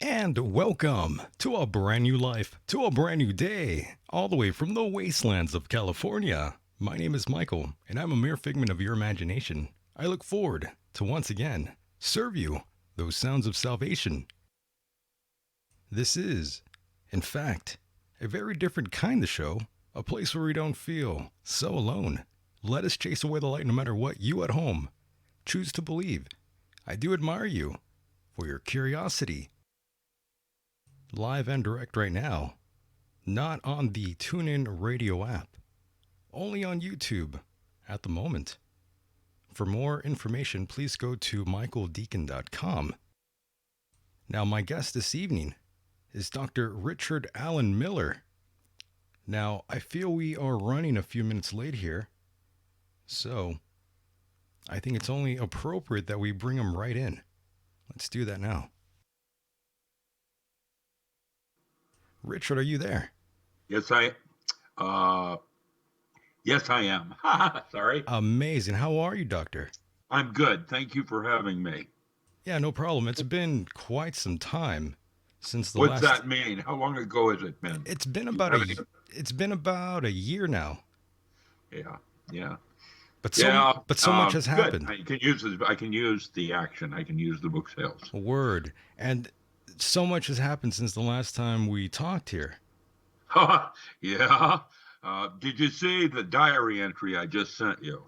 And welcome to a brand new life, to a brand new day, all the way from the wastelands of California. My name is Michael, and I'm a mere figment of your imagination. I look forward to once again serve you those sounds of salvation. This is, in fact, a very different kind of show, a place where we don't feel so alone. Let us chase away the light no matter what you at home choose to believe. I do admire you for your curiosity. Live and direct right now, not on the TuneIn radio app, only on YouTube at the moment. For more information, please go to michaeldecon.com. Now, my guest this evening is Dr. Richard Allen Miller. Now, I feel we are running a few minutes late here, so I think it's only appropriate that we bring him right in. Let's do that now. Richard, are you there? Yes, yes, I am. Sorry. Amazing. How are you, Doctor? I'm good. Thank you for having me. Yeah, no problem. It's been quite some time since the What's last. that mean? How long ago has it been? It's been about a year now. Yeah. But so much has Good. happened. I can use the action. I can use the book sales. Word. And so much has happened since the last time we talked here. Yeah. Did you see the diary entry I just sent you?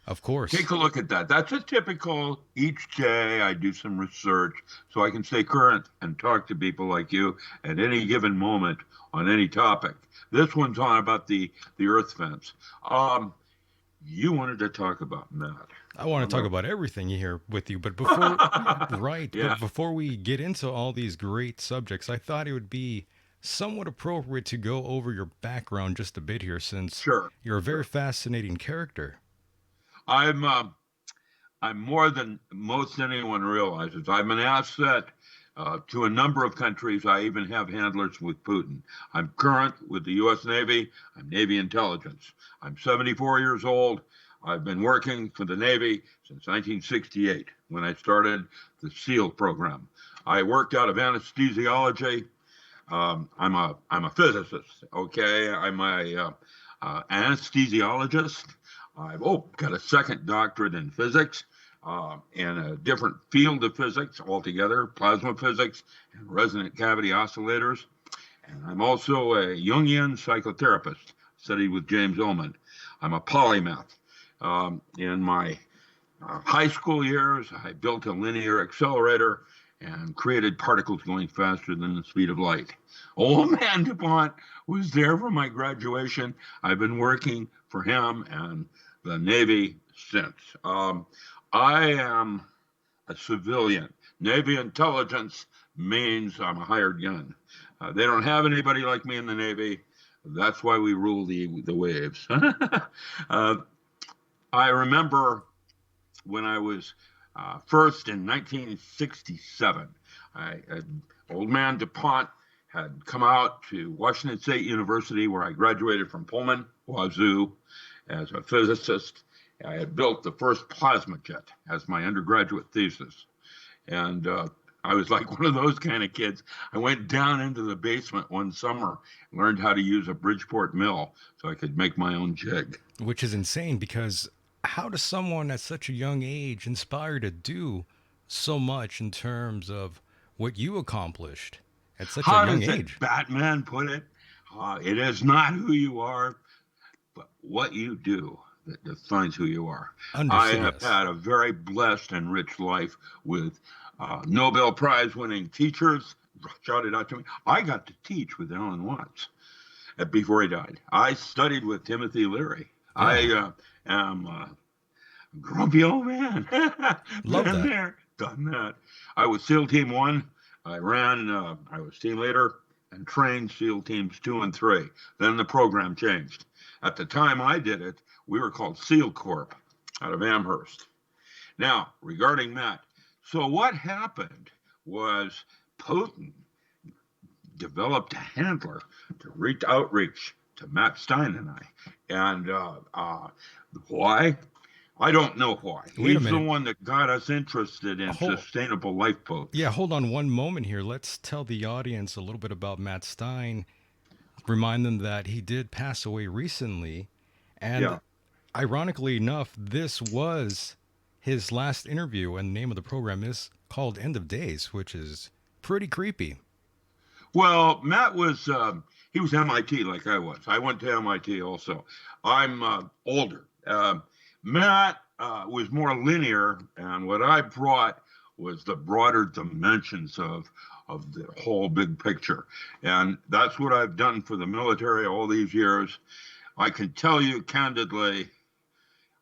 Of course. Take a look at that. That's a typical, each day I do some research so I can stay current and talk to people like you at any given moment on any topic. This one's on about the earth fence. You wanted to talk about that. I want to talk about everything here with you, but before Yeah. but before we get into all these great subjects, I thought it would be somewhat appropriate to go over your background just a bit here, since Sure. you're a very fascinating character. I'm more than most anyone realizes. I'm an asset to a number of countries. I even have handlers with Putin. I'm current with the U.S. Navy. I'm Navy intelligence. I'm 74 years old. I've been working for the Navy since 1968 when I started the SEAL program. I worked out of anesthesiology. I'm a physicist. Okay, I'm a anesthesiologist. I've got a second doctorate in physics and a different field of physics altogether, plasma physics and resonant cavity oscillators. And I'm also a Jungian psychotherapist, studied with James Ullman. I'm a polymath. In my high school years, I built a linear accelerator and created particles going faster than the speed of light. Old man DuPont was there for my graduation. I've been working for him and the Navy since. I am a civilian. Navy intelligence means I'm a hired gun. They don't have anybody like me in the Navy. That's why we rule the waves. I remember when I was first in 1967, old man DuPont had come out to Washington State University, where I graduated from Pullman, Wazoo, as a physicist. I had built the first plasma jet as my undergraduate thesis. And I was like one of those kind of kids. I went down into the basement one summer, learned how to use a Bridgeport mill so I could make my own jig. Which is insane, because how does someone at such a young age inspire to do so much in terms of what you accomplished at such How a young does age? Batman put it? It is not who you are, but what you do that defines who you are. I have had a very blessed and rich life with Nobel Prize winning teachers. Shouted out to me. I got to teach with Alan Watts before he died. I studied with Timothy Leary. Yeah. I am a grumpy old man. Love Been that. there, done that. I was SEAL Team 1. I was team leader and trained SEAL Teams 2 and 3. Then the program changed. At the time I did it, we were called SEAL Corp out of Amherst. Now, regarding that, so what happened was Putin developed a handler to outreach to Matt Stein and I. And why? I don't know why. Wait a He's the minute. one that got us interested in Hold, sustainable lifeboats. yeah, hold on one moment here. Let's tell the audience a little bit about Matt Stein. Remind them that he did pass away recently. And Yeah. ironically enough, this was his last interview, and the name of the program is called End of Days, which is pretty creepy. Well, Matt was he was MIT like I was. I went to MIT also. I'm older. Matt was more linear, and what I brought was the broader dimensions of the whole big picture, and that's what I've done for the military all these years. I can tell you candidly,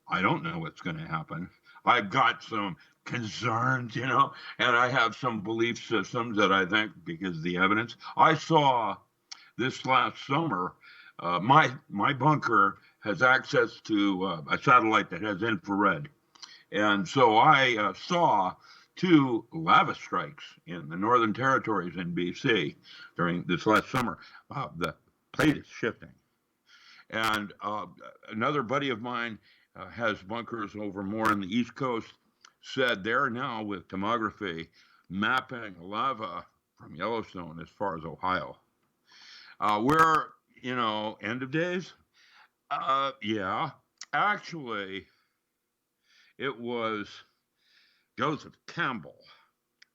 I don't know what's going to happen. I've got some concerns, and I have some belief systems that I think because of the evidence. I saw this last summer, my bunker has access to a satellite that has infrared, and so I saw two lava strikes in the Northern Territories in BC during this last summer. The plate is shifting. And another buddy of mine has bunkers over more on the East Coast, said they're now with tomography mapping lava from Yellowstone as far as Ohio. We're, end of days? Yeah. Actually, it was Joseph Campbell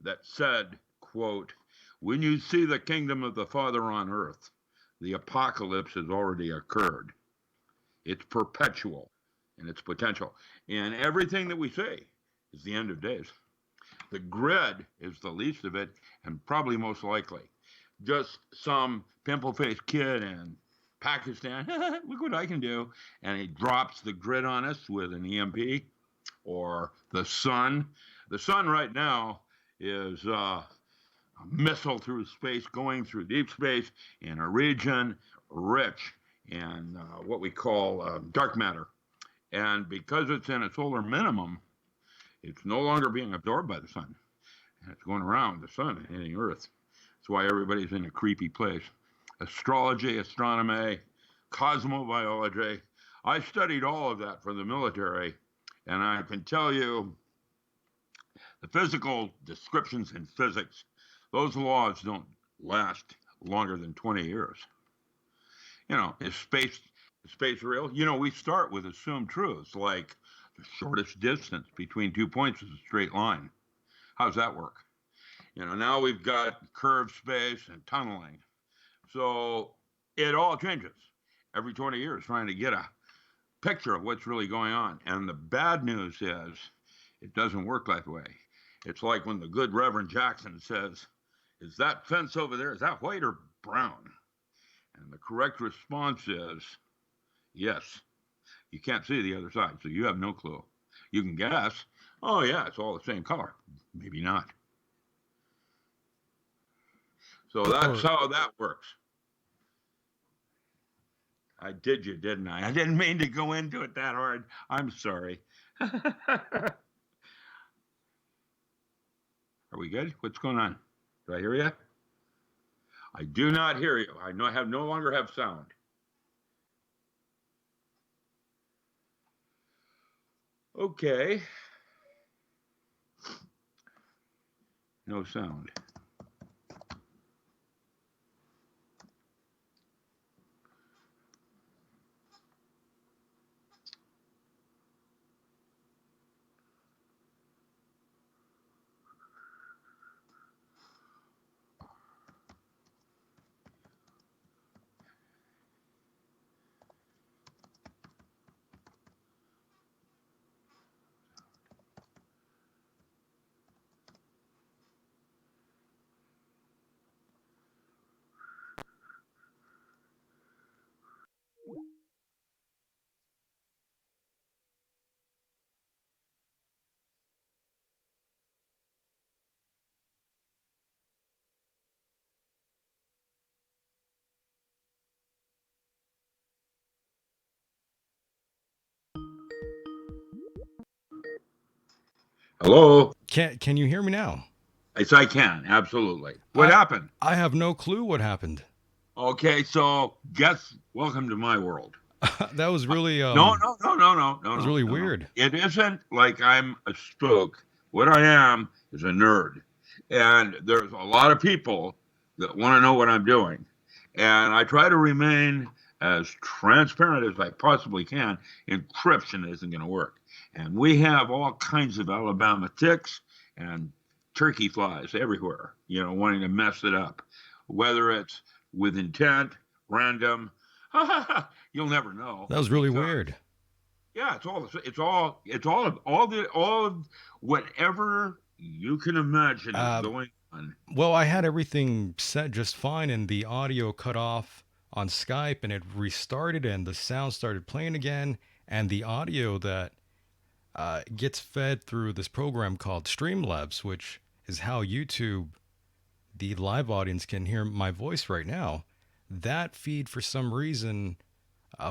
that said, quote, when you see the kingdom of the Father on earth, the apocalypse has already occurred. It's perpetual in its potential. And everything that we see is the end of days. The grid is the least of it, and probably most likely. Just some pimple faced kid in Pakistan, look what I can do. And he drops the grid on us with an EMP or the sun. The sun right now is a missile through space going through deep space in a region rich in what we call dark matter. And because it's in a solar minimum, it's no longer being absorbed by the sun. And it's going around the sun and hitting Earth. That's why everybody's in a creepy place. Astrology, astronomy, cosmobiology. I studied all of that for the military, and I can tell you the physical descriptions in physics, those laws don't last longer than 20 years. Is space real? We start with assumed truths like the shortest distance between 2 points is a straight line. How's that work? Now we've got curved space and tunneling. So it all changes every 20 years, trying to get a picture of what's really going on. And the bad news is it doesn't work that way. It's like when the good Reverend Jackson says, is that fence over there, is that white or brown? And the correct response is yes. You can't see the other side, so you have no clue. You can guess, oh, yeah, it's all the same color. Maybe not. So that's Or how that works. I did you, didn't I? I didn't mean to go into it that hard. I'm sorry. Are we good? What's going on? Do I hear you? I do not hear you. I no longer have sound. Okay. No sound. Hello? can you hear me now? Yes, I can. Absolutely. What I happened? I have no clue what happened. Okay, so welcome to my world. That was really No, no, no, no, no, no, that was no, really no, no. weird. It isn't like I'm a spook. What I am is a nerd. And there's a lot of people that want to know what I'm doing. And I try to remain as transparent as I possibly can. Encryption isn't going to work. And we have all kinds of Alabama ticks and turkey flies everywhere, wanting to mess it up, whether it's with intent, random. You'll never know That was really because weird. yeah, it's all of whatever you can imagine is Uh, going on. well, I had everything set just fine, and the audio cut off on Skype, and it restarted, and the sound started playing again, and the audio that gets fed through this program called Streamlabs, which is how YouTube, the live audience, can hear my voice right now. That feed, for some reason,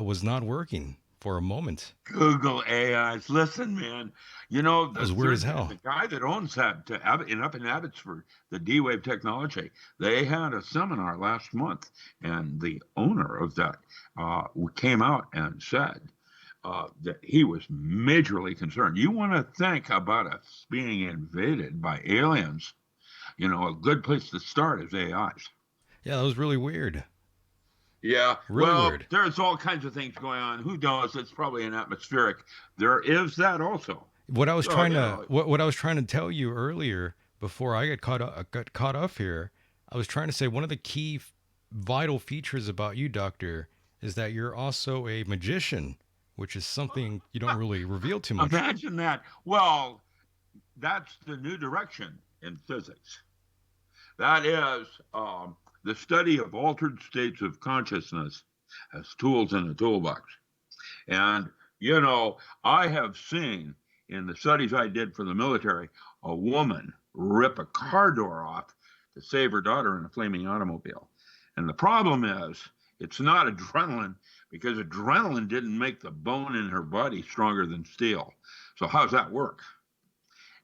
was not working for a moment. Google AIs. Listen, man. That was weird as hell. The guy that owns that up in Abbotsford, the D-Wave technology, they had a seminar last month, and the owner of that came out and said that he was majorly concerned. You want to think about us being invaded by aliens? A good place to start is AIs. Yeah, that was really weird. Yeah, Really well, weird. there's all kinds of things going on. Who knows? It's probably an atmospheric. There is that also. What I was So, trying to what I was trying to tell you earlier before I got caught up here, I was trying to say one of the key vital features about you, Doctor, is that you're also a magician, which is something you don't really reveal too much. imagine that. Well, that's the new direction in physics. That is the study of altered states of consciousness as tools in a toolbox. And, I have seen in the studies I did for the military a woman rip a car door off to save her daughter in a flaming automobile. And the problem is, it's not adrenaline because adrenaline didn't make the bone in her body stronger than steel. So, how's that work?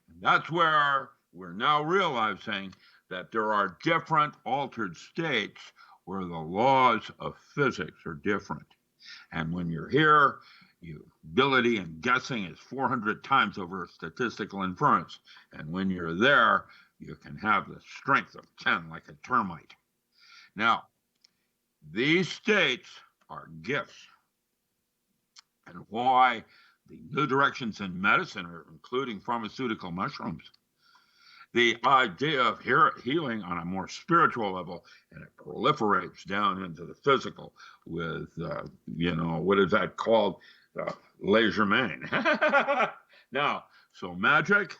And that's where we're now realizing that there are different altered states where the laws of physics are different. And when you're here, your ability in guessing is 400 times over statistical inference. And when you're there, you can have the strength of 10 like a termite. Now, these states are gifts. And why the new directions in medicine are including pharmaceutical mushrooms. The idea of healing on a more spiritual level, and it proliferates down into the physical with, what is that called? Legerdemain. Now, so magic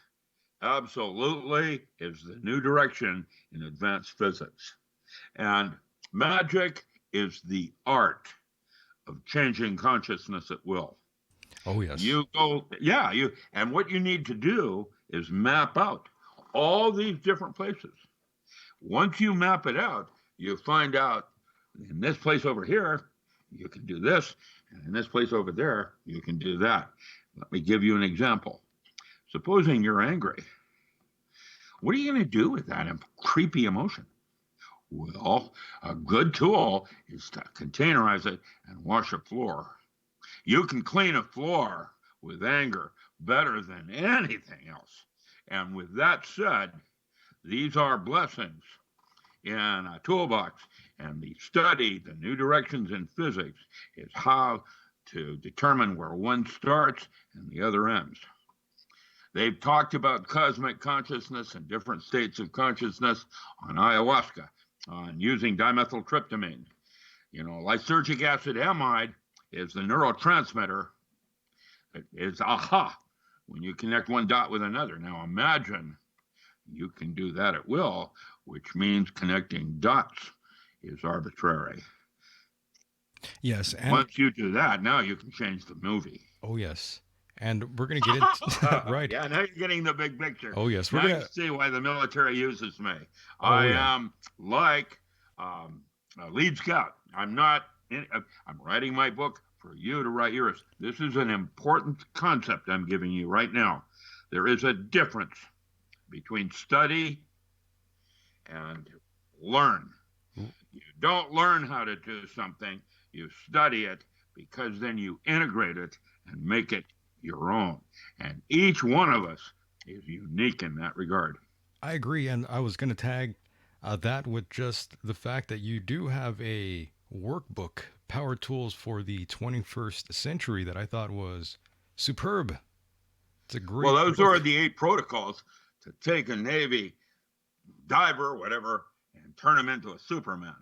absolutely is the new direction in advanced physics. And magic is the art of changing consciousness at will. Oh yes. And what you need to do is map out all these different places. Once you map it out, you find out in this place over here, you can do this, and in this place over there, you can do that. Let me give you an example. Supposing you're angry, what are you going to do with that creepy emotion? Well, a good tool is to containerize it and wash a floor. You can clean a floor with anger better than anything else. And with that said, these are blessings in a toolbox. And the study, the new directions in physics, is how to determine where one starts and the other ends. They've talked about cosmic consciousness and different states of consciousness on ayahuasca, on using dimethyltryptamine. Lysergic acid amide is the neurotransmitter. It is aha when you connect one dot with another. Now imagine you can do that at will, which means connecting dots is arbitrary. Yes, and Once you do that, now you can change the movie. oh yes, and we're gonna get into right. Yeah, now you're getting the big picture. Oh yes, we're Now you gonna. see why the military uses me. Oh I yeah. am like a lead scout. I'm not. I'm writing my book for you to write yours. This is an important concept I'm giving you right now. There is a difference between study and learn. You don't learn how to do something, you study it because then you integrate it and make it your own. And each one of us is unique in that regard. I agree, and I was going to tag that with just the fact that you do have a workbook, Power Tools for the 21st Century, that I thought was superb. It's a Well, great those are book. the 8 protocols to take a Navy diver, whatever, and turn him into a Superman.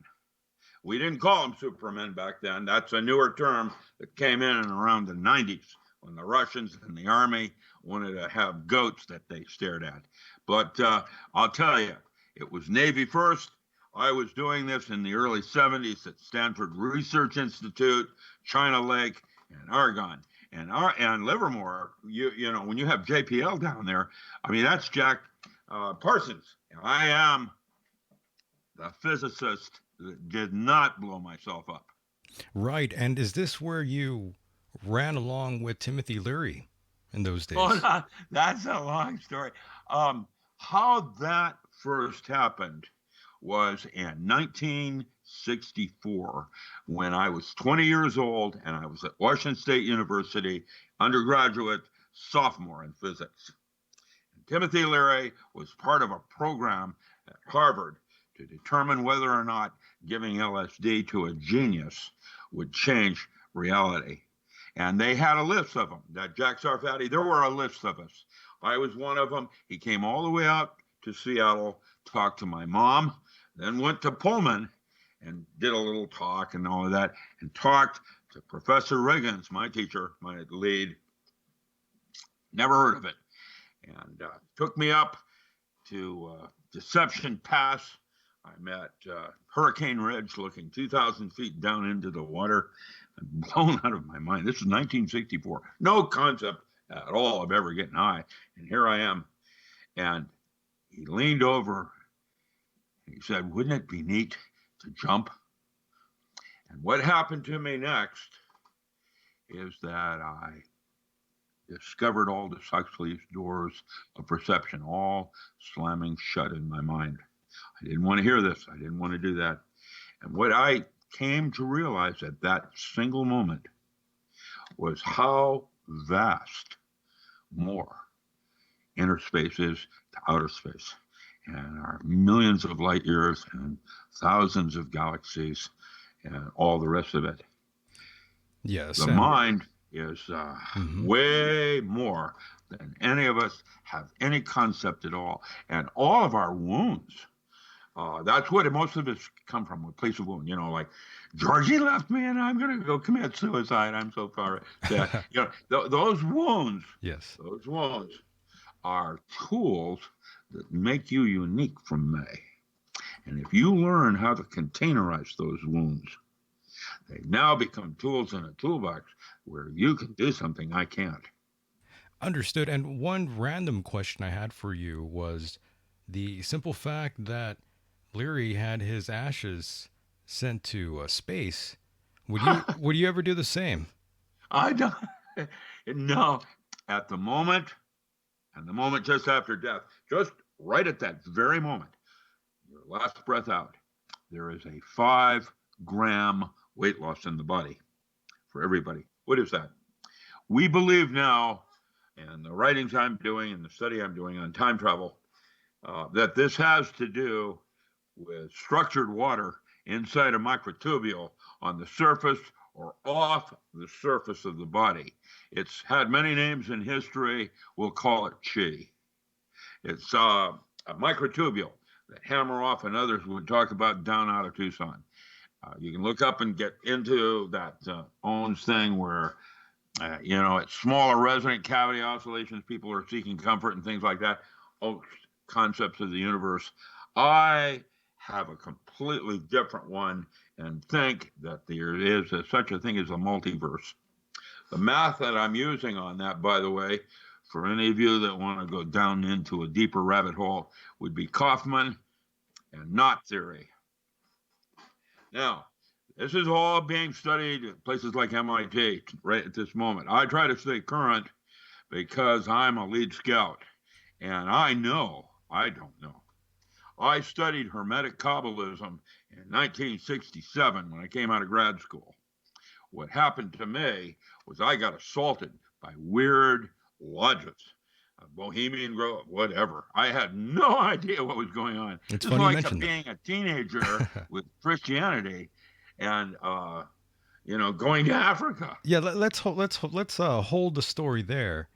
We didn't call them Supermen back then. That's a newer term that came in around the 90s when the Russians and the Army wanted to have goats that they stared at. But I'll tell you, it was Navy first. I was doing this in the early 70s at Stanford Research Institute, China Lake, and Argonne. And Livermore, you know, when you have JPL down there, I mean, that's Jack Parsons. I am the physicist that did not blow myself up. Right, and is this where you ran along with Timothy Leary in those Oh, days? no, that's a long story. Um, how that first happened was in 1964 when I was 20 years old and I was at Washington State University, undergraduate sophomore in physics. And Timothy Leary was part of a program at Harvard to determine whether or not giving LSD to a genius would change reality. And they had a list of them. That Jack Sarfati, there were a list of us. I was one of them. He came all the way out to Seattle, talked to my mom, then went to Pullman and did a little talk and all of that, and talked to Professor Riggins, my teacher, my lead. Never heard of it. And took me up to Deception Pass. I'm at Hurricane Ridge looking 2,000 feet down into the water. I'm blown out of my mind. This is 1964. No concept at all of ever getting high. And here I am. And he leaned over and he said, "Wouldn't it be neat to jump?" And what happened to me next is that I discovered Aldous Huxley's doors of perception all slamming shut in my mind. I didn't want to hear this. I didn't want to do that. And what I came to realize at that single moment was how vast more inner space is to outer space. And our millions of light years and thousands of galaxies and all the rest of it. Yes, The and mind is mhm. way more than any of us have any concept at all. And all of our wounds, that's what most of us come from, a place of wound. You know, like Georgie left me and I'm going to go commit suicide. I'm so far sad. You know, Yes. those wounds are tools that make you unique from me. And if you learn how to containerize those wounds, they now become tools in a toolbox where you can do something I can't. Understood. And one random question I had for you was the simple fact that Leary had his ashes sent to space. Would you ever do the same? I don't no. At the moment, and the moment just after death, just right at that very moment, your last breath out, there is a 5 gram weight loss in the body for everybody. What is that? We believe now, and the writings I'm doing and the study I'm doing on time travel, that this has to do with structured water inside a microtubule on the surface or off the surface of the body. It's had many names in history. We'll call it chi. It's a microtubule that Hammer Off and others would talk about down out of Tucson. You can look up and get into that OWNS thing where, you know, it's smaller resonant cavity oscillations. People are seeking comfort and things like that. Oh, concepts of the universe. I have a completely different one and think that there is such a thing as a multiverse. The math that I'm using on that, by the way, for any of you that want to go down into a deeper rabbit hole, would be Kaufman and knot theory. Now, this is all being studied at places like MIT right at this moment. I try to stay current because I'm a lead scout and I know, I don't know. I studied Hermetic Kabbalism in 1967 when I came out of grad school. What happened to me was I got assaulted by weird lodges, Bohemian Grove, whatever. I had no idea what was going on. It's Just funny you like mentioned being a teenager that. with Christianity and going to Africa. Yeah, let's hold the story there.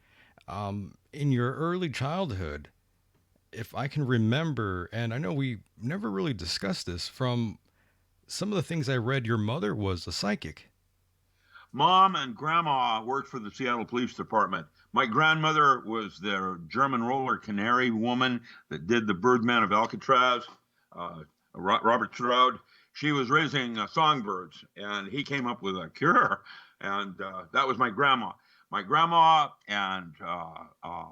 In your early childhood, if I can remember, and I know we never really discussed this, from some of the things I read, your mother was a psychic. Mom and grandma worked for the Seattle Police Department. My grandmother was the German roller canary woman that did the Birdman of Alcatraz, uh, Robert Stroud. She was raising songbirds, and he came up with a cure, and that was my grandma. My grandma and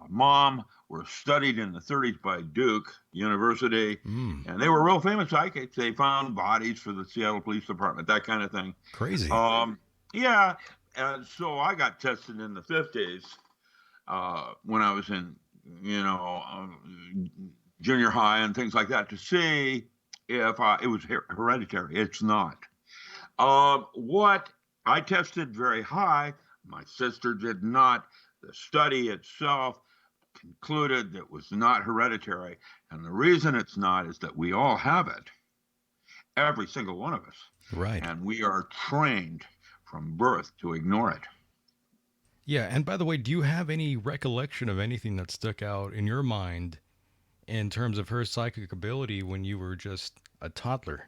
mom were studied in the 30s by Duke University, Mm, and they were real famous psychics. They found bodies for the Seattle Police Department, that kind of thing. crazy. Um, yeah, and so I got tested in the 50s when I was in, junior high and things like that to see if it was hereditary. It's not. What I tested very high, my sister did not. The study itself concluded that it was not hereditary. And the reason it's not is that we all have it, every single one of us. Right. And we are trained from birth to ignore it. Yeah, and by the way, do you have any recollection of anything that stuck out in your mind in terms of her psychic ability when you were just a toddler?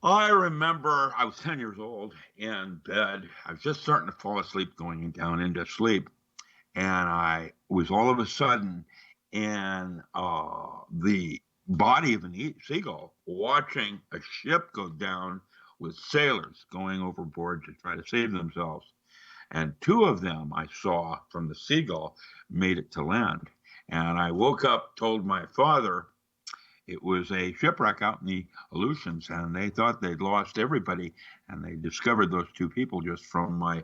I remember I was 10 years old in bed. I was just starting to fall asleep, going down into sleep. And I was all of a sudden in the body of an seagull watching a ship go down with sailors going overboard to try to save themselves. And two of them I saw from the seagull made it to land. And I woke up, told my father it was a shipwreck out in the Aleutians, and they thought they'd lost everybody. And they discovered those two people just from my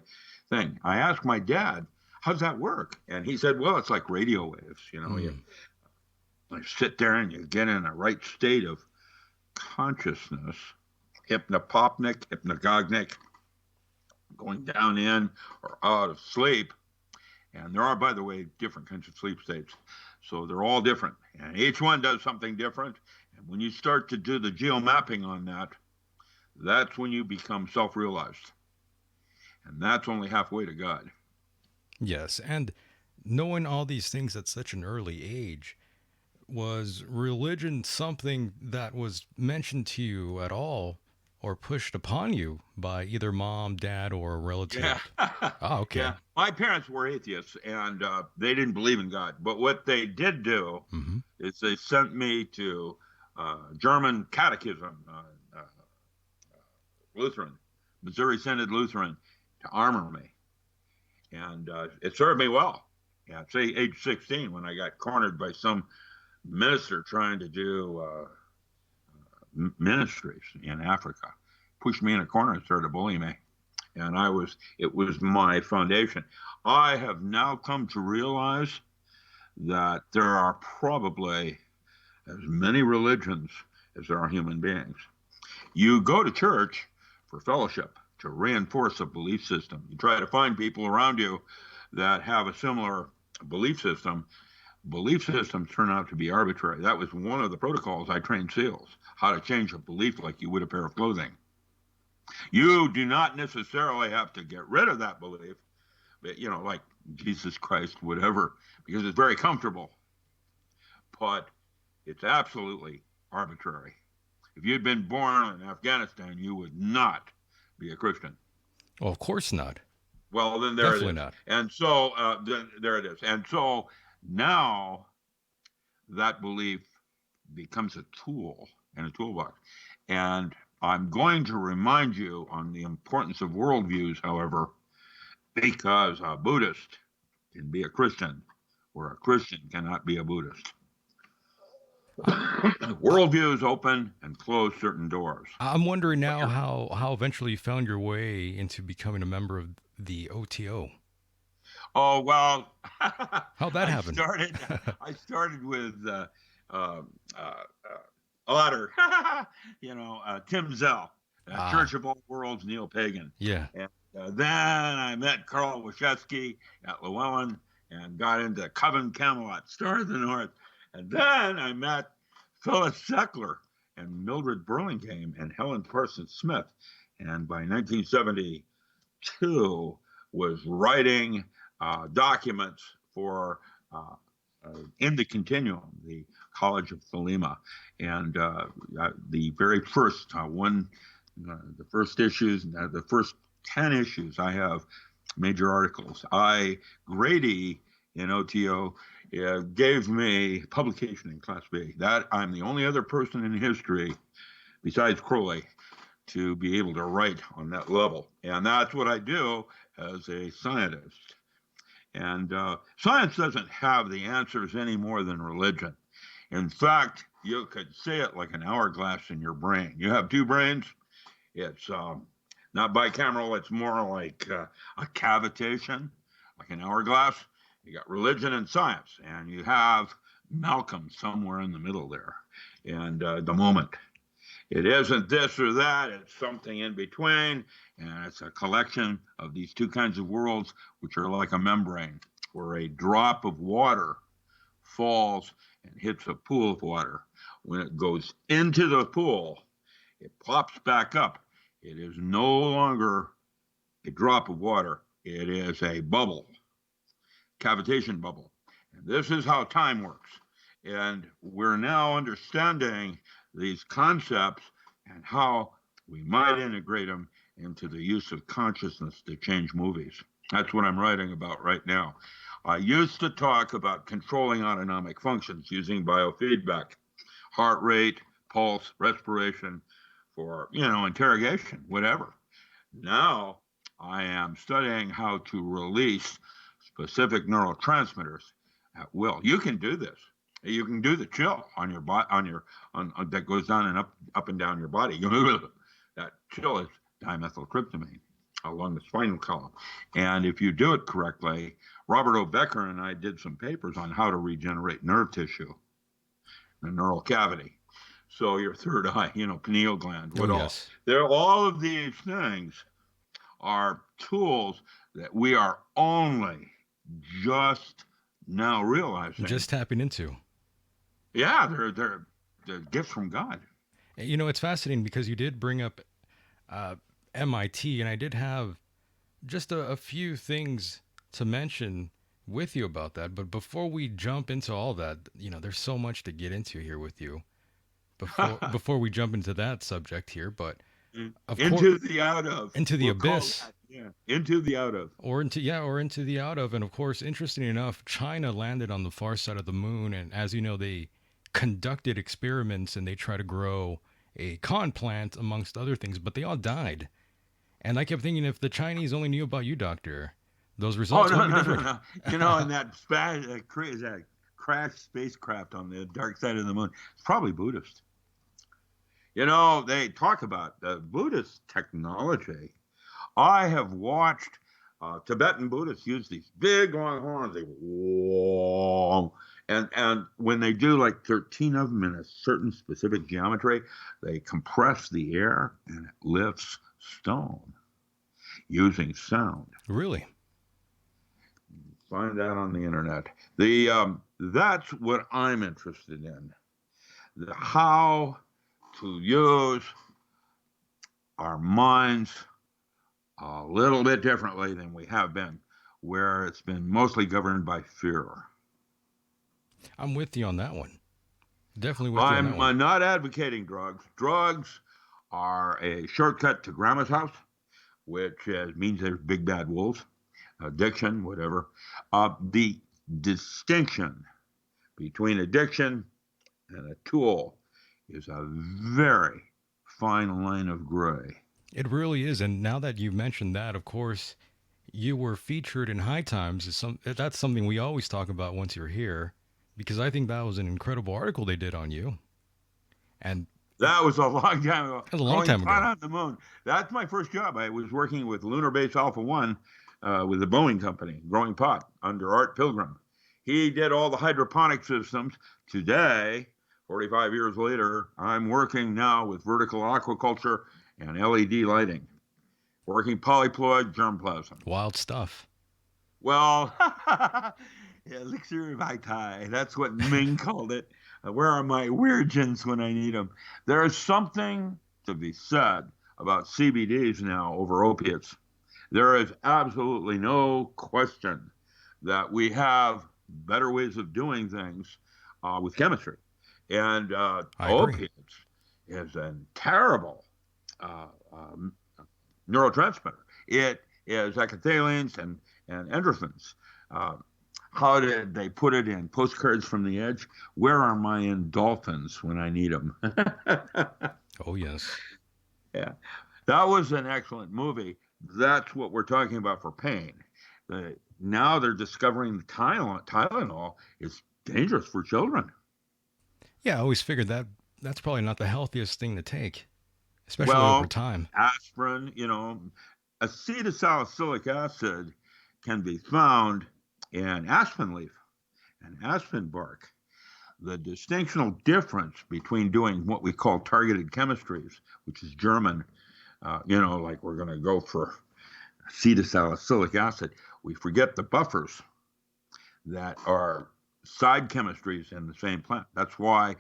thing. I asked my dad, how's that work? And he said, well, it's like radio waves. You sit there and you get in a right state of consciousness, hypnagognic, going down in or out of sleep. And there are, by the way, different kinds of sleep states. So they're all different. And each one does something different. And when you start to do the geomapping on that, that's when you become self-realized. And that's only halfway to God. Yes, and knowing all these things at such an early age, was religion something that was mentioned to you at all or pushed upon you by either mom, dad, or a Yeah. relative? Oh, okay. Yeah. My parents were atheists and they didn't believe in God. But what they did do Hmm. is they sent me to German catechism, Lutheran, Missouri Synod Lutheran, to armor me. And it served me well. Yeah, say age 16 when I got cornered by some minister trying to do ministries in Africa. Pushed me in a corner and started bullying me. And it was my foundation. I have now come to realize that there are probably as many religions as there are human beings. You go to church for fellowship, to reinforce a belief system. You try to find people around you that have a similar belief system. Belief systems turn out to be arbitrary. That was one of the protocols I trained SEALs, how to change a belief like you would a pair of clothing. You do not necessarily have to get rid of that belief, but, like Jesus Christ, whatever, because it's very comfortable. But it's absolutely arbitrary. If you'd been born in Afghanistan, you would not be a Christian. Well, of course not. Well, then there Definitely it is. not. And so then there it is. And so now that belief becomes a tool in a toolbox. And I'm going to remind you on the importance of worldviews, however, because a Buddhist can be a Christian, where a Christian cannot be a Buddhist. Worldviews open and close certain doors. I'm wondering But now how eventually you found your way into becoming a member of the OTO. Oh well, How'd that happen? I started with Otter, Tim Zell. Ah, Church of All Worlds, neo-pagan. yeah. And then I met Karl Wachowski at Llewellyn and got into Coven Camelot, Star of the North. And then I met Phyllis Seckler and Mildred Burlingame and Helen Parsons Smith. And by 1972, was writing documents for in the Continuum, the College of Thelema, and the very first the first issues, the first 10 issues, I have major articles. Grady in OTO gave me publication in Class B. That I'm the only other person in history besides Crowley to be able to write on that level. And that's what I do as a scientist. And science doesn't have the answers any more than religion. In fact, you could say it like an hourglass in your brain. You have two brains. It's not bicameral. It's more like a cavitation, like an hourglass. You got religion and science, and you have Malcolm somewhere in the middle there. And the moment. It isn't this or that, it's something in between, and it's a collection of these two kinds of worlds, which are like a membrane, where a drop of water falls and hits a pool of water. When it goes into the pool, it pops back up. It is no longer a drop of water, it is a bubble, cavitation bubble. And this is how time works. And we're now understanding these concepts and how we might integrate them into the use of consciousness to change movies. That's what I'm writing about right now. I used to talk about controlling autonomic functions using biofeedback, heart rate, pulse, respiration for, interrogation, whatever. Now I am studying how to release specific neurotransmitters at will. You can do this. You can do the chill on your body, on that goes down and up and down your body. That chill is dimethyltryptamine along the spinal column. And if you do it correctly, Robert O. Becker and I did some papers on how to regenerate nerve tissue, the neural cavity. So your third eye, pineal gland, Oh, what all. yes. All of these things are tools that we are only just now realizing. Just tapping into. Yeah, they're gifts from God. It's fascinating because you did bring up uh, MIT, and I did have just a few things to mention with you about that. But before we jump into all that, there's so much to get into here with you. Before we jump into that subject here, but of course, Into the out of. into the We'll call abyss. that, yeah. Into the out of. Or into the out of. And of course, interesting enough, China landed on the far side of the moon, and as you know, they conducted experiments and they try to grow a con plant amongst other things, but they all died. And I kept thinking, if the Chinese only knew about you, Doctor, those Oh results no would be no no different. no! And that crashed spacecraft on the dark side of the moon. It's probably Buddhist. They talk about the Buddhist technology. I have watched Tibetan Buddhists use these big long horns. They whoa, and when they do like 13 of them in a certain specific geometry, they compress the air and it lifts stone using sound. Really? Find that on the internet. That's what I'm interested in. How to use our minds a little bit differently than we have been, where it's been mostly governed by fear. I'm with you on that one. Definitely with you on that I'm one. not advocating drugs. Drugs are a shortcut to grandma's house, which means there's big bad wolves, addiction, whatever. The distinction between addiction and a tool is a very fine line of gray. It really is. And now that you've mentioned that, of course, you were featured in High Times. That's something we always talk about once you're here, because I think that was an incredible article they did on you. And That was a long time ago. that was a long Growing time pot ago. on the moon. That's my first job. I was working with Lunar Base Alpha 1 with the Boeing company, growing pot under Art Pilgrim. He did all the hydroponic systems. Today, 45 years later, I'm working now with vertical aquaculture and LED lighting, working polyploid germplasm. Wild stuff. Well, elixir vitae. That's what Ming called it. Where are my weirdgens when I need them? There is something to be said about CBDs now over opiates. There is absolutely no question that we have better ways of doing things with chemistry. And I agree. opiates is a terrible uh, um, neurotransmitter. It is ecothalins and endorphins. Uh, how did they put it in Postcards from the Edge? Where are my endorphins when I need them? Oh, yes. Yeah, that was an excellent movie. That's what we're talking about for pain. Now they're discovering Tylenol is dangerous for children. Yeah, I always figured that that's probably not the healthiest thing to take, especially over Well, time. aspirin, acetylsalicylic acid can be found in aspen leaf and aspen bark. The distinctional difference between doing what we call targeted chemistries, which is German, like we're going to go for acetylsalicylic acid, we forget the buffers that are side chemistries in the same plant. That's why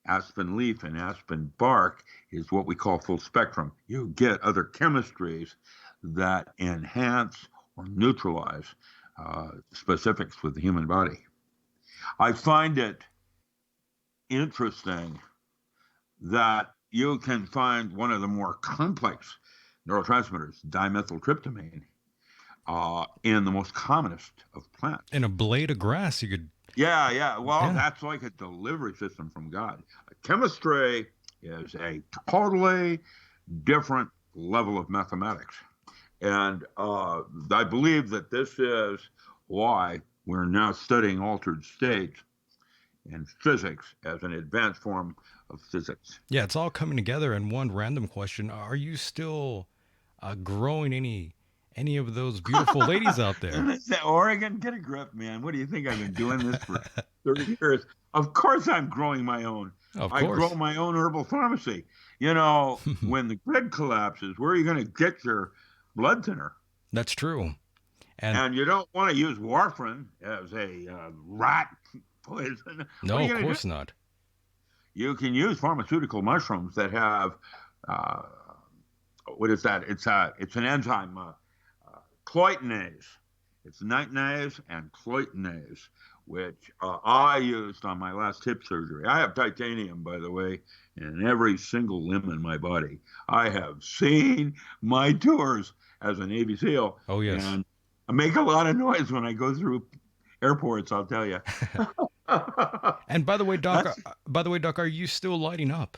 aspen leaf and aspen bark is what we call full spectrum. You get other chemistries that enhance or neutralize specifics with the human body. I find it interesting that you can find one of the more complex neurotransmitters, dimethyltryptamine, in the most commonest of plants. In a blade of grass, you could. Yeah, yeah. Well, Yeah. that's like a delivery system from God. Chemistry is a totally different level of mathematics. And I believe that this is why we're now studying altered states in physics as an advanced form of physics. Yeah, it's all coming together. And one random question: are you still growing any of those beautiful ladies out there? Is that Oregon? Get a grip, man. What do you think? I've been doing this for 30 years. Of course, I'm growing my own. Of I grow course. my own herbal pharmacy. When the grid collapses, where are you going to get your blood thinner? That's true. And And you don't want to use warfarin as a rat poison. What are no, you of going to do? course not. You can use pharmaceutical mushrooms that have uh, what is that? It's an enzyme, cloitinase. It's nitinase and cloitinase, which I used on my last hip surgery. I have titanium, by the way, in every single limb in my body. I have seen my tours as a Navy SEAL, Oh, yes. and I make a lot of noise when I go through airports. I'll tell you. And by the way, Doc, That's. Are you still lighting up?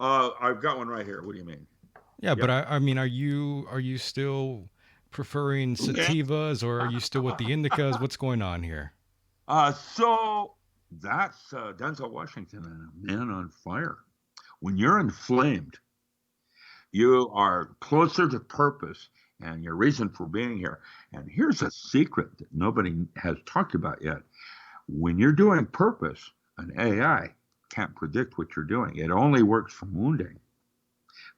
I've got one right here. What do you mean? Yeah, but Yep. I mean, are you still preferring Okay. sativas or are you still with the indicas? What's going on here? So that's Denzel Washington and A Man on Fire. When you're inflamed, you are closer to purpose and your reason for being here. And here's a secret that nobody has talked about yet. When you're doing purpose, an AI can't predict what you're doing. It only works from wounding.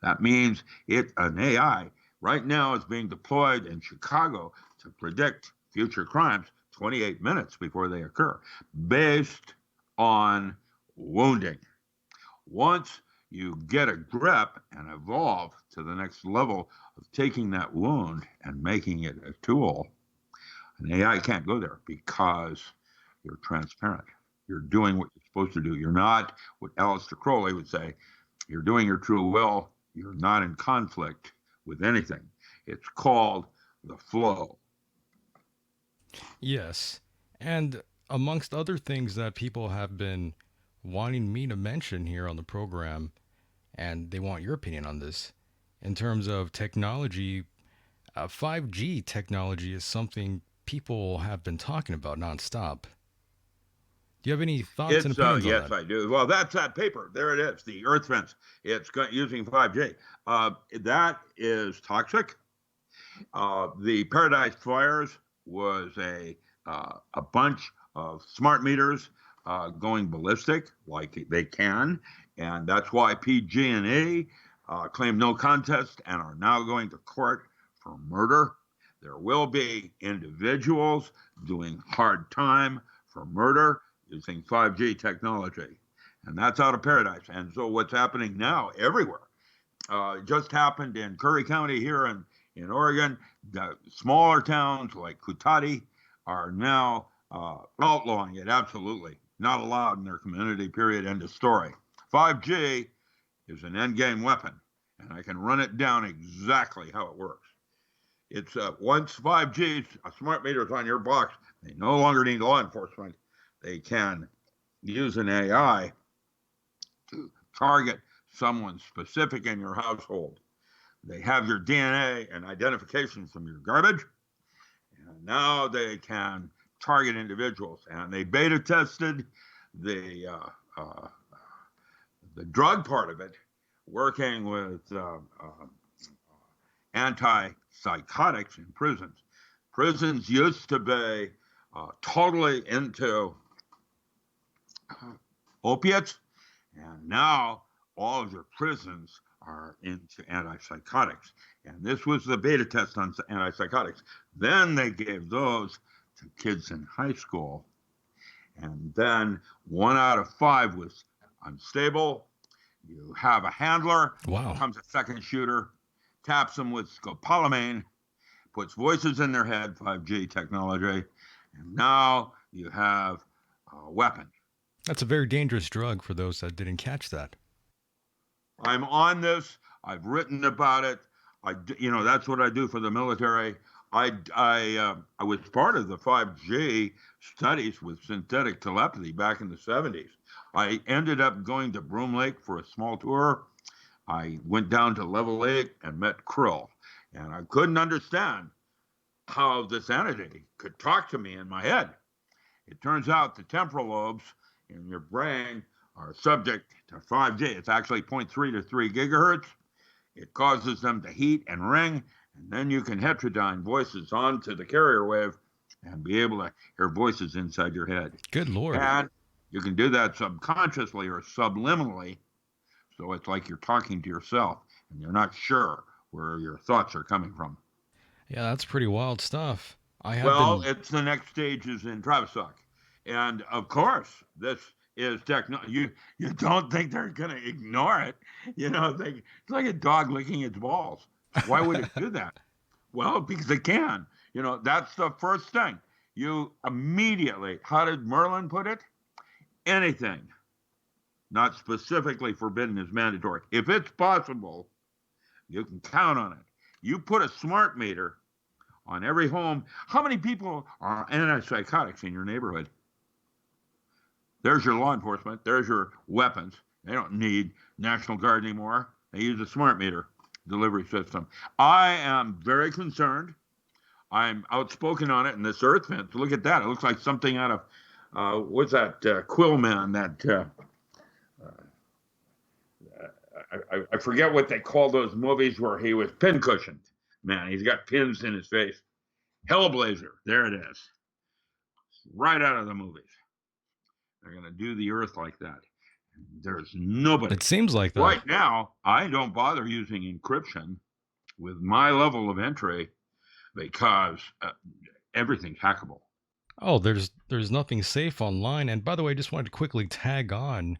That means an AI right now is being deployed in Chicago to predict future crimes 28 minutes before they occur, based on wounding. Once you get a grip and evolve to the next level of taking that wound and making it a tool, an AI can't go there because you're transparent. You're doing what you're supposed to do. You're not what Aleister Crowley would say. You're doing your true will. You're not in conflict with anything. It's called the flow. Yes. And amongst other things that people have been wanting me to mention here on the program, and they want your opinion on this, in terms of technology, 5G technology is something people have been talking about nonstop. Do you have any thoughts and It's opinions on yes, that? I do. Well, that's that paper. There it is. The Earth fence. It's using 5G. That is toxic. The Paradise Fires was a bunch of smart meters going ballistic, like they can, and that's why PG&E claimed no contest and are now going to court for murder. There will be individuals doing hard time for murder using 5G technology. And that's out of paradise. And so what's happening now everywhere, it just happened in Curry County here in Oregon. The smaller towns like Kutati are now outlawing it, absolutely. Not allowed in their community, period, end of story. 5G is an endgame weapon, and I can run it down exactly how it works. It's once 5G, a smart meter is on your box, they no longer need law enforcement. They can use an AI to target someone specific in your household. They have your DNA and identification from your garbage, and now they can target individuals. And they beta tested the drug part of it, working with antipsychotics in prisons. Prisons used to be totally into opiates, and now all of their prisons are into antipsychotics. And this was the beta test on antipsychotics. Then they gave those to kids in high school. And then 1 out of 5 was unstable. You have a handler, Wow. becomes a second shooter, taps them with scopolamine, puts voices in their head, 5G technology, and now you have a weapon. That's a very dangerous drug for those that didn't catch that. I'm on this. I've written about it. That's what I do for the military. I was part of the 5G studies with synthetic telepathy back in the 70s. I ended up going to Broom Lake for a small tour. I went down to Level 8 and met Krill, and I couldn't understand how this entity could talk to me in my head. It turns out the temporal lobes in your brain are subject to 5G. It's actually 0.3 to 3 gigahertz. It causes them to heat and ring, and then you can heterodyne voices onto the carrier wave and be able to hear voices inside your head. Good Lord. And you can do that subconsciously or subliminally, so it's like you're talking to yourself, and you're not sure where your thoughts are coming from. Yeah, that's pretty wild stuff. It's the next stages in Travistock. And of course, this is technology. You don't think they're going to ignore it. It's like a dog licking its balls. Why would it do that? Well, because it can. That's the first thing. You immediately, how did Merlin put it? Anything not specifically forbidden is mandatory. If it's possible, you can count on it. You put a smart meter on every home. How many people are antipsychotics in your neighborhood? There's your law enforcement. There's your weapons. They don't need National Guard anymore. They use a smart meter delivery system. I am very concerned. I'm outspoken on it in this earth fence. Look at that. It looks like something out of, what's that, Quillman, that, I forget what they call those movies where he was pincushioned. Man, he's got pins in his face. Hellblazer, there it is. Right out of the movies. They're going to do the earth like that. There's nobody. It seems like that. Right now, I don't bother using encryption with my level of entry because everything's hackable. Oh, there's nothing safe online. And by the way, I just wanted to quickly tag on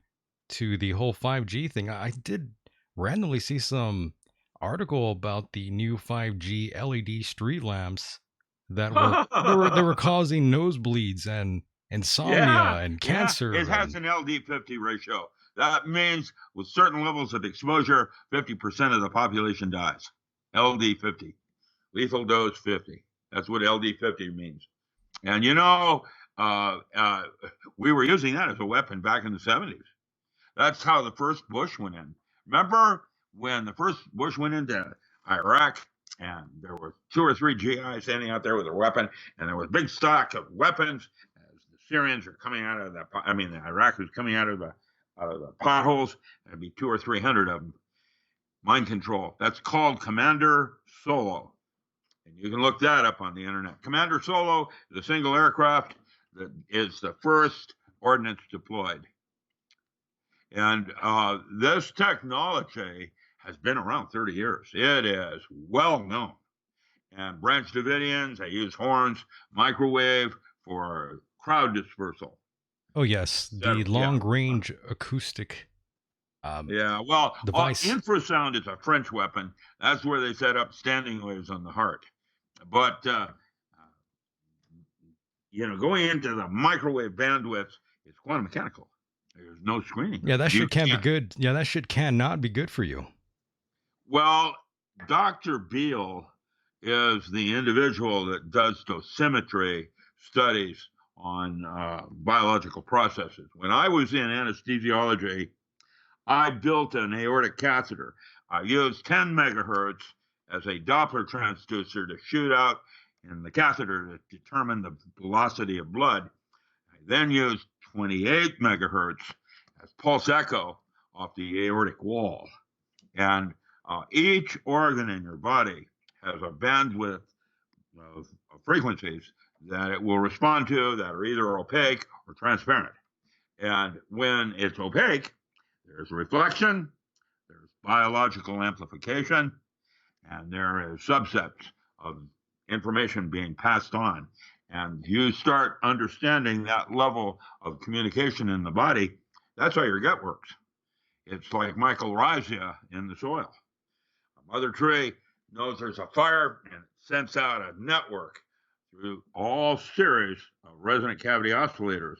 to the whole 5G thing. I did randomly see some article about the new 5G LED street lamps that were causing nosebleeds and insomnia and cancer. It has an LD50 ratio. That means with certain levels of exposure, 50% of the population dies. LD50, lethal dose 50. That's what LD50 means. And we were using that as a weapon back in the 70s. That's how the first Bush went in. Remember when the first Bush went into Iraq and there were 2 or 3 GIs standing out there with a weapon, and there was a big stock of weapons as the Syrians are coming out of the Iraq was coming out of the potholes. There'd be 200 or 300 of them. Mind control. That's called Commander Solo. And you can look that up on the internet. Commander Solo is a single aircraft that is the first ordnance deployed. And this technology has been around 30 years. It is well known. And Branch Davidians, they use horns, microwave for crowd dispersal. Oh yes, the Yeah. long range acoustic Yeah. Well, device. infrasound is a French weapon. That's where they set up standing waves on the heart. But, going into the microwave bandwidth is quantum mechanical. There's no screening. Yeah, that You shit can be can't. good. Yeah, that shit cannot be good for you. Well, Dr. Beale is the individual that does dosimetry studies on biological processes. When I was in anesthesiology, I built an aortic catheter. I used 10 megahertz as a Doppler transducer to shoot out in the catheter to determine the velocity of blood. I then used 28 megahertz as pulse echo off the aortic wall. And each organ in your body has a bandwidth of frequencies that it will respond to that are either opaque or transparent. And when it's opaque, there's reflection, there's biological amplification, and there is subsets of information being passed on. And you start understanding that level of communication in the body. That's how your gut works. It's like mycorrhiza in the soil. A mother tree knows there's a fire and it sends out a network through all series of resonant cavity oscillators,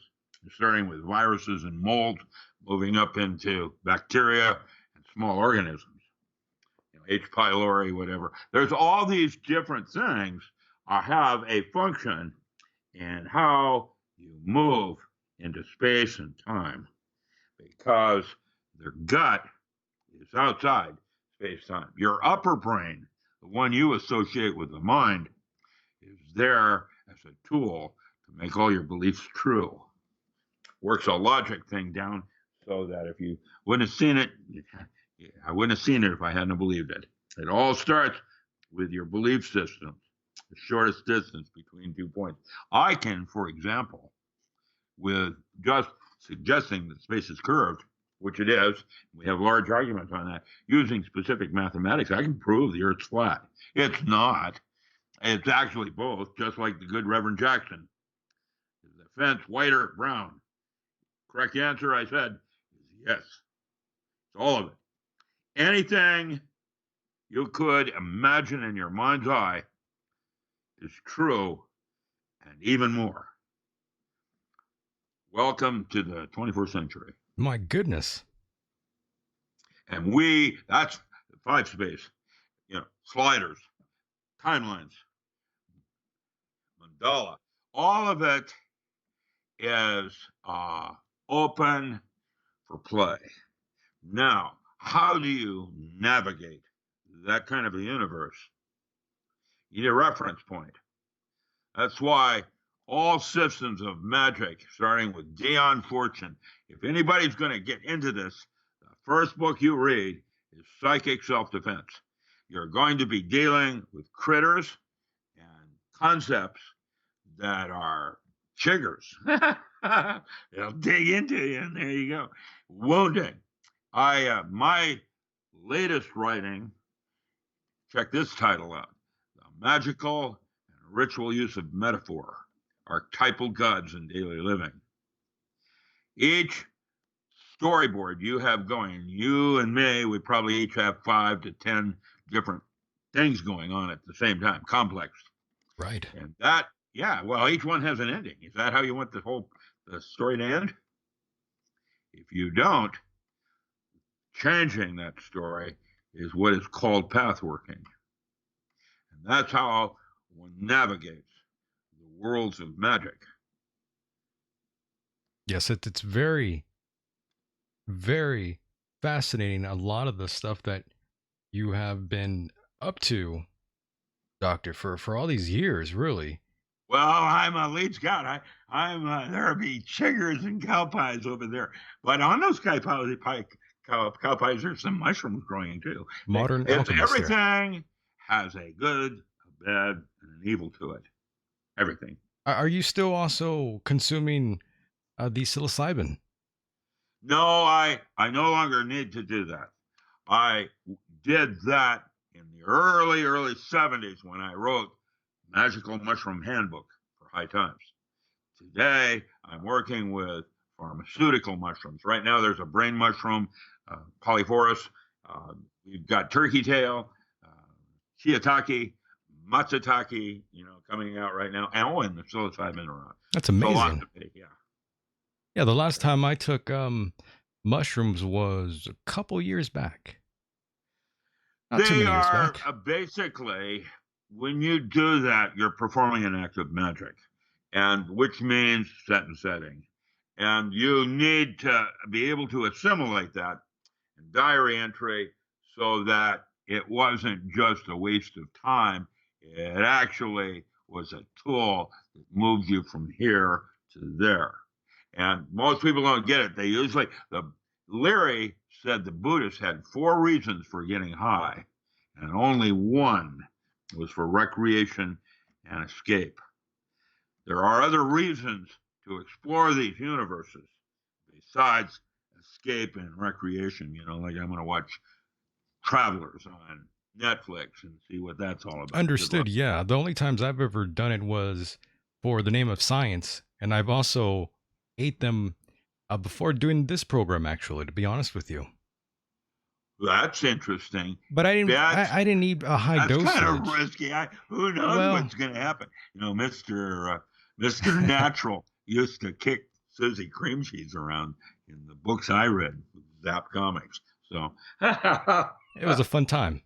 starting with viruses and mold, moving up into bacteria and small organisms, H. pylori, whatever. There's all these different things have a function in how you move into space and time, because their gut is outside space-time. Your upper brain, the one you associate with the mind, is there as a tool to make all your beliefs true. Works a logic thing down so that if you wouldn't have seen it, I wouldn't have seen it if I hadn't believed it. It all starts with your belief system, the shortest distance between 2 points. I can, for example, with just suggesting that space is curved, which it is, we have large arguments on that, using specific mathematics, I can prove the Earth's flat. It's not. It's actually both, just like the good Reverend Jackson. Is the fence white or brown? Correct answer, I said, is yes. It's all of it. Anything you could imagine in your mind's eye is true, and even more. Welcome to the 21st century. My goodness. And that's 5 space, sliders, timelines, mandala, all of it is open for play. Now, how do you navigate that kind of a universe? You need a reference point. That's why all systems of magic, starting with Dion Fortune, if anybody's going to get into this, the first book you read is Psychic Self-Defense. You're going to be dealing with critters and concepts that are chiggers. They'll dig into you, and there you go. Wounding. My latest writing, check this title out: The Magical and Ritual Use of Metaphor, Archetypal Gods in Daily Living. Each storyboard you have going, you and me, we probably each have 5 to 10 different things going on at the same time, complex. Right. And that, each one has an ending. Is that how you want the story to end? If you don't, changing that story is what is called path working. And that's how one navigates the worlds of magic. Yes, it's very, very fascinating. A lot of the stuff that you have been up to, Doctor, for all these years, really. Well, I'm a lead scout. There'll be chiggers and cow pies over there. But on those cow pies, there's some mushrooms growing too. Modern alchemist everything there. has a good, a bad, and an evil to it. Everything. Are you still also consuming the psilocybin? No, I no longer need to do that. I did that in the early 70s when I wrote Magical Mushroom Handbook for High Times. Today, I'm working with pharmaceutical mushrooms. Right now, there's a brain mushroom, polyphorus. We've got turkey tail, uh, shiitake, matsutake, coming out right now. And the psilocybin around. That's So amazing. yeah. Yeah, the last time I took mushrooms was a couple years back. Not too They many years are back. basically, when you do that, you're performing an act of magic, and which means set and setting. And you need to be able to assimilate that in diary entry so that it wasn't just a waste of time. It actually was a tool that moves you from here to there. And most people don't get it. Leary said the Buddhists had 4 reasons for getting high, and only one was for recreation and escape. There are other reasons to explore these universes besides escape and recreation. Like I'm going to watch Travelers on Netflix and see what that's all about. Good Understood. luck. Yeah, the only times I've ever done it was for the name of science, and I've also ate them before doing this program. Actually, to be honest with you, That's interesting. but I didn't. That's I didn't need a high that's kind of dosage. risky. Who knows Well, what's going to happen? Mister Natural used to kick Susie Cream Cheese around in the books I read, Zap Comics. So it was a fun time.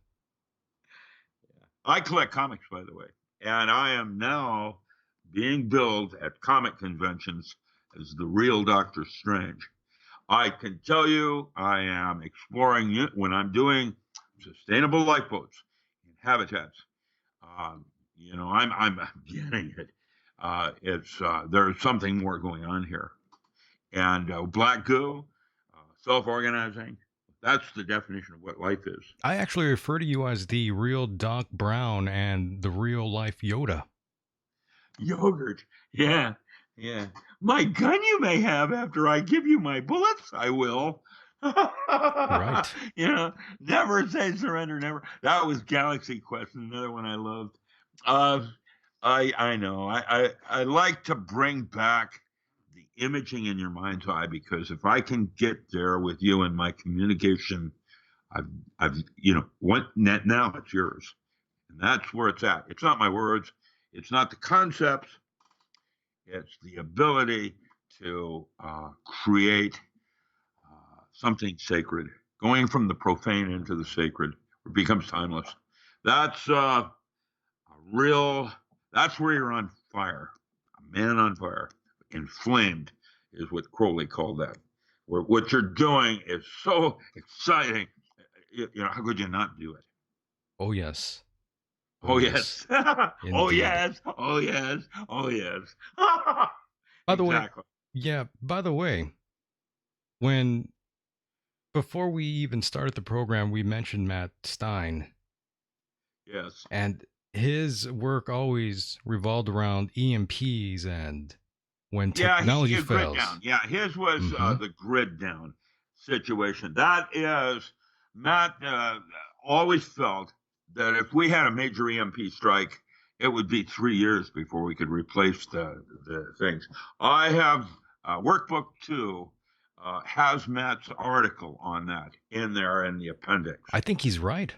I collect comics, by the way, and I am now being billed at comic conventions as the real Doctor Strange. I can tell you, I am exploring it when I'm doing sustainable lifeboats in habitats. I'm getting it. There's something more going on here, and black goo, self-organizing. That's the definition of what life is. I actually refer to you as the real Doc Brown and the real life Yoda. Yogurt, yeah, yeah. My gun you may have after I give you my bullets. I will. Right. Never say surrender. Never. That was Galaxy Quest, another one I loved. Uh, I know. I like to bring back the imaging in your mind's eye, because if I can get there with you in my communication, I've what net now it's yours, and that's where it's at. It's not my words. It's not the concepts. It's the ability to create something sacred, going from the profane into the sacred. It becomes timeless. That's a real. That's where you're on fire. A man on fire, inflamed, is what Crowley called that. Where what you're doing is so exciting. How could you not do it? Oh yes. Oh yes. Oh Indeed. yes. Oh yes. Oh yes. By the way, Exactly. yeah. By the way, when before we even started the program, we mentioned Matt Stein, Yes. and his work always revolved around EMPs and when Yeah, technology he grid fails. down. Yeah, his was Hmm. the grid down situation. That is, Matt always felt that if we had a major EMP strike, it would be 3 years before we could replace the things. I have workbook 2 has Matt's article on that in there in the appendix. I think he's right.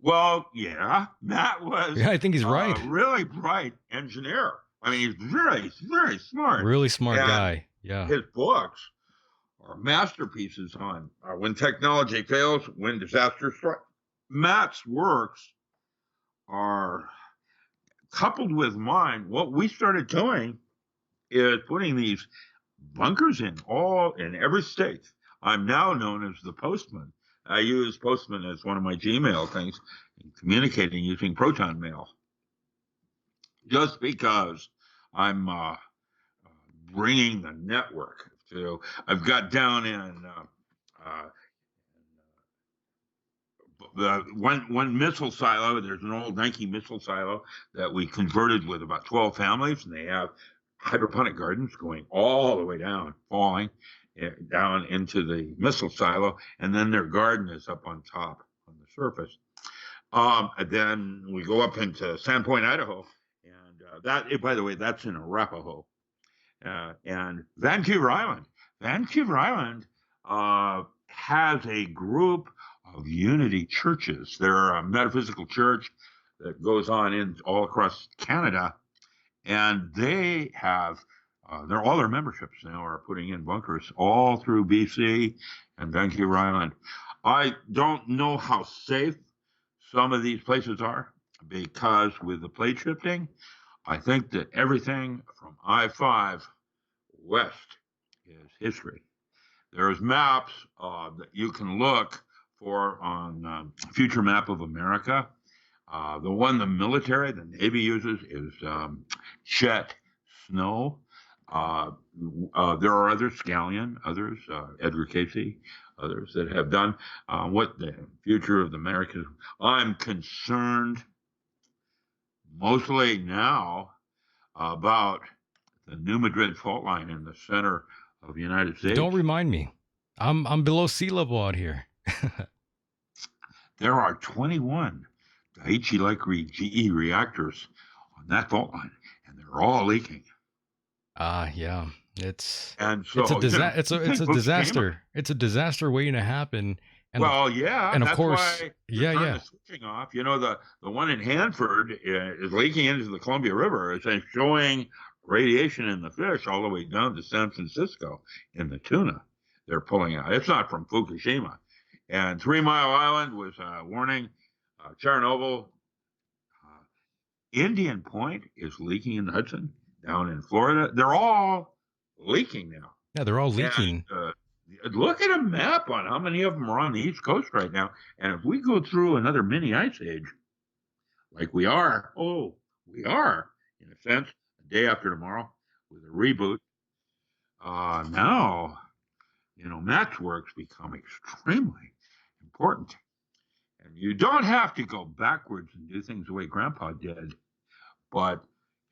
Well, yeah, Matt was Yeah, I think he's a right. really bright engineer. I mean, he's very, very smart. Really smart And guy. Yeah. his books are masterpieces on when technology fails, when disaster strikes. Matt's works are coupled with mine. What we started doing is putting these bunkers in every state. I'm now known as the Postman. I use Postman as one of my Gmail things, communicating using proton mail, just because I'm bringing the network to. I've got down in the one missile silo. There's an old Nike missile silo that we converted with about 12 families, and they have hydroponic gardens going all the way down, falling down into the missile silo, and then their garden is up on top on the surface. And then we go up into Sandpoint, Idaho, and by the way, that's in Arapahoe. And Vancouver Island. Vancouver Island has a group of Unity churches. They're a metaphysical church that goes on in all across Canada, and they have all their memberships now are putting in bunkers all through BC and Vancouver Island. I don't know how safe some of these places are because with the plate shifting, I think that everything from I-5 west is history. There's maps that you can look for on Future Map of America. The one the military, the Navy uses is Chet Snow. There are others, Scallion, others, Edgar Casey, others that have done what the future of the Americas. I'm concerned mostly now about the New Madrid fault line in the center of the United States. Don't remind me. I'm below sea level out here. There are 21 Daiichi-like GE reactors on that fault line, and they're all leaking. Yeah. It's a disaster. It's a disaster waiting to happen. And and of course, why the switching off. You know, the one in Hanford is leaking into the Columbia River. It's showing radiation in the fish all the way down to San Francisco in the tuna. They're pulling out. It's not from Fukushima. And 3 Mile Island was warning. Chernobyl. Indian Point is leaking in the Hudson down in Florida. They're all leaking now. Yeah, they're all leaking. And, look at a map on how many of them are on the East Coast right now. And if we go through another mini ice age, like we are in a sense, the day after tomorrow with a reboot, now, matchworks become extremely important. And you don't have to go backwards and do things the way Grandpa did. But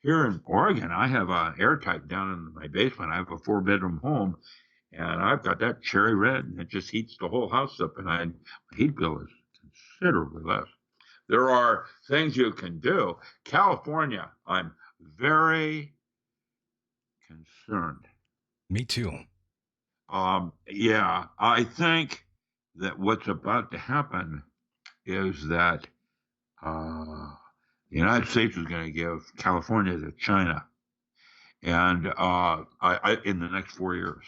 here in Oregon, I have an airtight down in my basement. I have a 4-bedroom home, and I've got that cherry red, and it just heats the whole house up, and my heat bill is considerably less. There are things you can do. California, I'm very concerned. Me too. I think that what's about to happen is that the United States is going to give California to China, and in the next 4 years.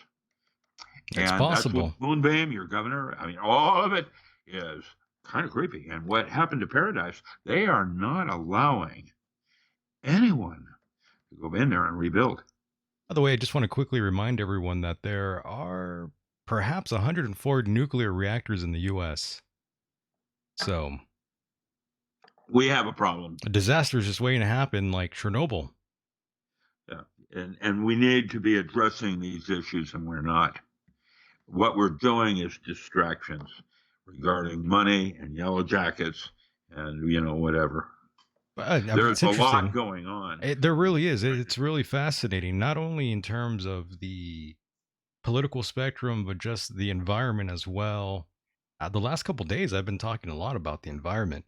It's possible. That's what Moonbeam, your governor, all of it is kind of creepy. And what happened to Paradise, they are not allowing anyone to go in there and rebuild. By the way, I just want to quickly remind everyone that there are perhaps 104 nuclear reactors in the U.S. So we have a problem. A disaster is just waiting to happen, like Chernobyl. Yeah, and we need to be addressing these issues, and we're not. What we're doing is distractions regarding money and yellow jackets and, whatever. There's a lot going on. There really is. It's really fascinating, not only in terms of the political spectrum, but just the environment as well. The last couple of days, I've been talking a lot about the environment.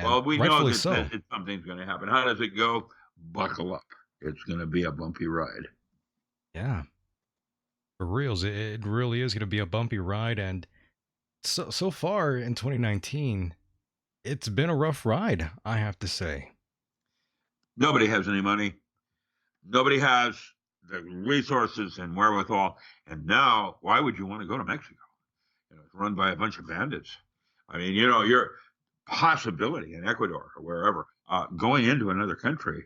Well, we know that something's going to happen. How does it go? Buckle up. It's going to be a bumpy ride. Yeah. For reals, it really is going to be a bumpy ride. And so far in 2019, it's been a rough ride, I have to say. Nobody has any money. Nobody has the resources and wherewithal. And now, why would you want to go to Mexico? It's run by a bunch of bandits. Your possibility in Ecuador or wherever, going into another country,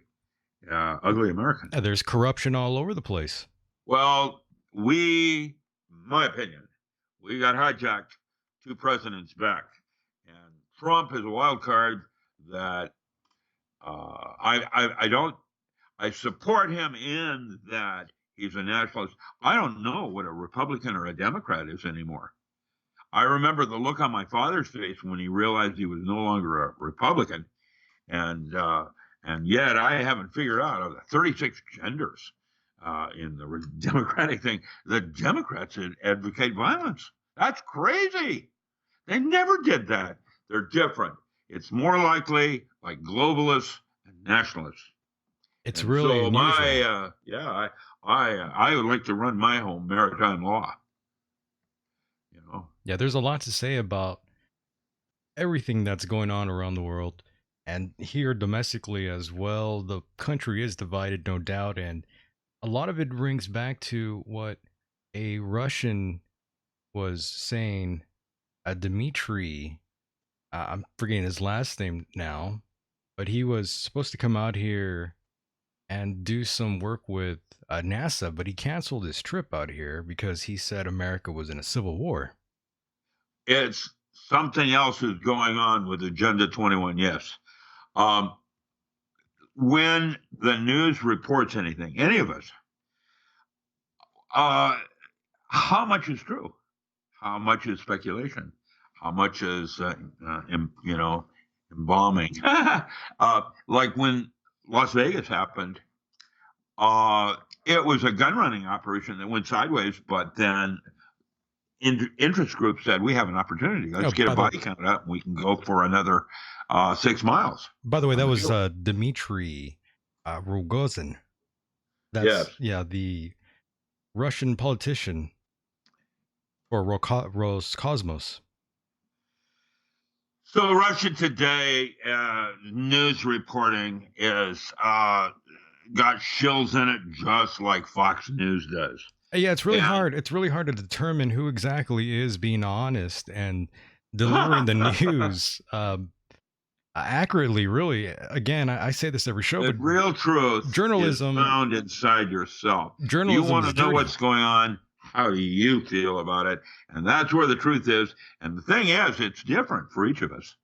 ugly American. Yeah, there's corruption all over the place. Well, my opinion, we got hijacked 2 presidents back. And Trump is a wild card that I support him in that he's a nationalist. I don't know what a Republican or a Democrat is anymore. I remember the look on my father's face when he realized he was no longer a Republican. And yet I haven't figured out of the 36 genders in the Democratic thing. The Democrats advocate violence. That's crazy. They never did that. They're different. It's more likely like globalists and nationalists. It's And really so unusual. I would like to run my home maritime law. You know, Yeah, there's a lot to say about everything that's going on around the world and here domestically as well. The country is divided, no doubt, and a lot of it rings back to what a Russian was saying. Dmitry, I'm forgetting his last name now, but he was supposed to come out here and do some work with NASA, but he canceled his trip out here because he said America was in a civil war. it's something else is going on with Agenda 21. Yes. Um, when the news reports anything, any of us, uh, how much is true? How much is speculation? How much is, embalming? Like when Las Vegas happened, uh, it was a gun running operation that went sideways, but then interest groups said, we have an opportunity. Oh, Let's get a body count up and we can go for another 6 miles. by the way, on that the was field. Dmitry Rogozin. Yes. That's yeah, the Russian politician or Roscosmos. So Russia Today news reporting is got shills in it just like Fox News does. Yeah, it's really And hard. It's really hard to determine who exactly is being honest and delivering the news accurately. Really, again, I say this every show, the but real truth is journalism, found inside yourself. You journalism want is to know dirty. what's going on? How do you feel about it? And that's where the truth is. And the thing is, it's different for each of us.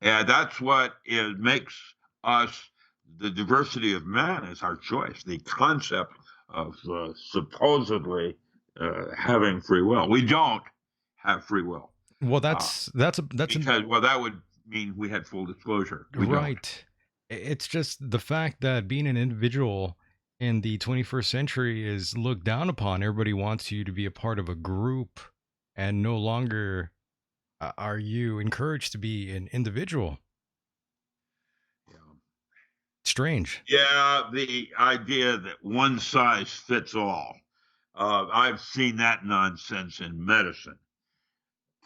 And that's what it makes us the diversity of man is our choice. The concept of supposedly having free will. We don't have free will Well, uh, that's because well, that would mean we had full disclosure. We don't. right. It's just the fact that being an individual in the 21st century is looked down upon. Everybody wants you to be a part of a group, and no longer are you encouraged to be an individual. Yeah. Strange. Yeah, the idea that one size fits all. I've seen that nonsense in medicine.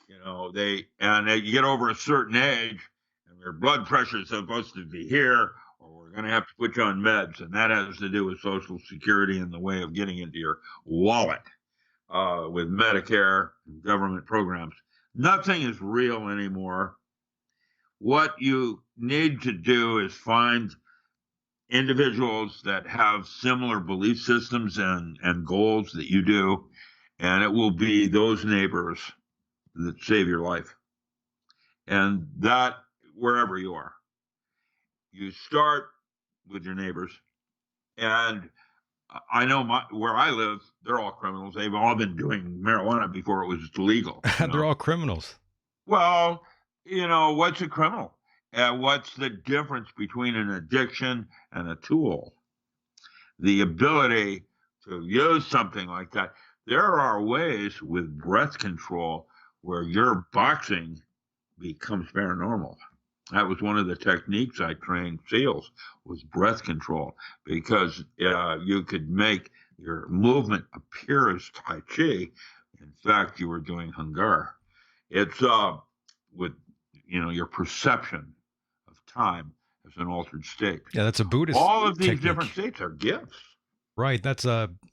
You get over a certain age, and your blood pressure is supposed to be here, or we're going to have to put you on meds, and that has to do with Social Security and the way of getting into your wallet with Medicare and government programs. Nothing is real anymore. What you need to do is find individuals that have similar belief systems and goals that you do, and it will be those neighbors that save your life. And that, wherever you are, you start with your neighbors. And I know where I live, they're all criminals. They've all been doing marijuana before it was legal. They're all criminals. Well, what's a criminal? What's the difference between an addiction and a tool? The ability to use something like that. There are ways with breath control where your boxing becomes paranormal. That was one of the techniques I trained SEALs was breath control because you could make your movement appear as Tai Chi. In fact, you were doing Hungar. It's with your perception of time as an altered state. Yeah, that's a Buddhist All of these technique. different states are gifts. Right. That's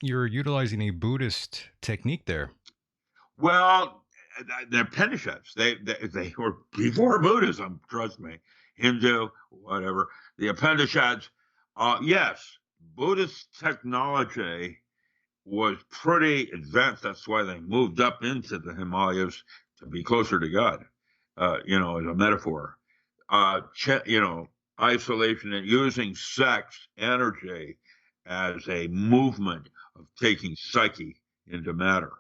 you're utilizing a Buddhist technique there. Well, the Upanishads, they were before Buddhism, trust me, Hindu, whatever. The Upanishads, yes, Buddhist technology was pretty advanced. That's why they moved up into the Himalayas to be closer to God, as a metaphor. Isolation and using sex energy as a movement of taking psyche into matter.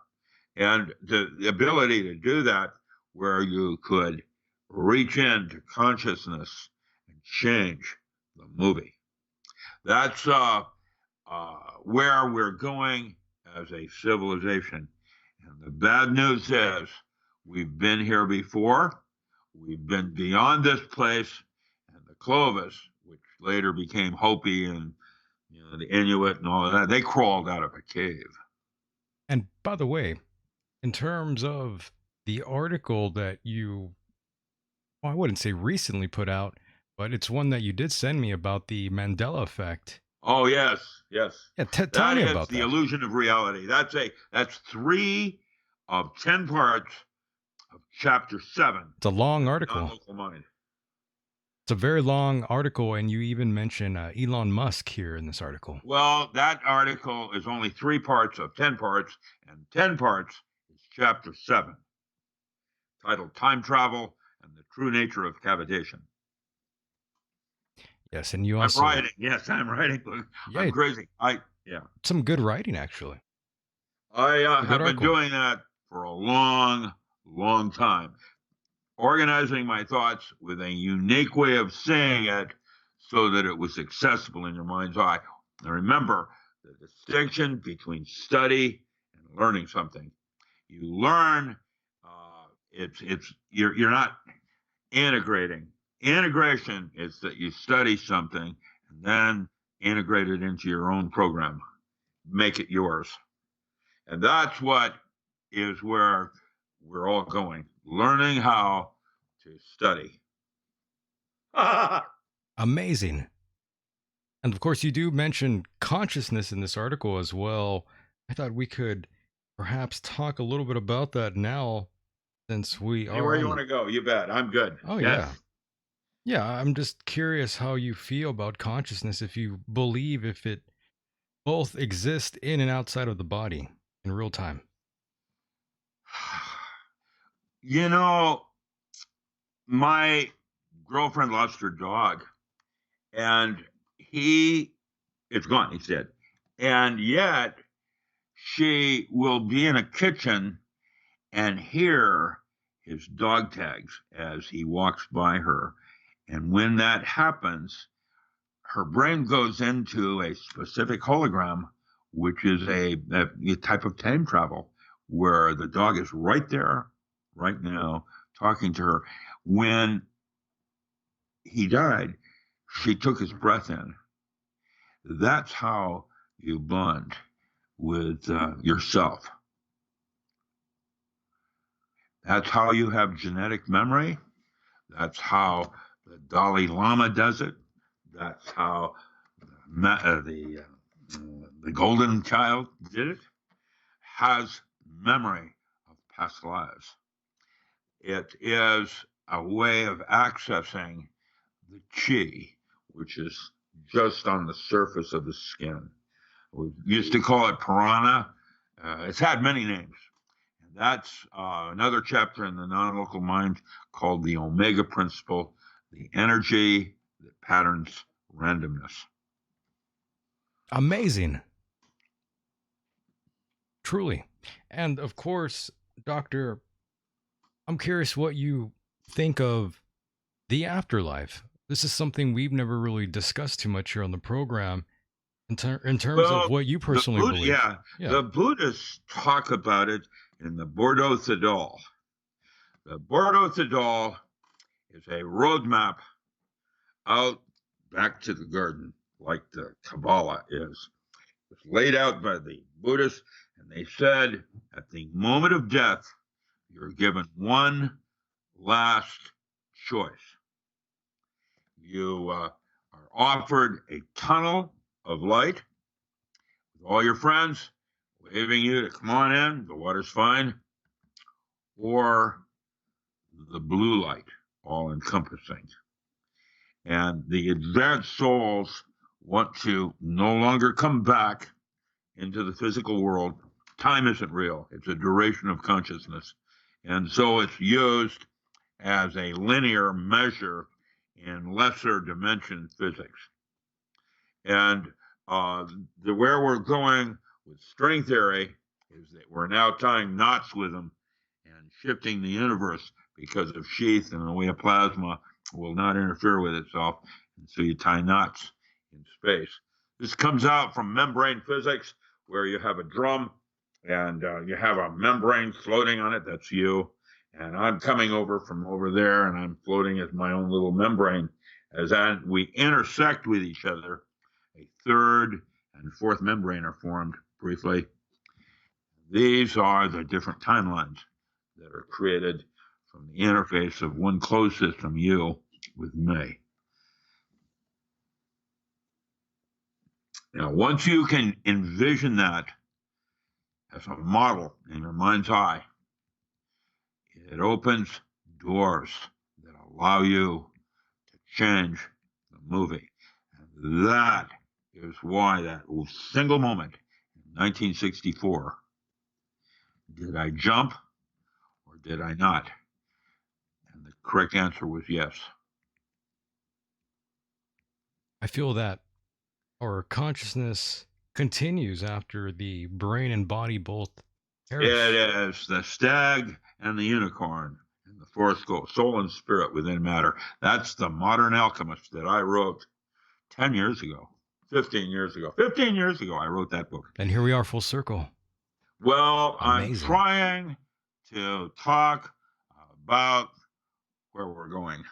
And the ability to do that where you could reach into consciousness and change the movie. That's where we're going as a civilization. And the bad news is we've been here before. We've been beyond this place, and the Clovis, which later became Hopi and the Inuit and all of that, they crawled out of a cave. And by the way, in terms of the article that you, well, I wouldn't say recently put out, but it's one that you did send me about the Mandela effect. Oh yes, yes. Yeah, tell That me is about the that. illusion of reality. That's 3 of 10 parts of chapter 7 It's a long of the article. non-local mind. It's a very long article, and you even mention Elon Musk here in this article. Well, that article is only 3 parts of 10 parts, and 10 parts is chapter 7, titled "Time Travel and the True Nature of Cavitation." Yes, and you I'm also, writing. Yes, I'm writing. yeah, I'm crazy. Yeah. some good writing actually. I A good have been article. doing that for a long, long time, organizing my thoughts with a unique way of saying it so that it was accessible in your mind's eye. And remember the distinction between study and learning something. You learn, you're not integrating. Integration is that you study something and then integrate it into your own program, make it yours. And that's what is where we're all going, learning how to study. Amazing. And of course, you do mention consciousness in this article as well. I thought we could perhaps talk a little bit about that now since we are Anywhere you on want the. to go, you bet. I'm good. Oh, Yes. yeah. Yeah, I'm just curious how you feel about consciousness, if you believe if it both exists in and outside of the body in real time. You know, my girlfriend lost her dog, and he, it's gone, he's dead. And yet, she will be in a kitchen and hear his dog tags as he walks by her. And when that happens, her brain goes into a specific hologram, which is a type of time travel where the dog is right there, right now, talking to her. When he died, she took his breath in. That's how you bond with yourself. That's how you have genetic memory. That's how the Dalai Lama does it. That's how the Golden Child did it. Has memory of past lives. It is a way of accessing the chi, which is just on the surface of the skin. We used to call it piranha. It's had many names. And that's another chapter in the non-local mind called the Omega Principle, the energy that patterns randomness. Amazing. Truly. And of course, Doctor, I'm curious what you think of the afterlife. This is something we've never really discussed too much here on the program in terms of Well, what you personally believe. Yeah. the Buddhists talk about it in the Bordeaux Thedal. The Bordeaux Thedal is a roadmap out back to the garden, like the Kabbalah is. It's laid out by the Buddhists, and they said at the moment of death, you're given one last choice. You are offered a tunnel of light with all your friends waving you to come on in, the water's fine, or the blue light, all encompassing. And the advanced souls want to no longer come back into the physical world. Time isn't real, it's a duration of consciousness. And so it's used as a linear measure in lesser dimension physics. And where we're going with string theory is that we're now tying knots with them and shifting the universe because of sheath and the way a plasma will not interfere with itself. And so you tie knots in space. This comes out from membrane physics, where you have a drum and you have a membrane floating on it. That's you. And I'm coming over from over there, and I'm floating as my own little membrane. As we intersect with each other, a third and fourth membrane are formed briefly. These are the different timelines that are created from the interface of one closed system, you, with me. Now, once you can envision that as a model in your mind's eye, it opens doors that allow you to change the movie. And that is why that single moment in 1964, did I jump or did I not? And the correct answer was yes. I feel that our consciousness continues after the brain and body both It perish. is the stag and the unicorn and the fourth soul and spirit within matter. That's the modern alchemist that I wrote 10 years ago, 15 years ago. 15 years ago, I wrote that book. And here we are, full circle. Well, I'm Amazing. trying to talk about where we're going.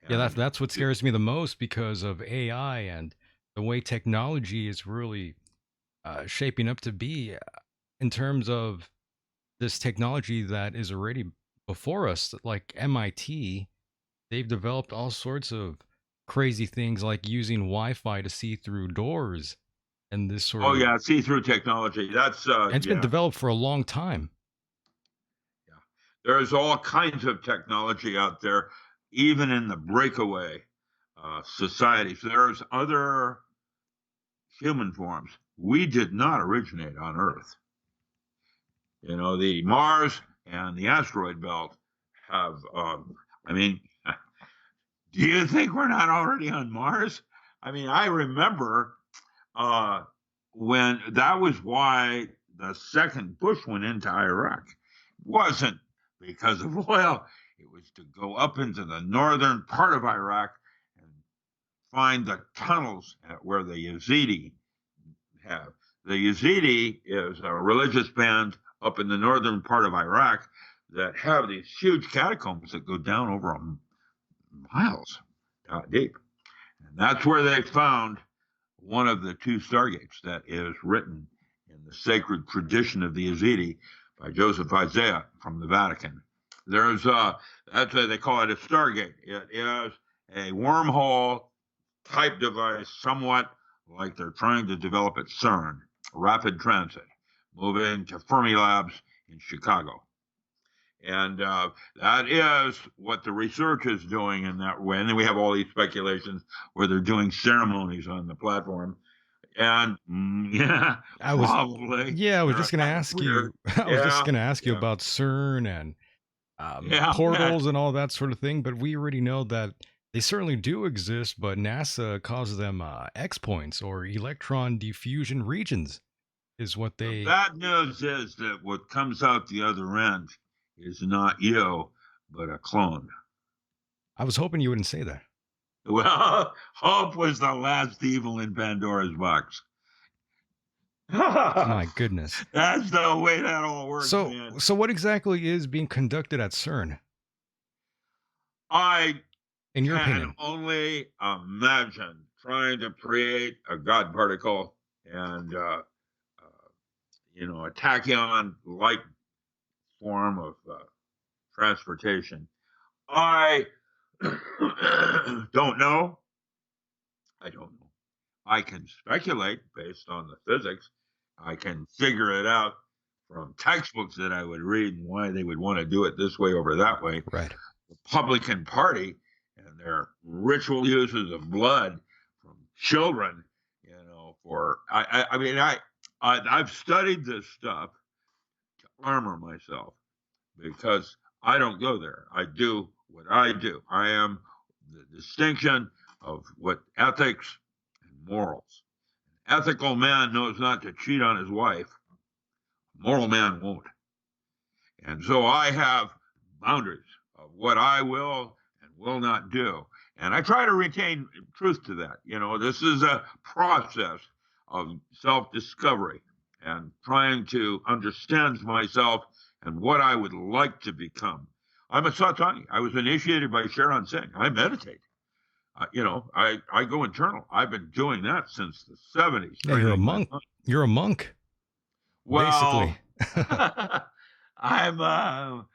Yeah, that's what scares me the most because of AI and the way technology is really shaping up to be in terms of this technology that is already before us. Like MIT, they've developed all sorts of crazy things like using Wi-Fi to see through doors and this sort Oh, of. yeah, see-through technology. That's, And it's been yeah. developed for a long time. Yeah. There's all kinds of technology out there, even in the breakaway societies. There's other human forms. We did not originate on Earth. You know, the Mars and the asteroid belt have, I mean, do you think we're not already on Mars? I mean, I remember when that was why the second Bush went into Iraq. It wasn't because of oil, it was to go up into the northern part of Iraq and find the tunnels where the Yazidi have. The Yazidi is a religious band up in the northern part of Iraq that have these huge catacombs that go down over miles deep. And that's where they found one of the two stargates that is written in the sacred tradition of the Yazidi by Joseph Isaiah from the Vatican. There's that's why they call it a stargate. It is a wormhole type device, somewhat like they're trying to develop at CERN, rapid transit, moving to Fermi Labs in Chicago. And that is what the research is doing in that way. And then we have all these speculations where they're doing ceremonies on the platform. And yeah, probably. I was They're just going to kind of ask weird. you. I was just Yeah, going to ask you yeah, about CERN and yeah. portals and all that sort of thing, but we already know that they certainly do exist. But NASA calls them X points or electron diffusion regions, is what The they. bad news is that what comes out the other end is not you, but a clone. I was hoping you wouldn't say that. Well, hope was the last evil in Pandora's box. My goodness. That's the way that all works, man. So what exactly is being conducted at CERN, I in your can opinion? only imagine trying to create a God particle and, a tachyon-like form of transportation. I don't know. I don't know. I can speculate based on the physics. I can figure it out from textbooks that I would read and why they would want to do it this way over that way. Right. The Republican Party and their ritual uses of blood from children, I've studied this stuff to armor myself because I don't go there. I do what I do. I am the distinction of what ethics and morals. An ethical man knows not to cheat on his wife. A moral man won't. And so I have boundaries of what I will and will not do. And I try to retain truth to that. This is a process of self-discovery and trying to understand myself and what I would like to become. I'm a Satsang. I was initiated by Sharon Singh. I meditate. I go internal. I've been doing that since the 70s. Yeah, you're a Training my monk. mind. You're a monk, Well, basically. I'm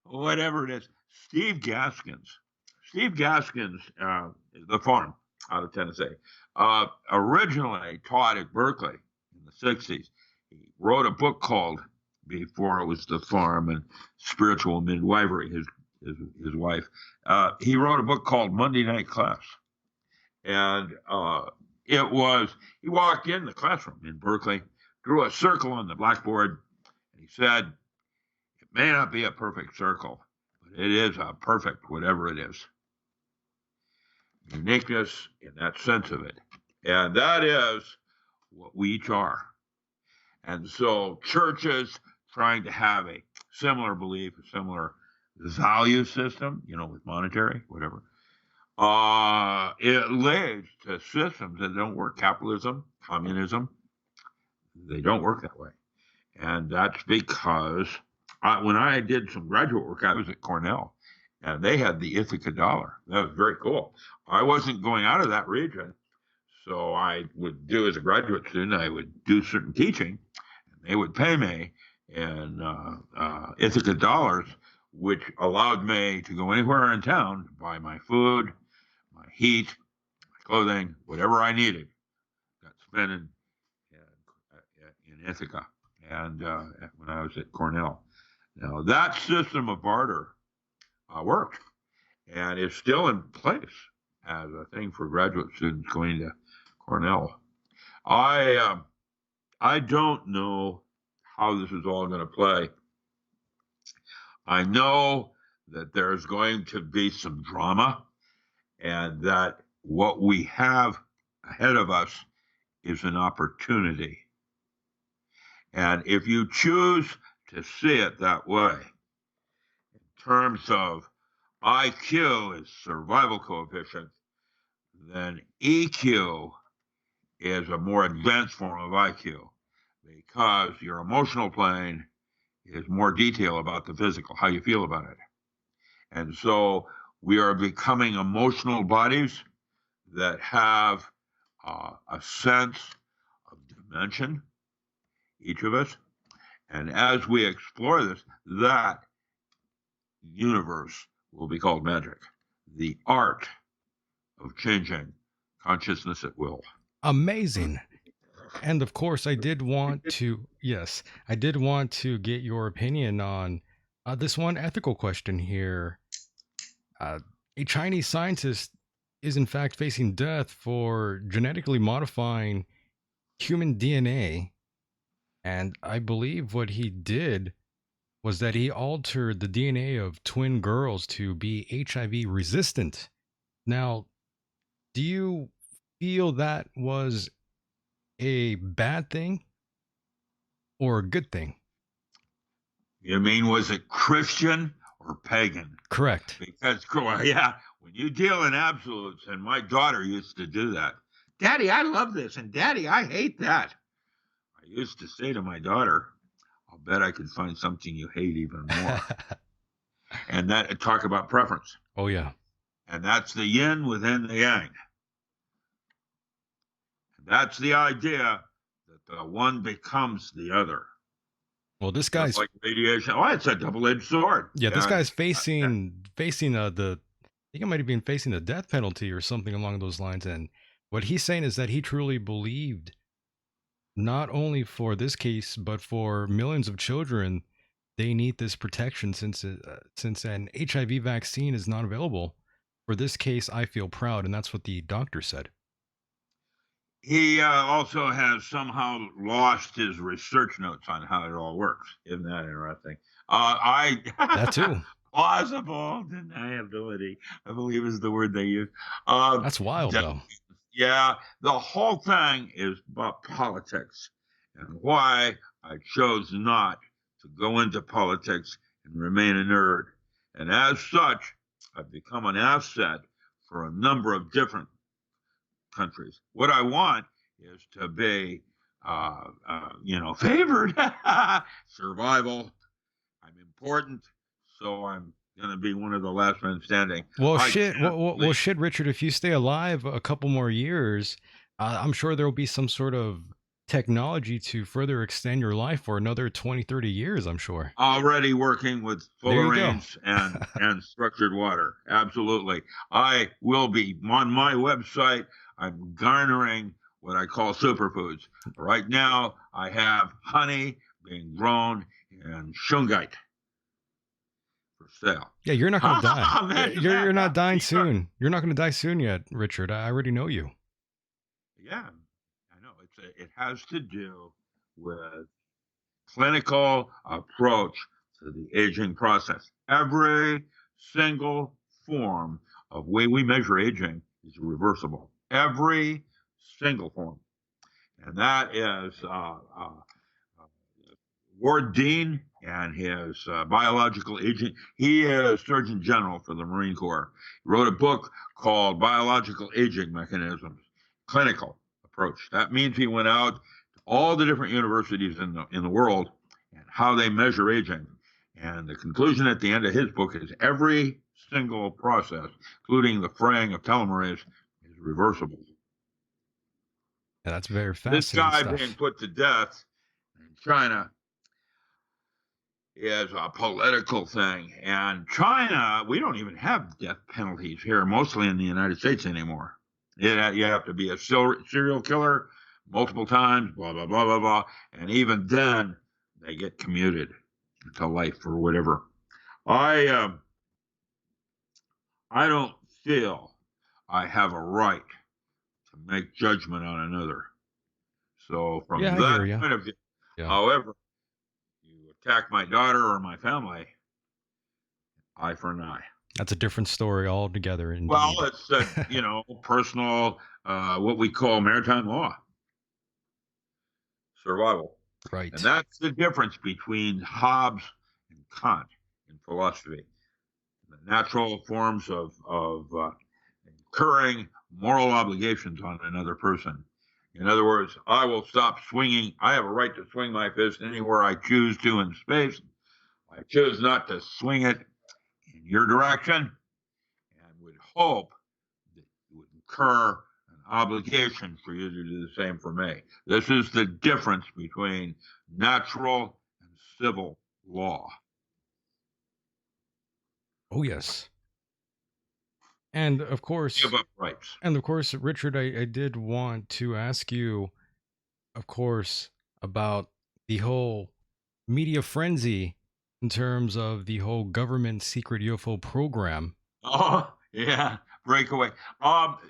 whatever it is. Steve Gaskins. Steve Gaskins is the farm out of Tennessee. Originally taught at Berkeley in the 60s. He wrote a book called, before it was The Farm and Spiritual Midwifery, his wife. He wrote a book called Monday Night Class. And he walked in the classroom in Berkeley, drew a circle on the blackboard, and he said, it may not be a perfect circle, but it is a perfect whatever it is. Uniqueness in that sense of it. And that is what we each are. And so churches trying to have a similar belief, a similar value system, with monetary, whatever, it leads to systems that don't work. Capitalism, communism, they don't work that way. And that's because when I did some graduate work, I was at Cornell, and they had the Ithaca dollar. That was very cool. I wasn't going out of that region, so I would do, as a graduate student, I would do certain teaching, and they would pay me in Ithaca dollars, which allowed me to go anywhere in town to buy my food, my heat, my clothing, whatever I needed. Got spent in Ithaca, and when I was at Cornell. Now that system of barter worked, and is still in place as a thing for graduate students going to Cornell. I don't know how this is all going to play. I know that there's going to be some drama, and that what we have ahead of us is an opportunity. And if you choose to see it that way, in terms of IQ is survival coefficient, then EQ is a more advanced form of IQ, because your emotional plane is more detail about the physical, how you feel about it. And so we are becoming emotional bodies that have a sense of dimension, each of us. And as we explore this, that universe will be called magic, the art of changing consciousness at will. Amazing. And of course, I did want to get your opinion on this one ethical question here. A Chinese scientist is in fact facing death for genetically modifying human DNA. And I believe what he did was that he altered the DNA of twin girls to be HIV resistant. Now, do you feel that was a bad thing or a good thing? You mean, was it Christian or pagan? Correct. Because, yeah, when you deal in absolutes, and my daughter used to do that. Daddy, I love this, and Daddy, I hate that. I used to say to my daughter, I'll bet I could find something you hate even more. And that, talk about preference. Oh, yeah. And that's the yin within the yang. And that's the idea that the one becomes the other. Well, this guy's just like radiation. Oh, it's a double-edged sword. Yeah, this guy's facing the I think he might have been facing the death penalty or something along those lines. And what he's saying is that he truly believed, not only for this case but for millions of children, they need this protection since an HIV vaccine is not available. For this case, I feel proud, and that's what the doctor said. He also has somehow lost his research notes on how it all works. Isn't that interesting? That too. Plausible deniability, I believe, is the word they use. That's wild, though. Yeah, the whole thing is about politics, and why I chose not to go into politics and remain a nerd. And as such, I've become an asset for a number of different countries. What I want is to be, favored. Survival. I'm important, so I'm going to be one of the last men standing. Well, I shit. can't Well, leave. shit, Richard. If you stay alive a couple more years, I'm sure there will be some sort of technology to further extend your life for another 20, 30 years. I'm sure. Already working with There you go. fullerenes and structured water. Absolutely. I will be on my website. I'm garnering what I call superfoods. Right now, I have honey being grown in shungite for sale. Yeah, you're not gonna die. Imagine You're that. not dying Yeah. soon. You're not gonna die soon yet, Richard. I already know you. Yeah, I know. It has to do with clinical approach to the aging process. Every single form of way we measure aging is reversible. Every single form. And that is Ward Dean and his biological aging. He is Surgeon General for the Marine Corps. He wrote a book called Biological Aging Mechanisms, Clinical Approach. That means he went out to all the different universities in the world and how they measure aging. And the conclusion at the end of his book is every single process, including the fraying of telomerase, is reversible. Yeah, that's very This fascinating guy being stuff. put to death in China is a political thing. And China, we don't even have death penalties here, mostly in the United States anymore. You have to be a serial killer multiple times, blah, blah, blah, blah, blah. And even then, they get commuted to life or whatever. I don't feel I have a right to make judgment on another. So Yeah, from I hear that you. point of view, Yeah, however, you attack my daughter or my family, eye for an eye. that's a different story altogether, Well, indeed. it's personal, what we call maritime law, survival. And Right. that's the difference between Hobbes and Kant in philosophy. The natural forms of incurring moral obligations on another person. In other words, I will stop swinging. I have a right to swing my fist anywhere I choose to in space. I choose not to swing it in your direction and would hope that you would incur an obligation for you to do the same for me. This is the difference between natural and civil law. Oh yes. And of Give course, up rights. Richard, I did want to ask you, of course, about the whole media frenzy in terms of the whole government secret UFO program. Oh, yeah, breakaway.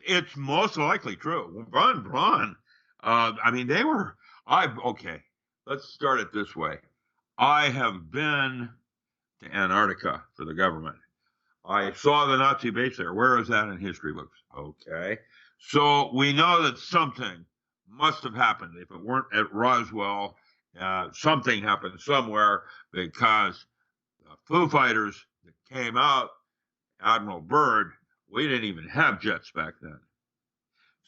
It's most likely true. Run. I mean, they were. Okay. Let's start it this way. I have been to Antarctica for the government. I saw the Nazi base there. Where is that in history books? Okay. So we know that something must have happened. If it weren't at Roswell, something happened somewhere because the Foo Fighters that came out, Admiral Byrd, we didn't even have jets back then.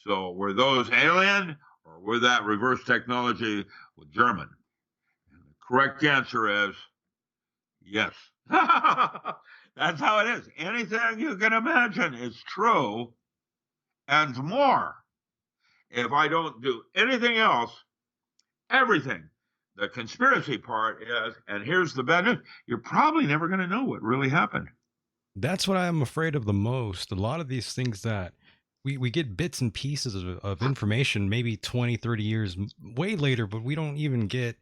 So were those alien or were that reverse technology with German? And the correct answer is yes. That's how it is. Anything you can imagine is true and more. If I don't do anything else, everything. The conspiracy part is, and here's the bad news, you're probably never going to know what really happened. That's what I'm afraid of the most. A lot of these things that we get bits and pieces of information, maybe 20, 30 years way later, but we don't even get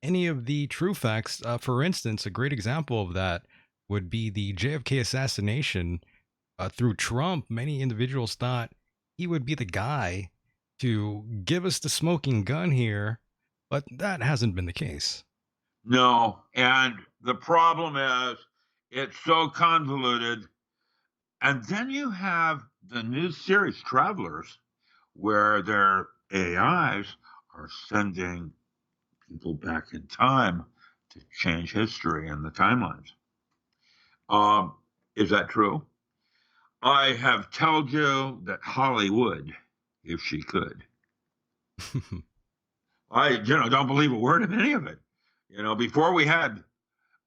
any of the true facts. For instance, a great example of that would be the JFK assassination. Through Trump, many individuals thought he would be the guy to give us the smoking gun here, but that hasn't been the case. No. And the problem is it's so convoluted. And then you have the new series Travelers, where their AIs are sending people back in time to change history and the timelines. Is that true? I have told you that Hollywood, if she could. I, don't believe a word of any of it. Before we had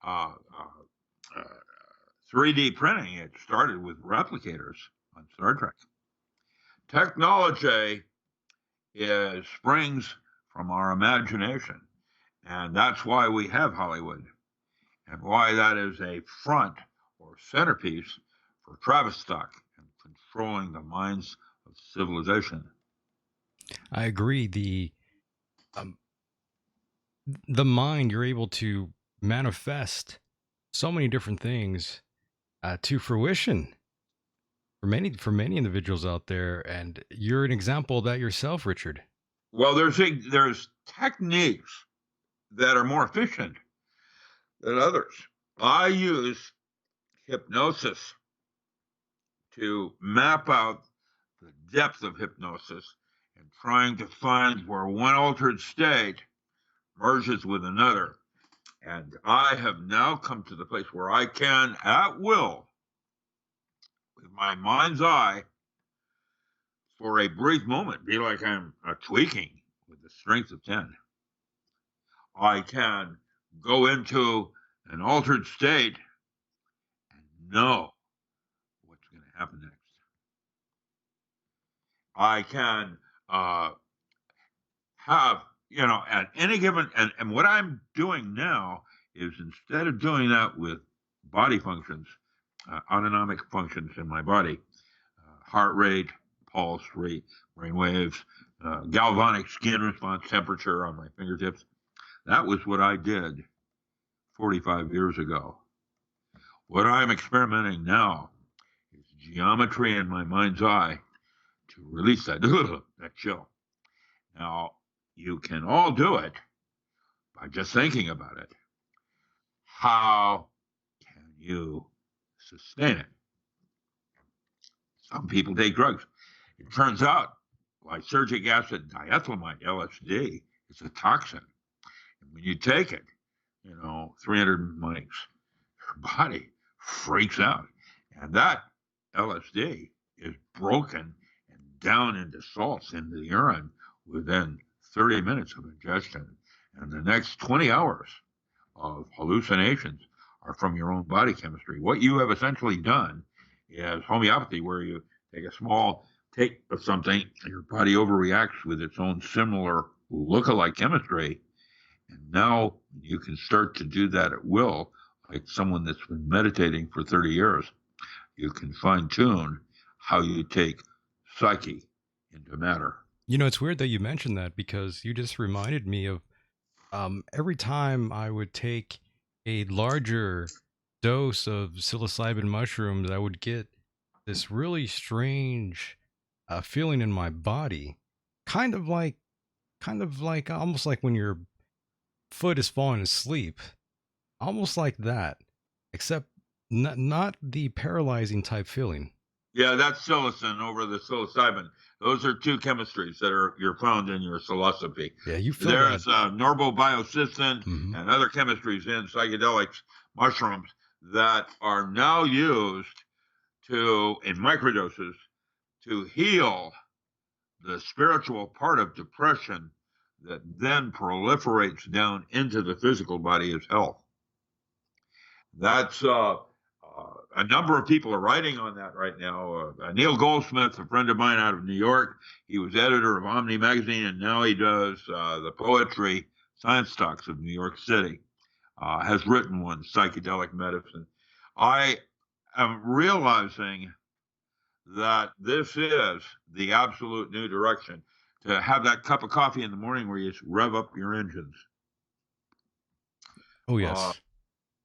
uh, uh, 3D printing, it started with replicators on Star Trek. Technology springs from our imagination, and that's why we have Hollywood, and why that is a front or centerpiece for Travis stock and controlling the minds of civilization. I agree. Um, the mind, you're able to manifest so many different things to fruition for many individuals out there, and you're an example of that yourself, Richard. Well, there's techniques that are more efficient than others. I use hypnosis to map out the depth of hypnosis and trying to find where one altered state merges with another. And I have now come to the place where I can, at will, with my mind's eye, for a brief moment, be like I'm tweaking with the strength of 10. I can go into an altered state and know what's going to happen next. I can have, at any given, and what I'm doing now is, instead of doing that with body functions, autonomic functions in my body, heart rate, pulse rate, brain waves, galvanic skin response, temperature on my fingertips. That was what I did 45 years ago. What I'm experimenting now is geometry in my mind's eye to release that, that chill. Now, you can all do it by just thinking about it. How can you sustain it? Some people take drugs. It turns out lysergic acid diethylamide, LSD, is a toxin. And when you take it, 300 mics, your body freaks out. And that LSD is broken and down into salts in the urine within 30 minutes of ingestion. And the next 20 hours of hallucinations are from your own body chemistry. What you have essentially done is homeopathy, where you take a small take of something, and your body overreacts with its own similar look-alike chemistry. And now you can start to do that at will, like someone that's been meditating for 30 years. You can fine-tune how you take psyche into matter. It's weird that you mentioned that, because you just reminded me of every time I would take a larger dose of psilocybin mushrooms, I would get this really strange feeling in my body, kind of like, almost like when your foot is falling asleep, almost like that, except not the paralyzing type feeling. Yeah, that's psilocin over the psilocybin. Those are two chemistries that you're found in your psilocybin. Yeah, you feel There's that. norbobiocystin and other chemistries in psychedelics mushrooms that are now used in microdoses, to heal the spiritual part of depression that then proliferates down into the physical body as health. That's a number of people are writing on that right now. Neil Goldsmith, a friend of mine out of New York, he was editor of Omni magazine, and now he does the poetry science talks of New York City. Has written one, Psychedelic Medicine. I am realizing that this is the absolute new direction, to have that cup of coffee in the morning where you just rev up your engines. Oh Uh, yes.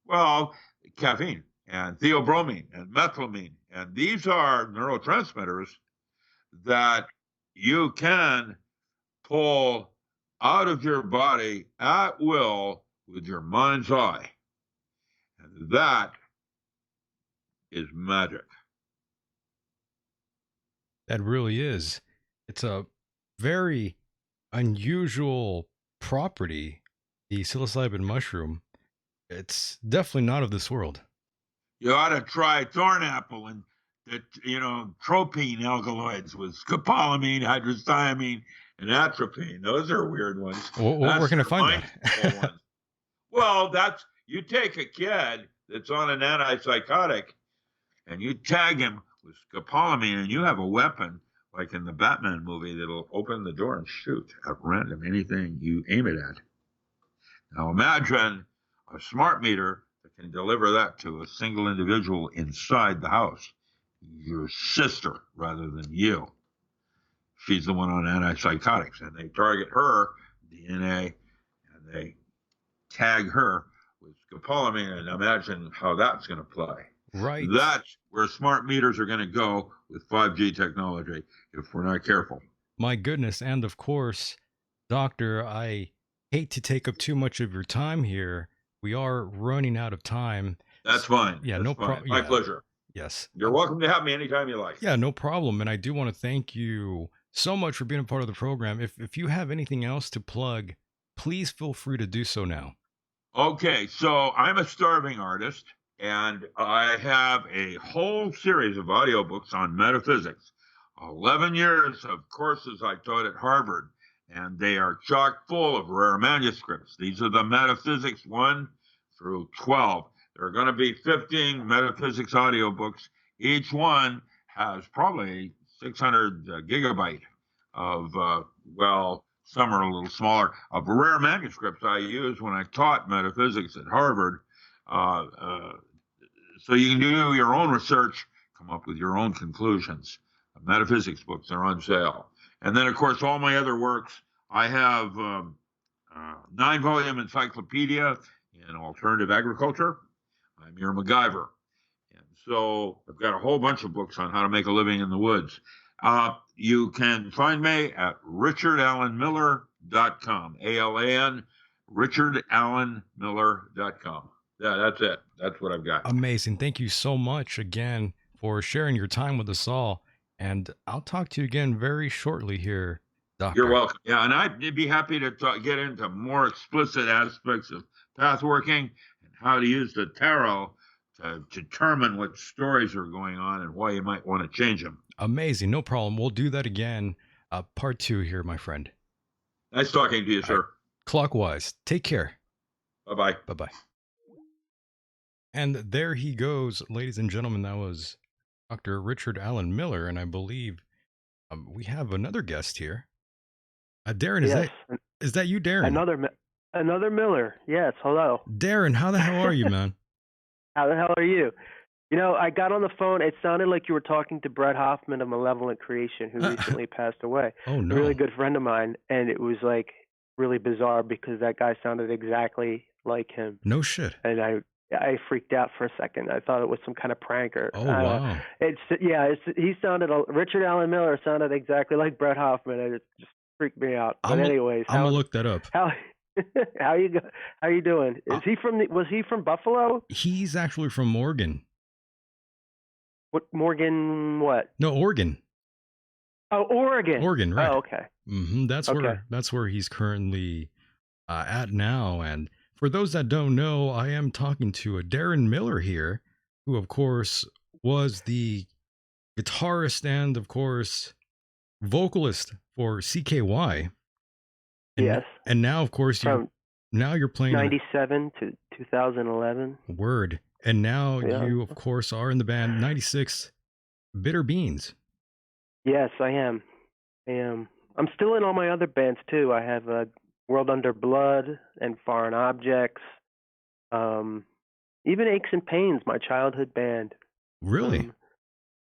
well, caffeine and theobromine and methylamine, and these are neurotransmitters that you can pull out of your body at will with your mind's eye. And that is magic. That really is. It's a very unusual property, the psilocybin mushroom. It's definitely not of this world. You ought to try thorn apple and that, tropine alkaloids with scopolamine, hydrostyamine, and atropine. Those are weird ones. Where That's can I their find mind control that? ones. Well, you take a kid that's on an antipsychotic and you tag him with scopolamine, and you have a weapon like in the Batman movie that'll open the door and shoot at random anything you aim it at. Now imagine a smart meter that can deliver that to a single individual inside the house, your sister rather than you. She's the one on antipsychotics, and they target her DNA and they tag her with scopolamine, and imagine how that's going to play. Right. That's where smart meters are going to go with 5G technology if we're not careful. My goodness. And of course, Doctor, I hate to take up too much of your time here. We are running out of time. That's fine. Yeah, That's no fine. problem. My Yeah, pleasure. yes. You're welcome to have me anytime you like. Yeah, no problem. And I do want to thank you so much for being a part of the program. If you have anything else to plug, please feel free to do so now. Okay, so I'm a starving artist, and I have a whole series of audiobooks on metaphysics. 11 years of courses I taught at Harvard, and they are chock full of rare manuscripts. These are the metaphysics 1 through 12. There are going to be 15 metaphysics audiobooks. Each one has probably 600 gigabyte of, some are a little smaller, of rare manuscripts I used when I taught metaphysics at Harvard. So you can do your own research, come up with your own conclusions. Metaphysics books are on sale. And then, of course, all my other works. I have 9-volume encyclopedia in alternative agriculture. I'm your MacGyver. And so I've got a whole bunch of books on how to make a living in the woods. You can find me at richardallenmiller.com. ALAN, richardallenmiller.com. Yeah, that's it. That's what I've got. Amazing. Thank you so much again for sharing your time with us all. And I'll talk to you again very shortly here, Doctor. You're welcome. Yeah, and I'd be happy to get into more explicit aspects of path working and how to use the tarot to determine what stories are going on and why you might want to change them. Amazing. No problem. We'll do that again. Part 2 here, my friend. Nice talking to you, sir. Right. Clockwise. Take care. Bye-bye. Bye-bye. And there he goes, ladies and gentlemen. That was Dr. Richard Allen Miller, and I believe we have another guest here. Darren, is that you, Darren? Another Miller. Yes, hello. Darren, how the hell are you, man? How the hell are you? I got on the phone. It sounded like you were talking to Brett Hoffman of Malevolent Creation, who recently passed away. Oh, no. A really good friend of mine, and it was like really bizarre because that guy sounded exactly like him. No shit. And I freaked out for a second. I thought it was some kind of pranker. Oh, wow. Richard Allen Miller sounded exactly like Brett Hoffman, and it just freaked me out. But anyways, I'm gonna look that up. How you doing? Was he from Buffalo? He's actually from Oregon. What Morgan? What? No, Oregon. Oh, Oregon. Oregon, right? Oh, okay. That's where he's currently at now. And for those that don't know, I am talking to a Deron Miller here, who of course was the guitarist and of course vocalist for CKY. Yes. And now, of course, you're playing 97 to 2011. Word. And now you, of course, are in the band 96 Bitter Beans. Yes, I am. I'm still in all my other bands, too. I have World Under Blood and Foreign Objects. Even Aches and Pains, my childhood band. Really?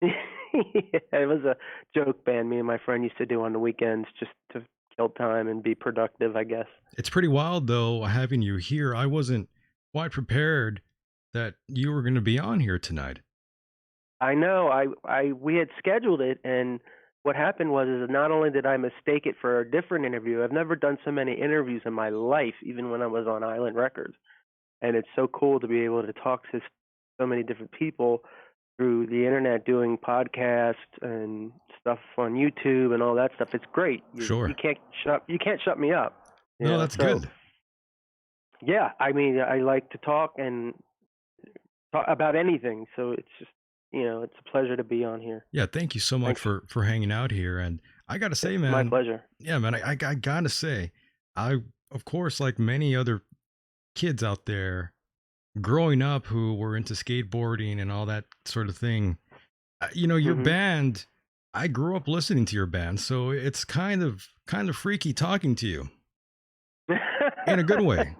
It was a joke band me and my friend used to do on the weekends just to kill time and be productive, I guess. It's pretty wild, though, having you here. I wasn't quite prepared that you were going to be on here tonight. I know. We had scheduled it, and what happened was is not only did I mistake it for a different interview, I've never done so many interviews in my life, even when I was on Island Records. And it's so cool to be able to talk to so many different people through the internet, doing podcasts and stuff on YouTube and all that stuff. It's great. Sure. You can't shut me up. No, that's good. Yeah, I mean, I like to talk and talk about anything, so it's just it's a pleasure to be on here. Yeah, thank you so much Thanks. for hanging out here. And I gotta say, My man, pleasure. yeah, man, I gotta say, I of course, like many other kids out there, growing up who were into skateboarding and all that sort of thing, your Hmm. band. I grew up listening to your band, so it's kind of freaky talking to you in a good way.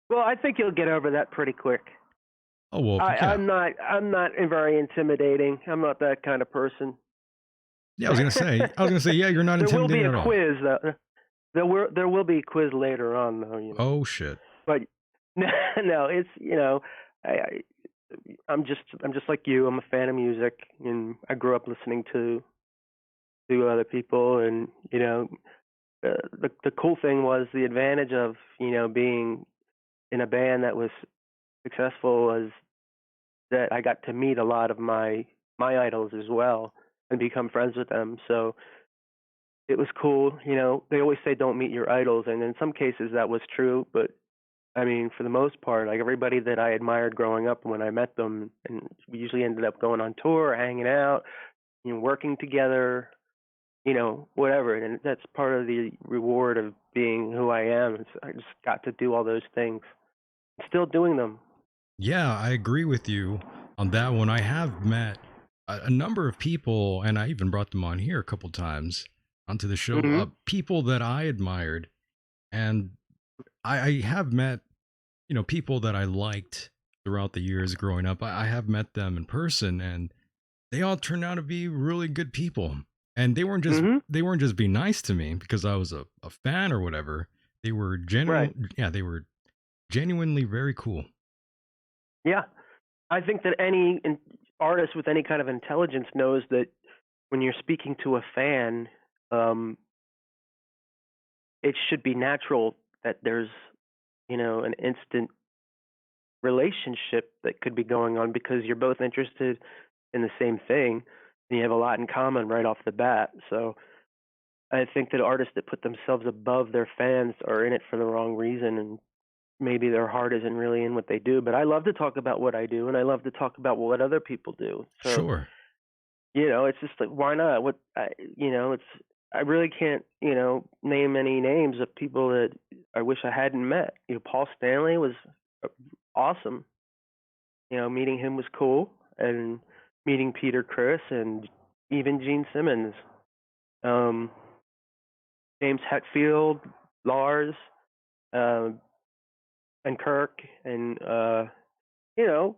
Well, I think you'll get over that pretty quick. Oh well, I, yeah, I'm not very intimidating. I'm not that kind of person. yeah. I was gonna say, yeah, you're not There will be intimidating a at all. quiz though. There will be a quiz later on though. Oh shit. But no, it's I I'm just like you. I'm a fan of music, and I grew up listening to other people, and the cool thing was the advantage of being in a band that was successful was that I got to meet a lot of my idols as well and become friends with them. So it was cool. They always say don't meet your idols, and in some cases that was true, but I mean, for the most part, like everybody that I admired growing up, when I met them, and we usually ended up going on tour, hanging out, working together, whatever. And that's part of the reward of being who I am. I just got to do all those things. Still doing them. Yeah, I agree with you on that one. I have met a number of people, and I even brought them on here a couple times onto the show. Hmm. People that I admired, and I have met, people that I liked throughout the years growing up. I have met them in person, and they all turned out to be really good people. And Hmm. they weren't just being nice to me because I was a fan or whatever. They were Right. genuine. Yeah, they were genuinely very cool. Yeah. I think that artist with any kind of intelligence knows that when you're speaking to a fan, um, it should be natural that there's, an instant relationship that could be going on because you're both interested in the same thing and you have a lot in common right off the bat. So I think that artists that put themselves above their fans are in it for the wrong reason, and maybe their heart isn't really in what they do. But I love to talk about what I do, and I love to talk about what other people do. So Sure. it's just like, why not? It's I really can't name any names of people that I wish I hadn't met. Paul Stanley was awesome. Meeting him was cool, and meeting Peter Criss and even Gene Simmons, um, James Hetfield, Lars, uh, and Kirk, and you know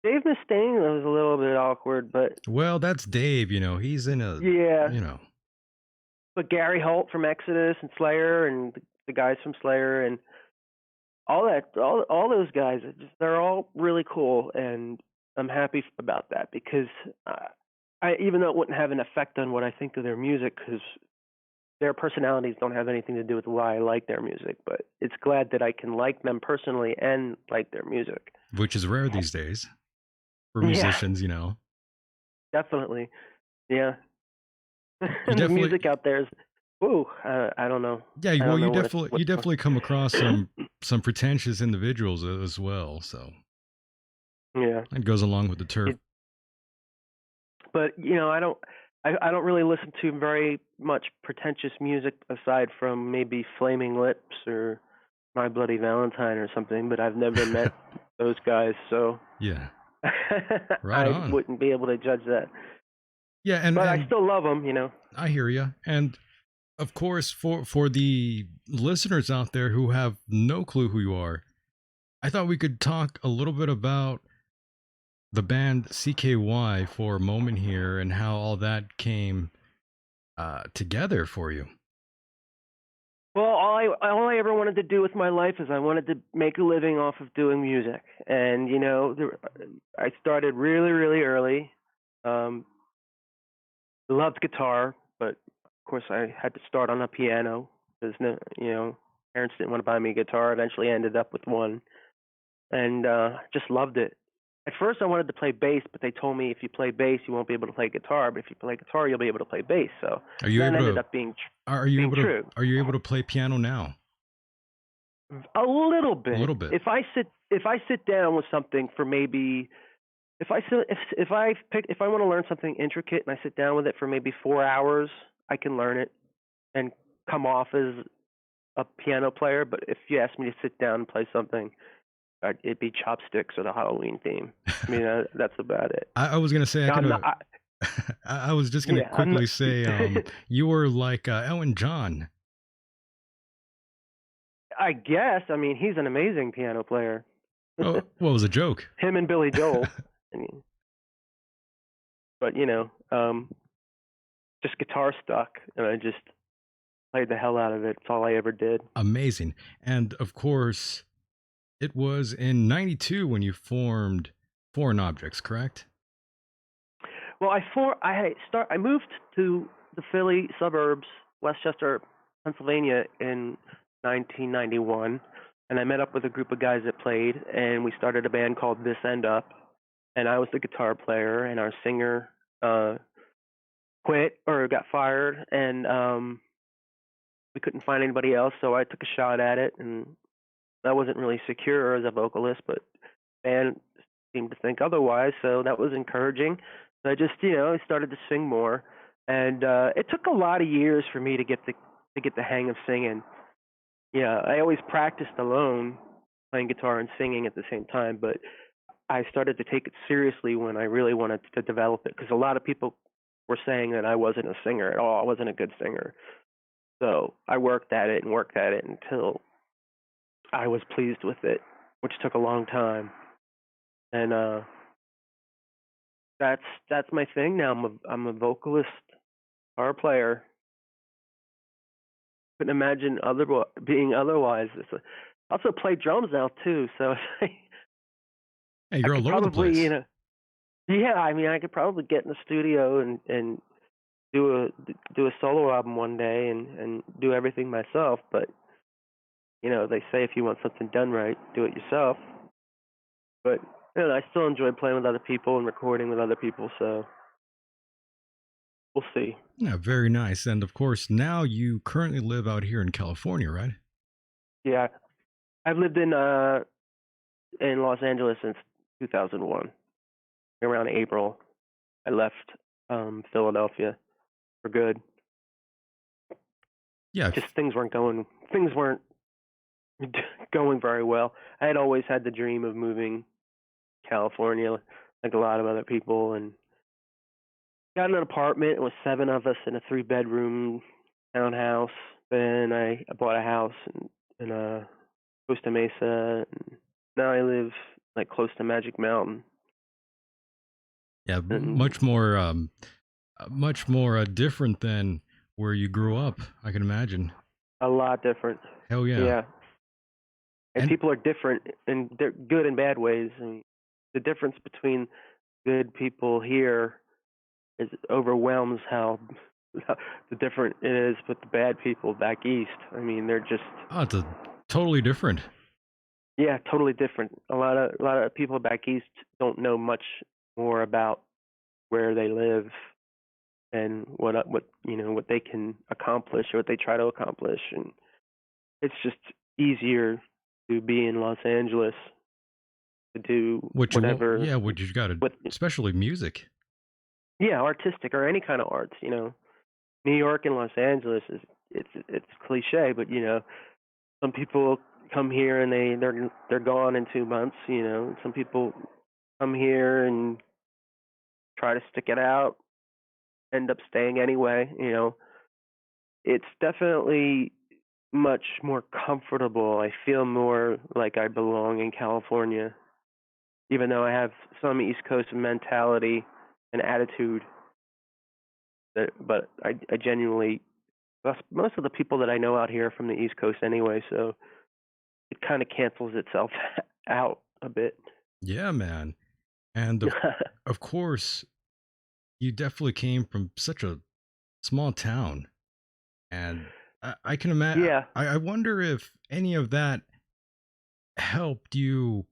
Dave Mustaine was a little bit awkward, but Well, that's Dave, he's in a, yeah. you know, But Gary Holt from Exodus and Slayer, and the guys from Slayer, and all those guys, they're all really cool, and I'm happy about that because I even though it wouldn't have an effect on what I think of their music, because their personalities don't have anything to do with why I like their music, but it's glad that I can like them personally and like their music. which is rare these days for Yeah, musicians. definitely. Yeah. You The definitely music out there is, whoa, I don't know. Yeah, I well don't you know definitely you what's going. definitely come across some pretentious individuals as well, so Yeah. that goes along with the turf. But I don't really listen to very much pretentious music aside from maybe Flaming Lips or My Bloody Valentine or something, but I've never met those guys, so Yeah. Right I on. wouldn't be able to judge that. Yeah, and But I and still love them. I hear you. And of course, for the listeners out there who have no clue who you are, I thought we could talk a little bit about the band CKY for a moment here and how all that came together for you. Well, all I ever wanted to do with my life is I wanted to make a living off of doing music, and I started really, really early. Um, Loved guitar, but of course I had to start on a piano because parents didn't want to buy me a guitar. Eventually, I ended up with one, and just loved it. At first, I wanted to play bass, but they told me if you play bass, you won't be able to play guitar. But if you play guitar, you'll be able to play bass. So Are you that able ended to up being are you being able to true. are you able to play piano now? A little A bit. little bit. If I sit down with something for maybe if I want to learn something intricate and I sit down with it for maybe 4 hours, I can learn it and come off as a piano player. But if you ask me to sit down and play something, it'd be chopsticks or the Halloween theme. I mean, that's about it. I was gonna say I Now, could. I'm not. I was just gonna Yeah, I'm not. quickly say, you were like Elton John. I guess. I mean, he's an amazing piano player. Oh, well, it was a joke. Him and Billy Joel. I mean, but just guitar stuck, and I just played the hell out of it. It's all I ever did. Amazing. And of course, it was in '92 when you formed Foreign Objects, correct? Well, I moved to the Philly suburbs, Westchester, Pennsylvania, in 1991, and I met up with a group of guys that played, and we started a band called This End Up, and I was the guitar player, and our singer quit or got fired, and we couldn't find anybody else, so I took a shot at it, and I wasn't really secure as a vocalist, but the band seemed to think otherwise, so that was encouraging. So I just, I started to sing more, and it took a lot of years for me to get the hang of singing. Yeah, I always practiced alone, playing guitar and singing at the same time, but I started to take it seriously when I really wanted to develop it, because a lot of people were saying that I wasn't a singer at all. I wasn't a good singer. So I worked at it until I was pleased with it, which took a long time. And that's my thing now. I'm a vocalist, guitar player. Couldn't imagine being otherwise. I also play drums now too, so Hey, I you're could all over the probably, place. yeah. I mean, I could probably get in the studio and do a solo album one day and do everything myself. But they say if you want something done right, do it yourself. But I still enjoy playing with other people and recording with other people. So we'll see. Yeah, very nice. And of course, now you currently live out here in California, right? Yeah, I've lived in Los Angeles since 2001. Around April, I left Philadelphia for good. Yeah. Just things weren't going very well. I had always had the dream of moving to California, like a lot of other people, and got an apartment. It was 7 of us in a 3-bedroom townhouse. Then I bought a house in Costa Mesa, and now I live like close to Magic Mountain. Yeah, And much more different than where you grew up, I can imagine. a lot different. Hell yeah. Yeah. And And people are different in good and bad ways. I mean, the difference between good people here overwhelms how the different it is with the bad people back east. I mean, they're just it's totally different. totally different. A lot of people back east don't know much more about where they live and what they can accomplish or what they try to accomplish, and it's just easier to be in Los Angeles to do What you want, whatever. yeah, what you got to, What especially music. artistic or any kind of arts. New York and Los Angeles it's cliche, but some people come here and they're gone in 2 months. Some people come here and try to stick it out, end up staying anyway. It's definitely much more comfortable. I feel more like I belong in California, even though I have some East Coast mentality and attitude. But I genuinely, most of the people that I know out here are from the East Coast anyway, so it kind of cancels itself out a bit. Yeah, man. And of course, you definitely came from such a small town. And I can imagine, Yeah. I wonder if any of that helped you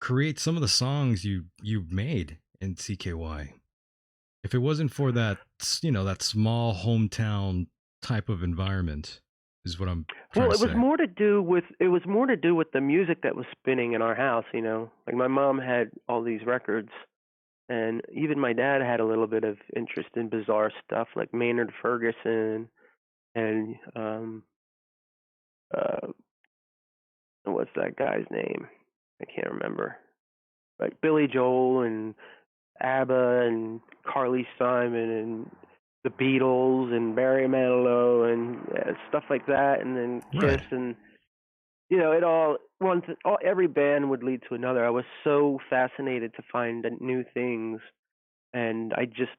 create some of the songs you've made in CKY. If it wasn't for that, that small hometown type of environment, is what I'm trying Well, to say. it was more to do with the music that was spinning in our house. Like my mom had all these records, and even my dad had a little bit of interest in bizarre stuff like Maynard Ferguson and uh, what's that guy's name? I can't remember. Like Billy Joel and ABBA and Carly Simon and the Beatles and Barry Manilow and stuff like that, and then Kiss, Right. and it every band would lead to another. I was so fascinated to find new things, and I just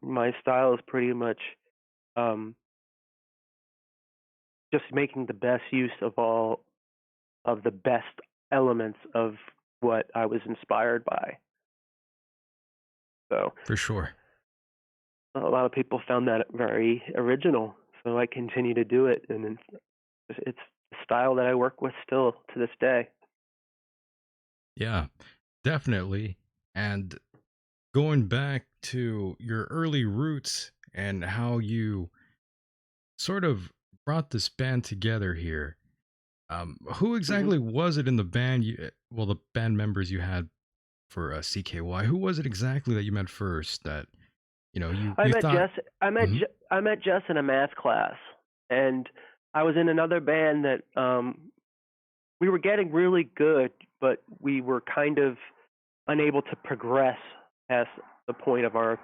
my style is pretty much um, just making the best use of all of the best elements of what I was inspired by. So For sure. a lot of people found that very original, so I continue to do it, and it's a style that I work with still to this day. Yeah, definitely. And going back to your early roots and how you sort of brought this band together here. Who hmm exactly was it in the band? Well, the band members you had for CKY. Who was it exactly that you met first? That you I you met thought. Jess. Mhm. I met Jess in a math class, and I was in another band that we were getting really good, but we were kind of unable to progress past the point of our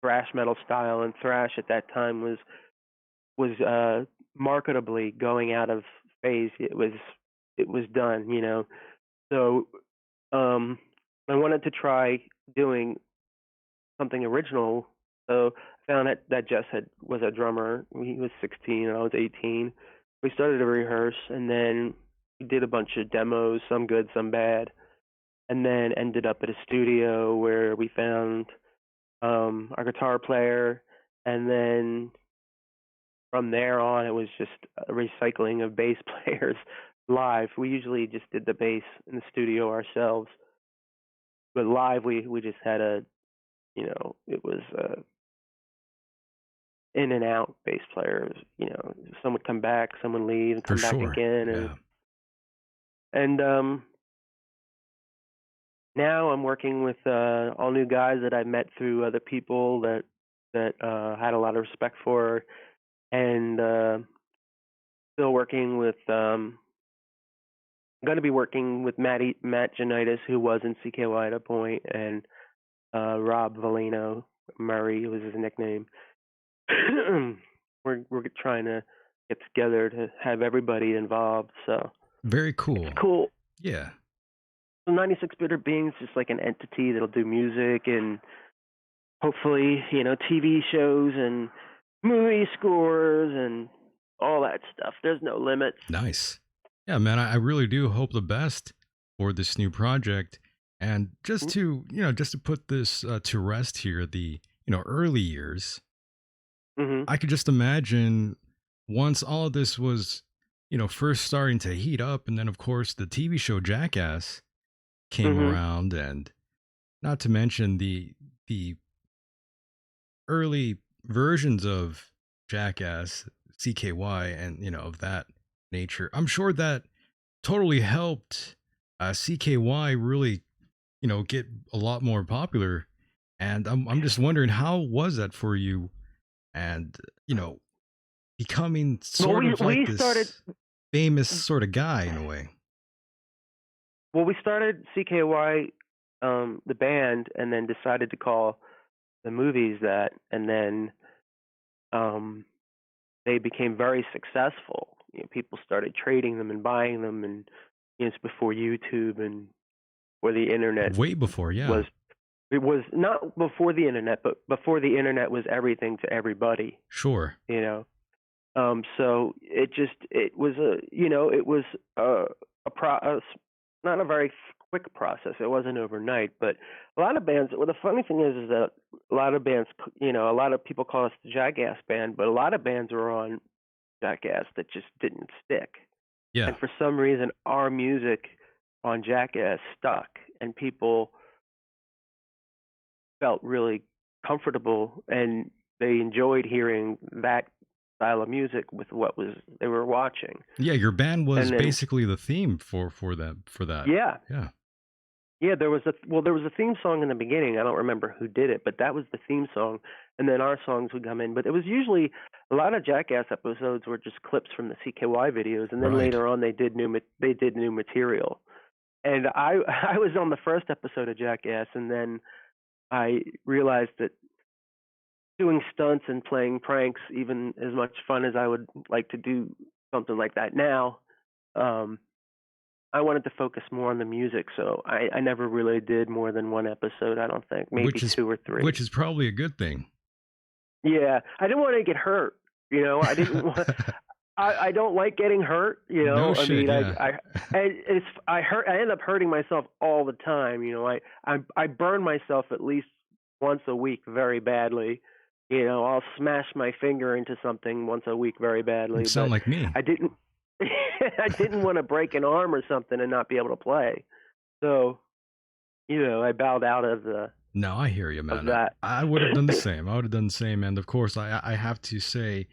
thrash metal style. And thrash at that time was marketably going out of phase. It was done, So um, I wanted to try doing something original. So I found that Jess was a drummer. He was 16 and I was 18. We started to rehearse, and then we did a bunch of demos, some good, some bad, and then ended up at a studio where we found our guitar player, and then from there on, it was just a recycling of bass players live. We usually just did the bass in the studio ourselves, but live we just had it was in and out bass players. Some would come back, some would leave, and For come back sure. again, and Yeah. and now I'm working with all new guys that I met through other people that had a lot of respect for, and still working with. I'm going to be working with Matt Janitis, who was in CKY at a point, and Rob Valino Murray was his nickname. we're trying to get together to have everybody involved. So Very it's cool. cool. Yeah. So 96 Bitter Beings is like an entity that'll do music and hopefully TV shows and movie scores and all that stuff. There's no limits. Nice. Yeah, man. I really do hope the best for this new project. And just to put this to rest here, the early years. Mm-hmm. I could just imagine once all of this was, first starting to heat up, and then of course the TV show Jackass came Mm-hmm. around, and not to mention the early versions of Jackass, CKY, and of that nature. I'm sure that totally helped CKY really, get a lot more popular. And I'm just wondering, how was that for you? And becoming Well, sort we of like we started this famous sort of guy in a way. well we started CKY, the band, and then decided to call the movies that, and then um, they became very successful. People started trading them and buying them, and it's before YouTube and where the internet Way before, yeah. was. It was not before the internet, but before the internet was everything to everybody. Sure. You know, So it was not a very quick process. It wasn't overnight, but a lot of bands. Well, the funny thing is that a lot of bands, a lot of people call us the Jackass band, but a lot of bands were on Jackass that just didn't stick. Yeah. And for some reason, our music on Jackass stuck, and people felt really comfortable, and they enjoyed hearing that style of music with what was they were watching. Yeah, your band was And then basically the theme for that. yeah, Yeah. Yeah, there was a theme song in the beginning. I don't remember who did it, but that was the theme song, and then our songs would come in. But it was usually a lot of Jackass episodes were just clips from the CKY videos, and then Right. later on they did new material. And I I was on the first episode of Jackass, and then I realized that doing stunts and playing pranks, even as much fun as I would like to do something like that now, um, I wanted to focus more on the music, so I never really did more than one episode. I don't think, maybe Which is two or three. which is probably a good thing. Yeah, I didn't want to get hurt. I didn't want. I don't like getting hurt. No I shit, mean, yeah. I end up hurting myself all the time. I burn myself at least once a week very badly. I'll smash my finger into something once a week very badly, You sound but like me. I didn't. I didn't want to break an arm or something and not be able to play. So, I bowed out No, I hear you, of man. that. I would have done the same. I would have done the same. And of course, I have to say,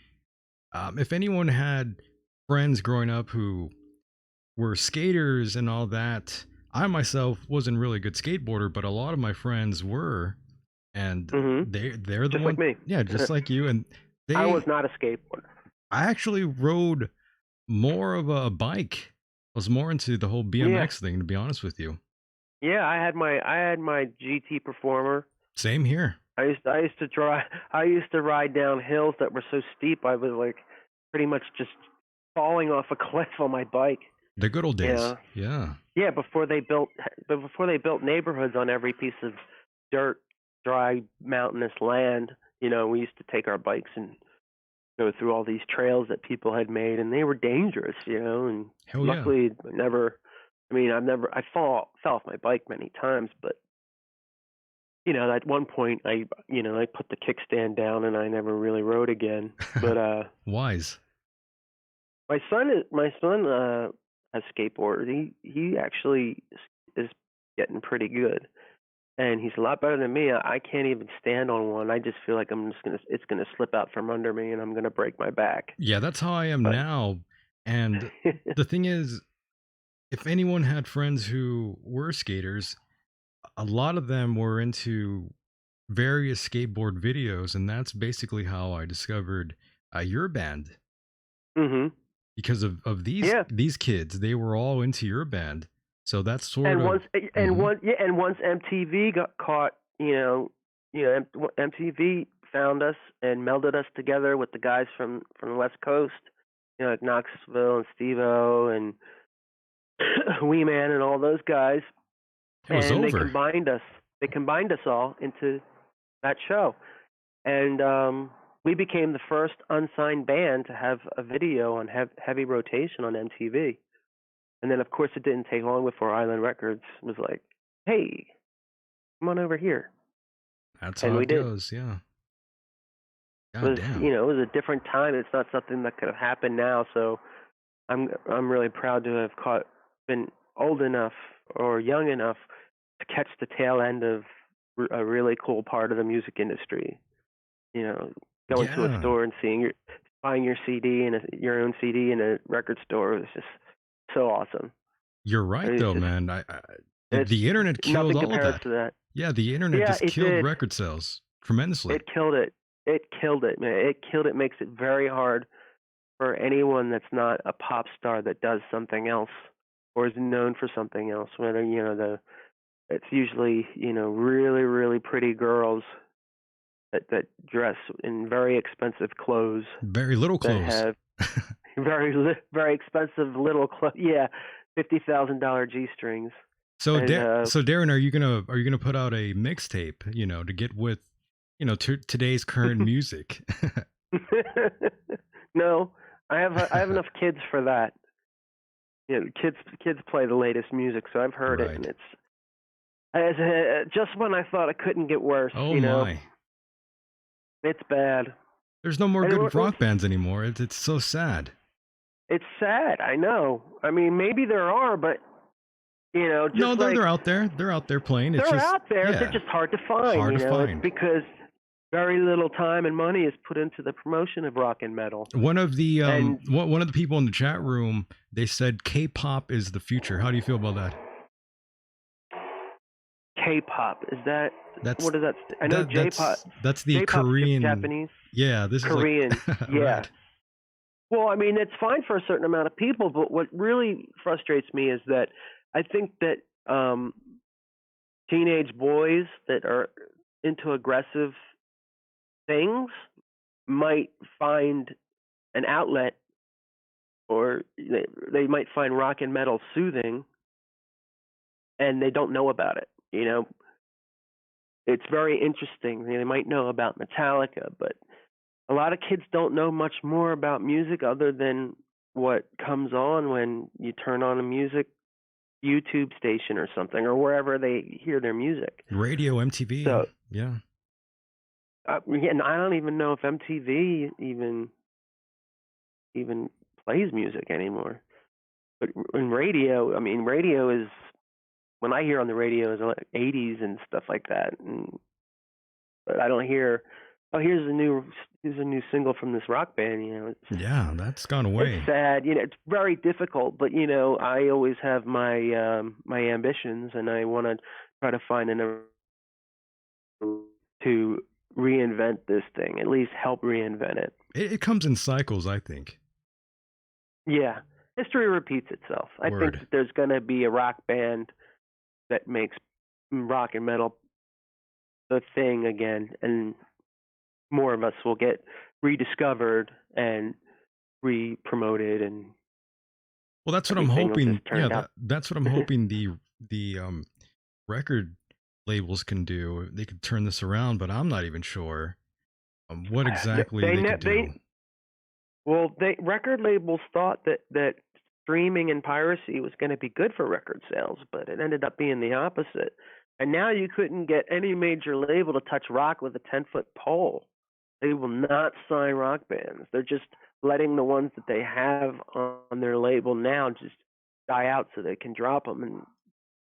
if anyone had friends growing up who were skaters and all that, I myself wasn't really a good skateboarder, but a lot of my friends were, and Hmm. they're the Just one, like me. yeah, just like you. And I was they, not a skateboarder. I actually rode more of a bike. I was more into the whole Yeah. BMX thing, to be honest with you. Yeah, I had my GT Performer. Same here. I used to ride down hills that were so steep I was like pretty much just falling off a cliff on my bike. The good old days. Yeah. Yeah. Yeah, before they built neighborhoods on every piece of dirt, dry, mountainous land, we used to take our bikes and go through all these trails that people had made, and they were dangerous, and Hell yeah. luckily I fell off my bike many times, but at one point I put the kickstand down and I never really rode again. But Wise. my son has skateboarded. He actually is getting pretty good, and he's a lot better than me. I can't even stand on one. I just feel like it's gonna slip out from under me and I'm gonna break my back. Yeah, that's how I am But now. And the thing is, if anyone had friends who were skaters, a lot of them were into various skateboard videos, and that's basically how I discovered your band mhm. because of Yeah. these kids. They were all into your band, so that's sort And of. Mhm. once MTV got caught, MTV found us and melded us together with the guys from the West Coast, like Knoxville and Steve-O and Wee Man and all those guys, It was and they over. combined us. They combined us all into that show, and we became the first unsigned band to have a video on heavy rotation on MTV. And then, of course, it didn't take long before Island Records was like, "Hey, come on over here," That's and how we it did. goes. Yeah. It God was, damn. it was a different time. It's not something that could have happened now. So I'm really proud to have been old enough or young enough to catch the tail end of a really cool part of the music industry. Going to a Yeah. store and buying your CD and your own CD in a record store was just so awesome. You're right, It's though, just man. it's The internet killed nothing all of compares that. to that. Yeah, the internet Yeah, just it killed did. record sales tremendously. It killed it. It killed it, man. It killed it. Makes it very hard for anyone that's not a pop star that does something else or is known for something else. Whether it's usually really really pretty girls that dress in very expensive clothes Very little that clothes. have very expensive little clothes. Yeah, $50,000 G strings. So, And so Darren, are you gonna put out a mixtape? To get with, today's current music. no, I have enough kids for that. Kids play the latest music, so I've heard it, and Right. it's just when I thought it couldn't get worse. Oh my. It's bad. There's no more And good rock bands anymore. It's so sad. it's sad. I know. I mean, maybe there are, but just No, like they're out there. They're out there playing. It's they're just out there. yeah, They're just hard to find. hard to It's find. because very little time and money is put into the promotion of rock and metal. One of the And one of the people in the chat room, they said K-pop is the future. How do you feel about that? K-pop. Is that That's what is that? I know J-pop. that's the J-pop's Korean. Japanese. Yeah, this is like Korean. Yeah. right. Well, I mean, it's fine for a certain amount of people, but what really frustrates me is that I think that teenage boys that are into aggressive things might find an outlet, or they might find rock and metal soothing, and they don't know about it. It's very interesting. They might know about Metallica, but a lot of kids don't know much more about music other than what comes on when you turn on a music YouTube station or something, or wherever they hear their music. Radio, MTV. So, yeah. And I don't even know if MTV even plays music anymore. But in radio, I mean, radio is, when I hear on the radio, is like 80s and stuff like that. But I don't hear, oh, here's a new single from this rock band. Yeah, that's gone away. It's sad. It's very difficult. But I always have my my ambitions, and I want to try to find to reinvent this thing, at least help reinvent it. It comes in cycles, I think. Yeah, history repeats itself. I think that there's going to be a rock band that makes rock and metal the thing again, and more of us will get rediscovered and re-promoted. And well, that's what I'm hoping. Yeah, that's what I'm hoping the record labels can do. They could turn this around, but I'm not even sure what exactly they could do. Well, record labels thought that streaming and piracy was going to be good for record sales, but it ended up being the opposite. And now you couldn't get any major label to touch rock with a 10-foot pole. They will not sign rock bands. They're just letting the ones that they have on their label now just die out so they can drop them and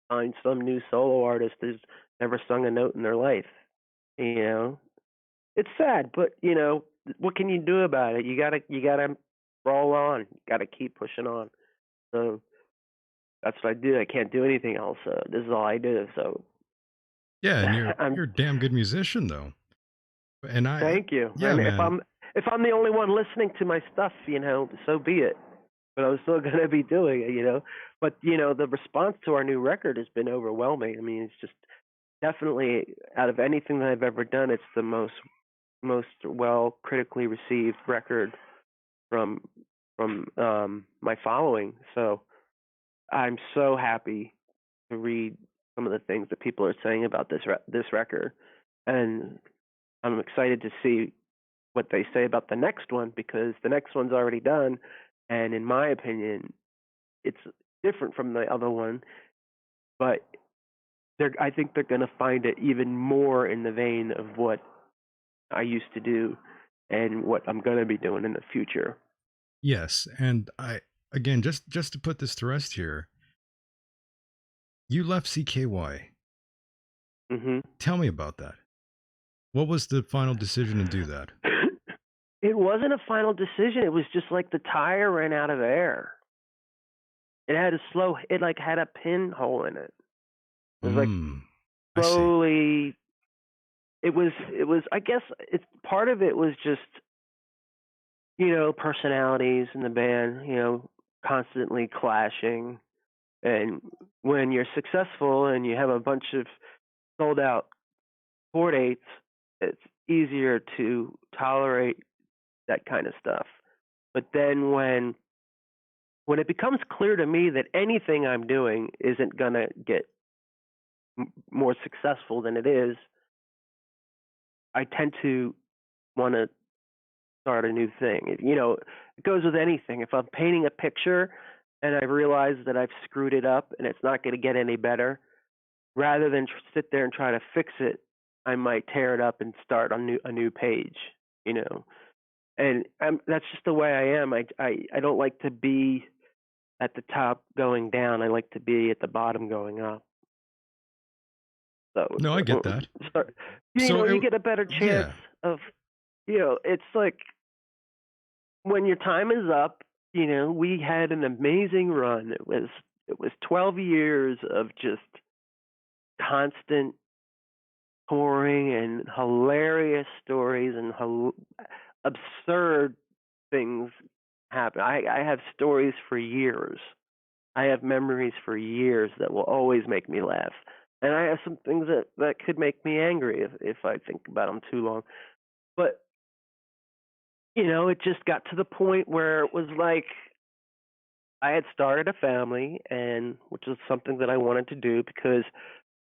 find some new solo artist who's never sung a note in their life. It's sad, but what can you do about it? You gotta roll on. You gotta keep pushing on. So that's what I do. I can't do anything else. This is all I do. So yeah, and you're a damn good musician, though. And thank you. Yeah, and man. If I'm the only one listening to my stuff, so be it. But I'm still gonna be doing it, But the response to our new record has been overwhelming. I mean, it's just definitely, out of anything that I've ever done, it's the most well critically received record from my following. So I'm so happy to read some of the things that people are saying about this record, and I'm excited to see what they say about the next one, because the next one's already done, and in my opinion, it's different from the other one, but I think they're going to find it even more in the vein of what I used to do and what I'm going to be doing in the future. Yes, and again, just to put this to rest here, you left CKY. Mm-hmm. Tell me about that. What was the final decision to do that? It wasn't a final decision. It was just like the tire ran out of air. It had had a pinhole in it. It was like slowly. It was. I guess it's part of it was just, personalities in the band, constantly clashing, and when you're successful and you have a bunch of sold out tour dates, it's easier to tolerate that kind of stuff. But then when it becomes clear to me that anything I'm doing isn't going to get more successful than it is, I tend to want to start a new thing. It goes with anything. If I'm painting a picture and I realize that I've screwed it up and it's not going to get any better, rather than sit there and try to fix it, I might tear it up and start a new page, And that's just the way I am. I don't like to be at the top going down. I like to be at the bottom going up. So no, I get that. You get a better chance of, it's like when your time is up. We had an amazing run. It was 12 years of just constant touring and hilarious stories and absurd things happen. I have stories for years. I have memories for years that will always make me laugh. And I have some things that could make me angry if I think about them too long. But, it just got to the point where it was like I had started a family, and which was something that I wanted to do because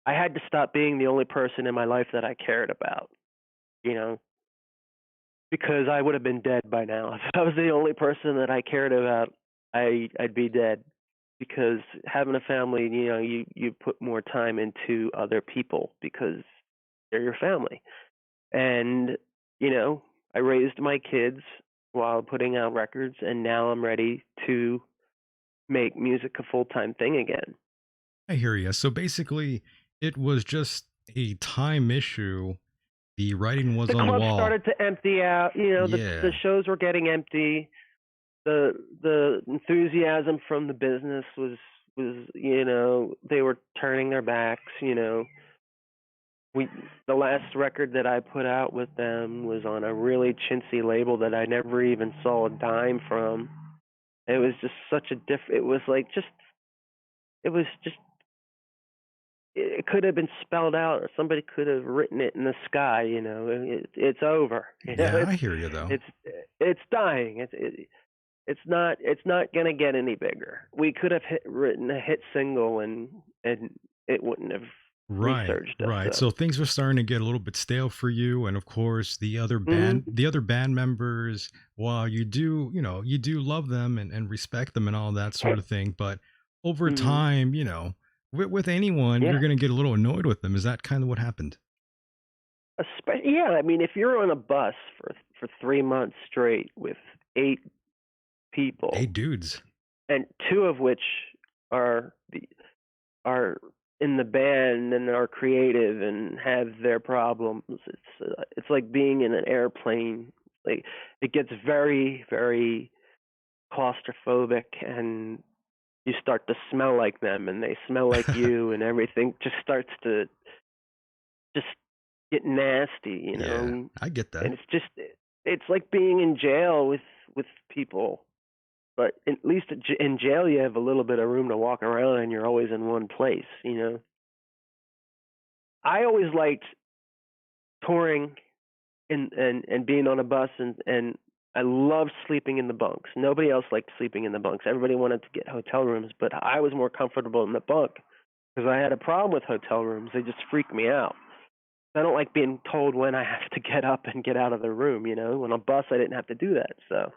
I had to stop being the only person in my life that I cared about, you know, because I would have been dead by now. If I was the only person that I cared about, I'd be dead. Because having a family, you put more time into other people because they're your family. And, I raised my kids while putting out records, and now I'm ready to make music a full-time thing again. I hear you. So basically, it was just a time issue. The writing was The on the club wall. started to empty out. The Yeah. shows were getting empty. The enthusiasm from the business was they were turning their backs. We the last record that I put out with them was on a really chintzy label that I never even saw a dime from. It was just such a it was like just it was just it could have been spelled out, or somebody could have written it in the sky. It's over. Yeah, I hear you though. It's it's dying. It's not gonna get any bigger. We could have written a hit single and it wouldn't have Right, resurged us. right. So. So things were starting to get a little bit stale for you, and of course, Mhm. the other band members, while you do love them and respect them and all that sort of thing, but over Mhm. time, with anyone, you're Yeah. going to get a little annoyed with them. Is that kind of what happened? Yeah. I mean, if you're on a bus for 3 months straight with 8 people, Hey, dudes. and two of which are are in the band and are creative and have their problems, it's like being in an airplane. Like it gets very, very claustrophobic, and you start to smell like them and they smell like you, and everything just starts to just get nasty. Yeah, I get And that. it's like being in jail with people, but at least in jail you have a little bit of room to walk around and you're always in one place. I always liked touring and being on a bus, and I loved sleeping in the bunks. Nobody else liked sleeping in the bunks. Everybody wanted to get hotel rooms, but I was more comfortable in the bunk because I had a problem with hotel rooms. They just freak me out. I don't like being told when I have to get up and get out of the room. On a bus, I didn't have to do that. So,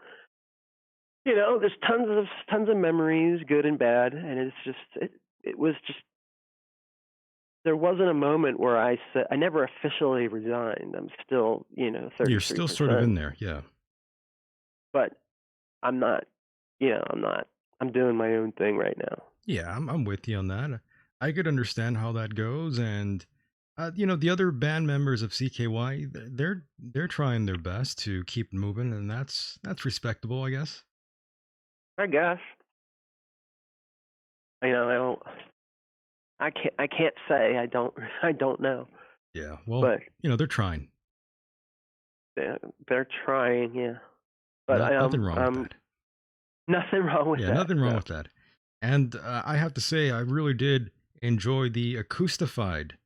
there's tons of memories, good and bad, and it was just there wasn't a moment where I said I never officially resigned. I'm still, You're still sort of 33%, in there. Yeah. but I'm not, I'm not. I'm doing my own thing right now. Yeah, I'm with you on that. I could understand how that goes, and the other band members of CKY, they're trying their best to keep moving, and that's respectable, I guess. I guess. I don't. I can't say. I don't. I don't know. Yeah, well, But they're trying. they're trying. Yeah. But Nothing wrong with that. nothing wrong with Yeah, that. nothing wrong No. with that. And I have to say, I really did enjoy the acoustified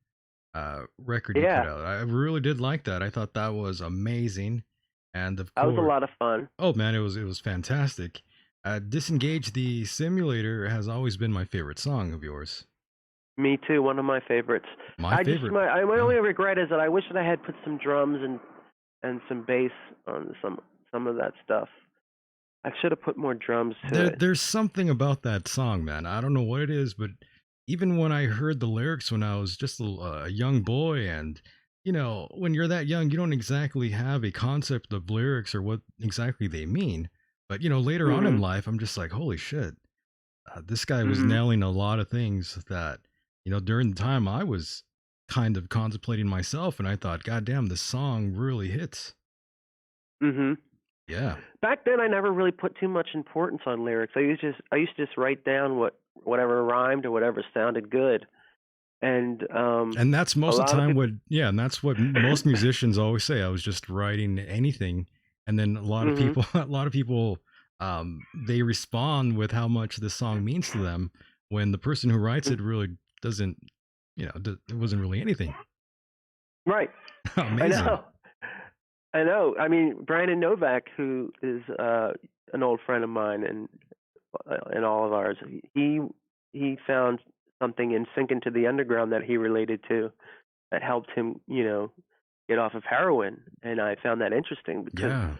record you put Yeah. out. I really did like that. I thought that was amazing, and of That was a course, lot of fun. oh man, it was fantastic. Disengage the Simulator has always been my favorite song of yours. Me too. One of my favorites. My favorite. My Yeah. only regret is that I wish that I had put some drums and some bass on some of that stuff. I should have put more drums to it. There's something about that song, man. I don't know what it is, but even when I heard the lyrics when I was just a young boy, and when you're that young, you don't exactly have a concept of lyrics or what exactly they mean. But later on in Mhm. life, I'm just like, holy shit, this guy was Mhm. nailing a lot of things that during the time I was kind of contemplating myself, and I thought, God damn, this song really hits. Mhm. Yeah. Back then, I never really put too much importance on lyrics. I used to just write down whatever rhymed or whatever sounded good, And that's a most of the lot of time people. what, yeah, and that's what most musicians always say. I was just writing anything. And then a lot of Hmm. people, a lot of people, they respond with how much this song means to them when the person who writes it really doesn't, it wasn't really anything. Right. I Amazing. know. I know. I mean, Brandon Novak, who is an old friend of mine and all of ours, he found something in Sink into the Underground that he related to that helped him, get off of heroin. And I found that interesting because Yeah.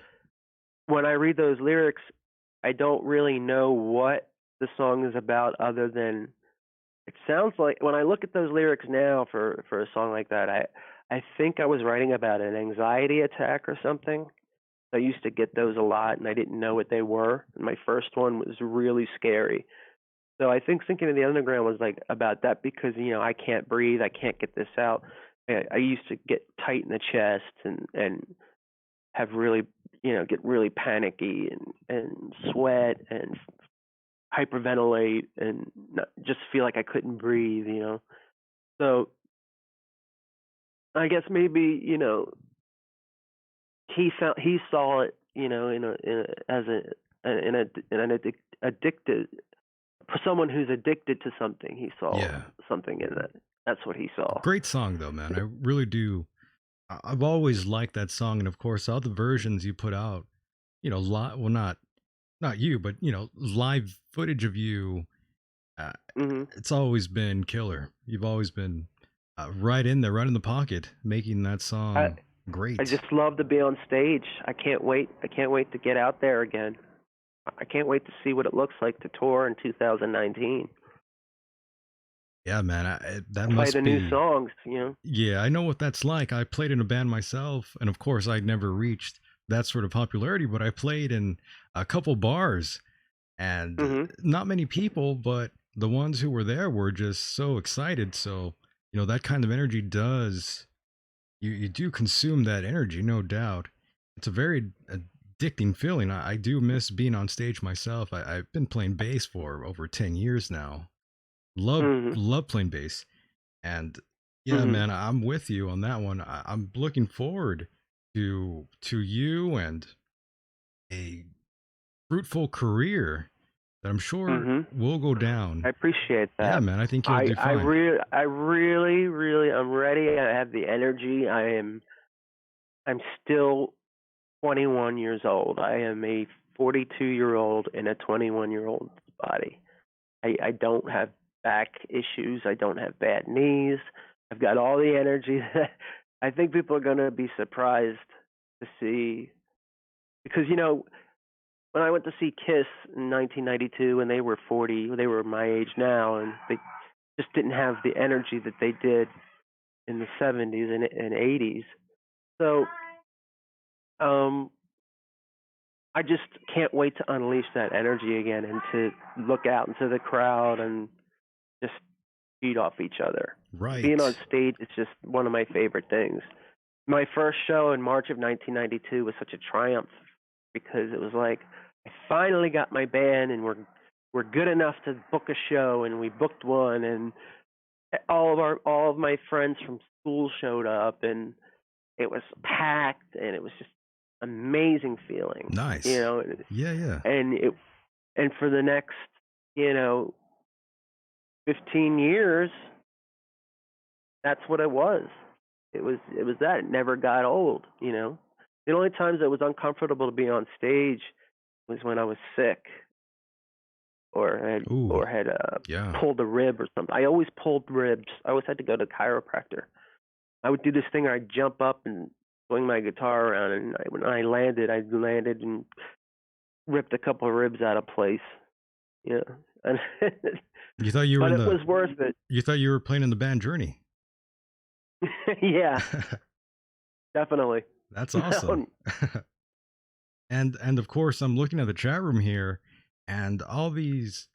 when I read those lyrics, I don't really know what the song is about other than it sounds like when I look at those lyrics now for a song like that, I think I was writing about an anxiety attack or something. I used to get those a lot, and I didn't know what they were. And my first one was really scary. So I think Sinking in the Underground was like about that because I can't breathe, I can't get this out. I used to get tight in the chest and have really get really panicky and sweat and hyperventilate and just feel like I couldn't breathe. So I guess maybe he saw it as addicted for someone who's addicted to something. He saw Yeah. something in that. That's what he saw. Great song though, man. I really do. I've always liked that song, and of course, all the versions you put out, well, not you, but live footage of you. Uh, Hmm. it's always been killer. You've always been right in there, right in the pocket, making that I song I great. just love to be on stage. I can't wait. I can't wait to get out there again. I can't wait to see what it looks like to tour in 2019. Yeah, man. That Play must the new be. songs. Yeah, I know what that's like. I played in a band myself, and of course, I never reached that sort of popularity, but I played in a couple bars, and Hmm. not many people, but the ones who were there were just so excited. So, that kind of energy does, you do consume that energy, no doubt. It's a very addicting feeling. I do miss being on stage myself. I've been playing bass for over 10 years now. Hmm. Love playing bass. And yeah, Hmm. man, I'm with you on that one. I'm looking forward to you and a fruitful career that I'm sure Hmm. will go I down. appreciate Yeah, that. man, I think you'll I do I fine. really I really really I'm ready. I have the energy. I'm still 21 years old. I am a 42-year-old in a 21-year-old's body. I don't have back issues. I don't have bad knees. I've got all the energy. I think people are going to be surprised to see because when I went to see Kiss in 1992 and they were 40, they were my age now, and they just didn't have the energy that they did in the 70s and 80s. So um, I just can't wait to unleash that energy again and to look out into the crowd and just feed off each other. Being on Right. stage is just one of my favorite things. My first show in March of 1992 was such a triumph because it was like I finally got my band and we're good enough to book a show, and we booked one, and all of my friends from school showed up, and it was packed, and it was just amazing feeling, Nice. Yeah, yeah. and it and for the next you know 15 years, that's what it was. It was that. It never got old. The only times it was uncomfortable to be on stage was when I was sick Ooh, or had yeah. pulled a rib or something. I always pulled ribs. I always had to go to a chiropractor. I would do this thing where I'd jump up and swing my guitar around, and when I landed and ripped a couple of ribs out of place. Yeah, and You thought you were but in it the was worth it. you thought you were playing in the band Journey. Yeah, definitely. That's awesome. No, And of course, I'm looking at the chat room here, and all these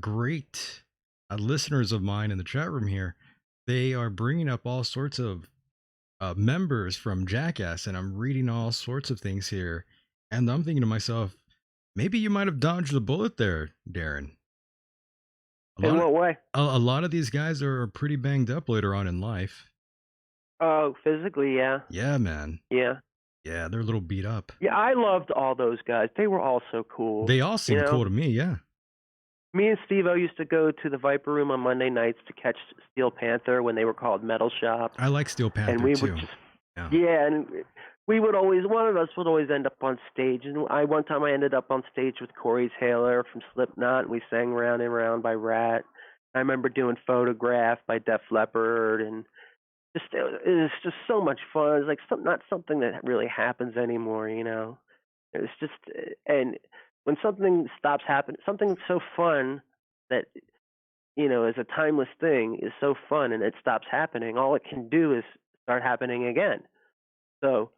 great listeners of mine in the chat room here, they are bringing up all sorts of members from Jackass, and I'm reading all sorts of things here, and I'm thinking to myself, maybe you might have dodged the bullet there, Darren. lot In of what way? a lot of these guys are pretty banged up later on in life. Oh, physically, yeah. Yeah, man. Yeah. Yeah, they're a little beat up. Yeah, I loved all those guys. They were all so cool. They all You seem know, cool to me. Yeah, me and Steve-O used to go to the Viper Room on Monday nights to catch Steel Panther when they were called Metal Shops. I like Steel And Panther we would too. just, Yeah. yeah, and we would always, one of us would always end up on stage. And one time I ended up on stage with Corey Taylor from Slipknot, and we sang Round and Round by Rat. I remember doing Photograph by Def Leppard, and just it was just so much fun. It's like not something that really happens anymore, you know. It's just, and when something stops happening, something so fun that, you know, is a timeless thing is so fun and it stops happening, all it can do is start happening again. So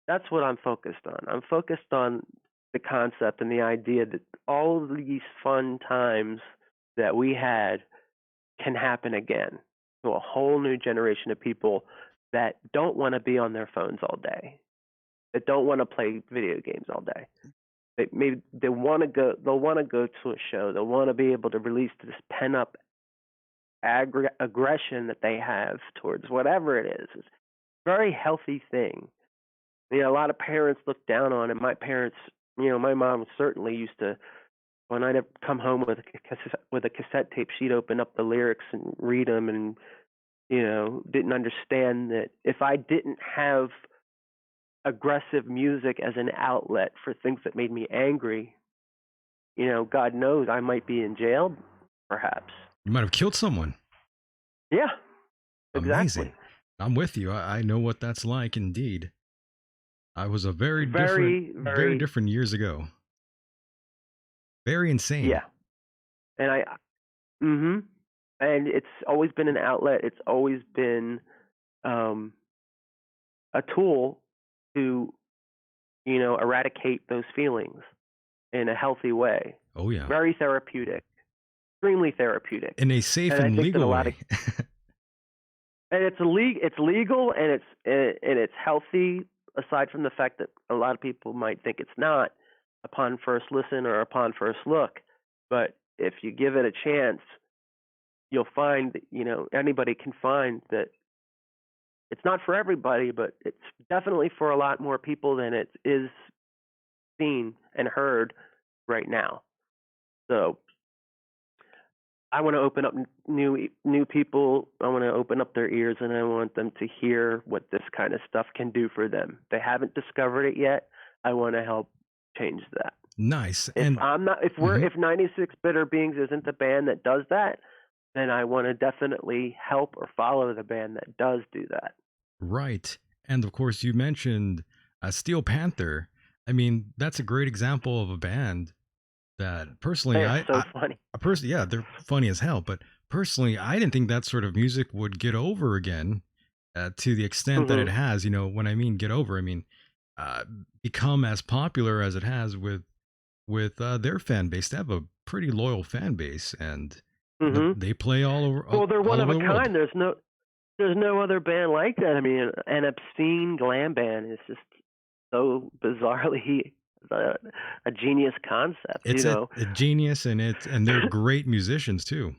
that's what I'm focused on. I'm focused on the concept and the idea that all of these fun times that we had can happen again to a whole new generation of people that don't want to be on their phones all day, that don't want to play video games all day. They want to go. They'll want to go to a show. They'll want to be able to release this pent up aggression that they have towards whatever it is. It's a very healthy thing. You know, a lot of parents look down on it. My parents, you know, my mom certainly used to. When I'd come home with a cassette tape, she'd open up the lyrics and read them, and you know, didn't understand that if I didn't have aggressive music as an outlet for things that made me angry, you know, God knows I might be in jail, perhaps. You might have killed someone. Yeah, Amazing. exactly. I'm with you. I know what that's like. Indeed, I was a very different years ago. Very insane. Yeah, and and it's always been an outlet. It's always been a tool to, you know, eradicate those feelings in a healthy way. Oh yeah. Very therapeutic, extremely therapeutic. In a safe and legal way. And it's legal and it's healthy. Aside from the fact that a lot of people might think it's not upon first listen or upon first look, but if you give it a chance, you'll find that, you know, anybody can find that it's not for everybody, but it's definitely for a lot more people than it is seen and heard right now. So I want to open up new people. I want to open up their ears, and I want them to hear what this kind of stuff can do for them. They haven't discovered it yet. I want to help change that. Nice. If 96 Bitter Beings isn't the band that does that, then I want to definitely help or follow the band that does do that. Right. And of course, you mentioned Steel Panther. I mean, that's a great example of a band that personally, funny. Yeah, they're funny as hell. But personally, I didn't think that sort of music would get over again to the extent that it has. You know, when I mean get over, I mean become as popular as it has with their fan base. They have a pretty loyal fan base, and they play all over. Well, they're one of a kind. World. There's no other band like that. I mean, an obscene glam band is just so bizarrely a genius concept. It's a genius, and they're great musicians too.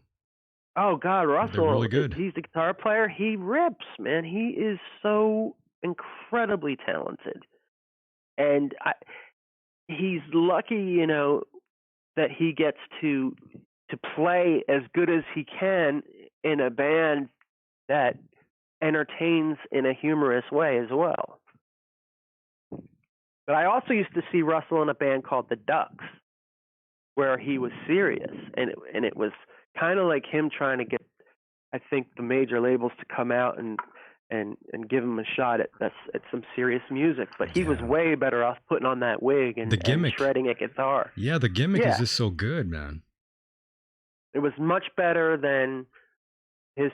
Oh God, Russell, they're really good. He's the guitar player. He rips, man. He is so incredibly talented, and he's lucky, you know, that he gets to play as good as he can in a band that entertains in a humorous way as well. But I also used to see Russell in a band called the Ducks, where he was serious, and it was kind of like him trying to get, I think, the major labels to come out and give him a shot at some serious music. But he was way better off putting on that wig and shredding a guitar. Yeah, the gimmick is just so good, man. It was much better than his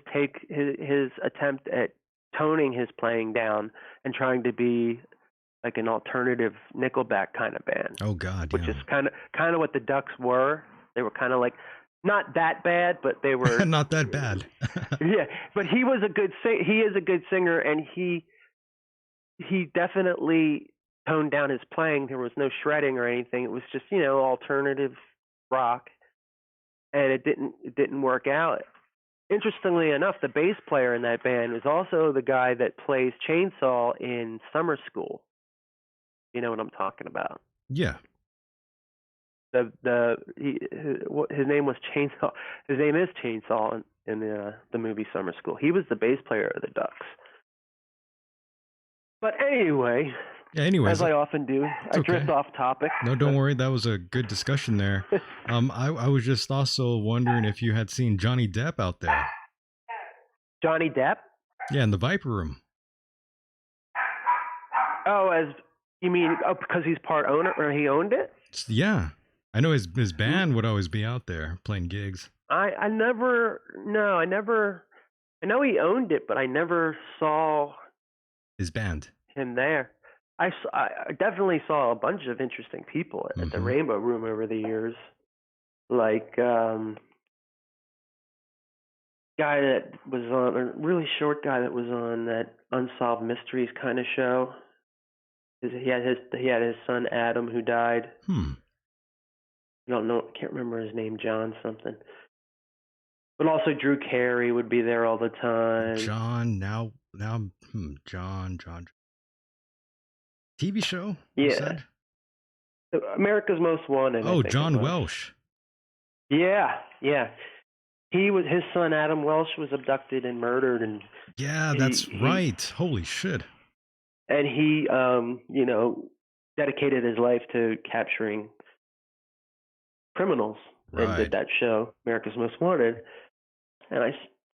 attempt at toning his playing down and trying to be like an alternative Nickelback kind of band. Oh God, which is kind of what the Ducks were. They were kind of like not that bad, but they were not that bad. Yeah, but he was a good he is a good singer, and he definitely toned down his playing. There was no shredding or anything. It was just, you know, alternative rock. and it didn't work out. Interestingly enough, the bass player in that band was also the guy that plays Chainsaw in Summer School. You know what I'm talking about? Yeah. His name was Chainsaw. His name is Chainsaw in the movie Summer School. He was the bass player of the Ducks. But anyway, Yeah. Anyways, as I often do, I drift okay. off topic. No, don't worry. That was a good discussion there. I was just also wondering if you had seen Johnny Depp out there. Johnny Depp? Yeah, in the Viper Room. Oh, as you mean? Oh, because he's part owner, or he owned it? Yeah, I know his band would always be out there playing gigs. I never. No, I never. I know he owned it, but I never saw His band. him there. I definitely saw a bunch of interesting people at the Rainbow Room over the years, like guy that was on a really short guy that was on that Unsolved Mysteries kind of show. He had his son Adam who died. I don't know. I can't remember his name. John something. But also Drew Carey would be there all the time. John. TV show? Yeah. America's Most Wanted. Oh, John Welsh. Yeah. His son Adam Welsh was abducted and murdered, and yeah, that's right. Holy shit. And he, dedicated his life to capturing criminals and did that show, America's Most Wanted. And I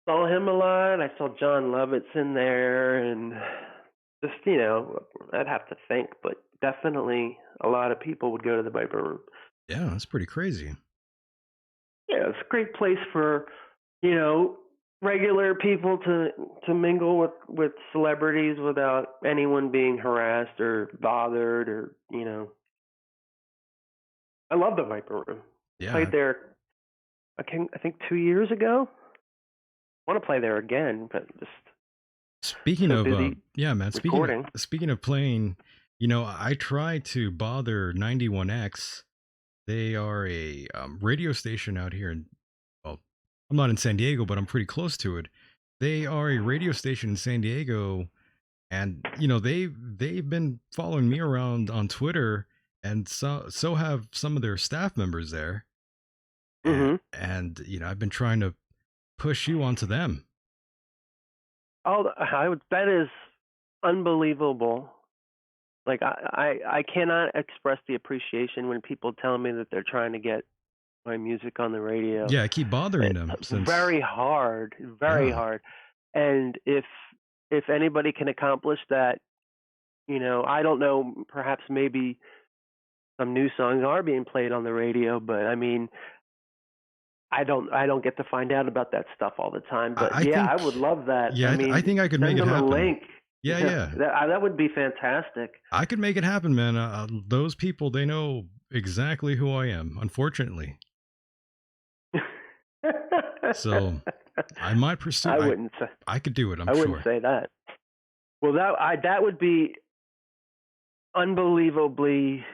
saw him a lot. I saw John Lovitz in there, and just, I'd have to think, but definitely a lot of people would go to the Viper Room. Yeah, that's pretty crazy. Yeah, it's a great place for, regular people to mingle with celebrities without anyone being harassed or bothered or, I love the Viper Room. Yeah. Played there, I think 2 years ago. I want to play there again, but just speaking of man, recording. Speaking of playing, I try to bother 91X. They are a radio station out here in, well, I'm not in San Diego, but I'm pretty close to it. They are a radio station in San Diego, and they've been following me around on Twitter, and so have some of their staff members there. And I've been trying to push you onto them. Oh, that is unbelievable. Like I cannot express the appreciation when people tell me that they're trying to get my music on the radio. Yeah, I keep bothering them. Very hard. And if anybody can accomplish that, I don't know, perhaps maybe some new songs are being played on the radio, but I mean, I don't get to find out about that stuff all the time. But I would love that. Yeah, I think I could make it happen. Send them a link. Yeah. That would be fantastic. I could make it happen, man. Those people, they know exactly who I am, unfortunately. So I might pursue. I could do it. I'm sure. I wouldn't say that. Well, that would be unbelievably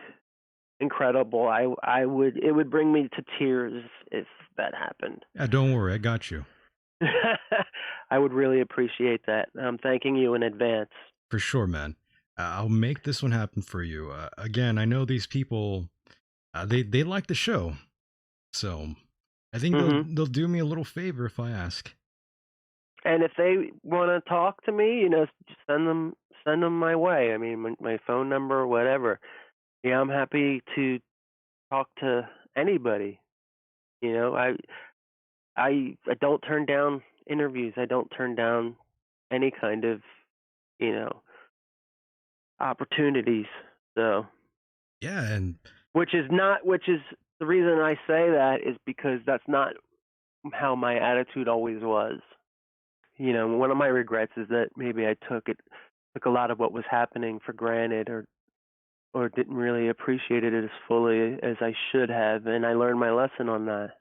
incredible. It would bring me to tears if that happened. Yeah, don't worry, I got you. I would really appreciate that. I'm thanking you in advance. For sure, man. I'll make this one happen for you. Again, I know these people, they like the show, so I think they'll do me a little favor if I ask. And if they want to talk to me, just send them my way. I mean, my phone number or whatever. Yeah, I'm happy to talk to anybody. I don't turn down interviews. I don't turn down any kind of, opportunities. So yeah, and which is the reason I say that is because that's not how my attitude always was. One of my regrets is that maybe I took a lot of what was happening for granted, or didn't really appreciate it as fully as I should have, and I learned my lesson on that.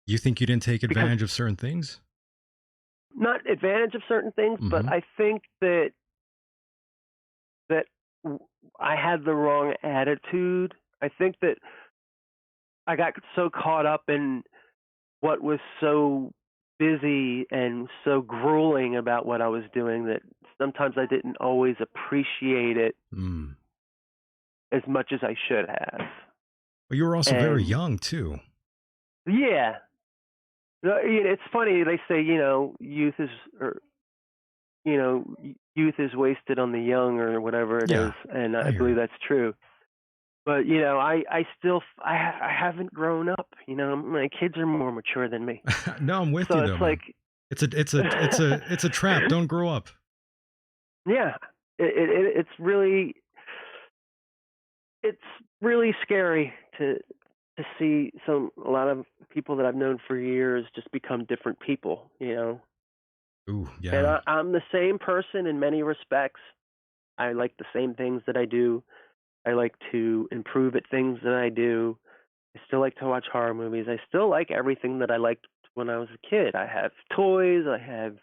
You think you didn't take advantage of certain things? Not advantage of certain things, but I think that I had the wrong attitude. I think that I got so caught up in what was so busy and so grueling about what I was doing that sometimes I didn't always appreciate it Mm. as much as I should have. But you were also very And young too. yeah, it's funny they say youth is or youth is wasted on the young or whatever it is, Yeah, and I I hear believe you. that's true. But I still I haven't grown up. My kids are more mature than me, No, I'm with so you it's though, like, man. It's a trap. Don't grow up. yeah, it's really scary to see a lot of people that I've known for years just become different people. Ooh, And yeah. I'm the same person in many respects. I like the same things that I do. I like to improve at things that I do. I still like to watch horror movies. I still like everything that I liked when I was a kid. I have toys, I have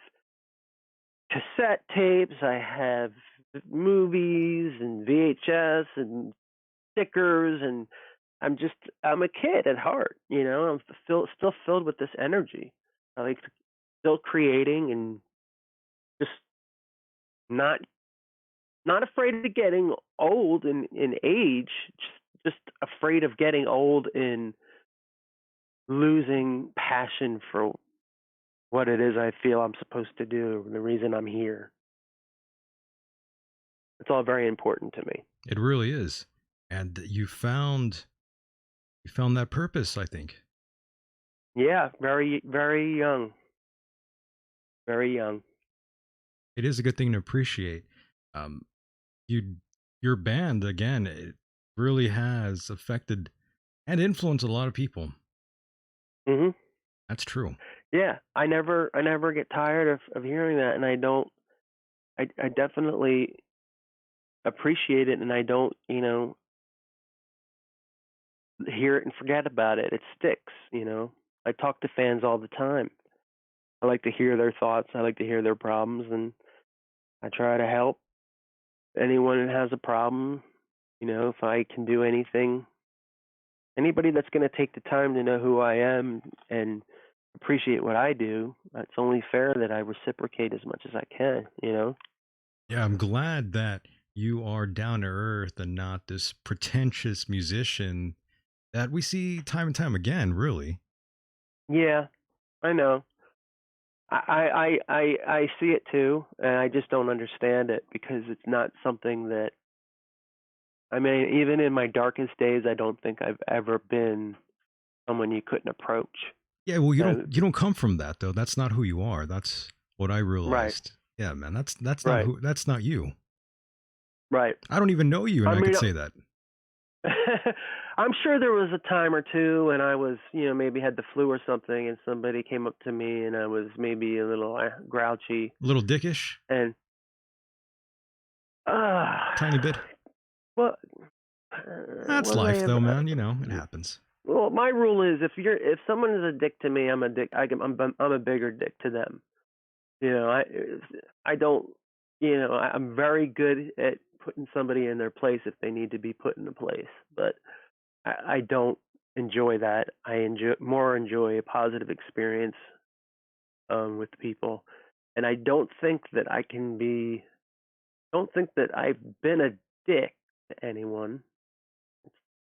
cassette tapes, I have movies and VHS and stickers, and I'm a kid at heart. I'm still filled with this energy. I like still creating and just not not afraid of getting old in age, just afraid of getting old in losing passion for what it is I feel I'm supposed to do, the reason I'm here. It's all very important to me. It really is. And you found that purpose, I think. Yeah, very, very young. Very young. It is a good thing to appreciate. Um, you your band again, it really has affected and influenced a lot of people. Mhm. That's true. Yeah, I never get tired of hearing that, and I don't. I definitely appreciate it, and I don't, hear it and forget about it. It sticks. I talk to fans all the time. I like to hear their thoughts. I like to hear their problems, and I try to help anyone that has a problem. If I can do anything, anybody that's going to take the time to know who I am and appreciate what I do, it's only fair that I reciprocate as much as I can. Yeah, I'm glad that you are down to earth and not this pretentious musician that we see time and time again, really. Yeah, I know. I see it too, and I just don't understand it because it's not something that. I mean, even in my darkest days, I don't think I've ever been someone you couldn't approach. Yeah, well, you don't Uh, you don't come from that though. That's not who you are. That's what I right, realized. Yeah, man, right, that's not you. right. I don't even know you and I I could mean, say that. I'm sure there was a time or two when I was, maybe had the flu or something, and somebody came up to me, and I was maybe a little grouchy, A little dickish, and uh, tiny bit. what That's was I life though, ever? man. It happens. Well, my rule is if someone is a dick to me, I'm a dick. I'm a bigger dick to them. I don't. I'm very good at putting somebody in their place if they need to be put in a place, but I don't enjoy that. I enjoy a positive experience with people, and I don't think that I can be. Don't think that I've been a dick to anyone.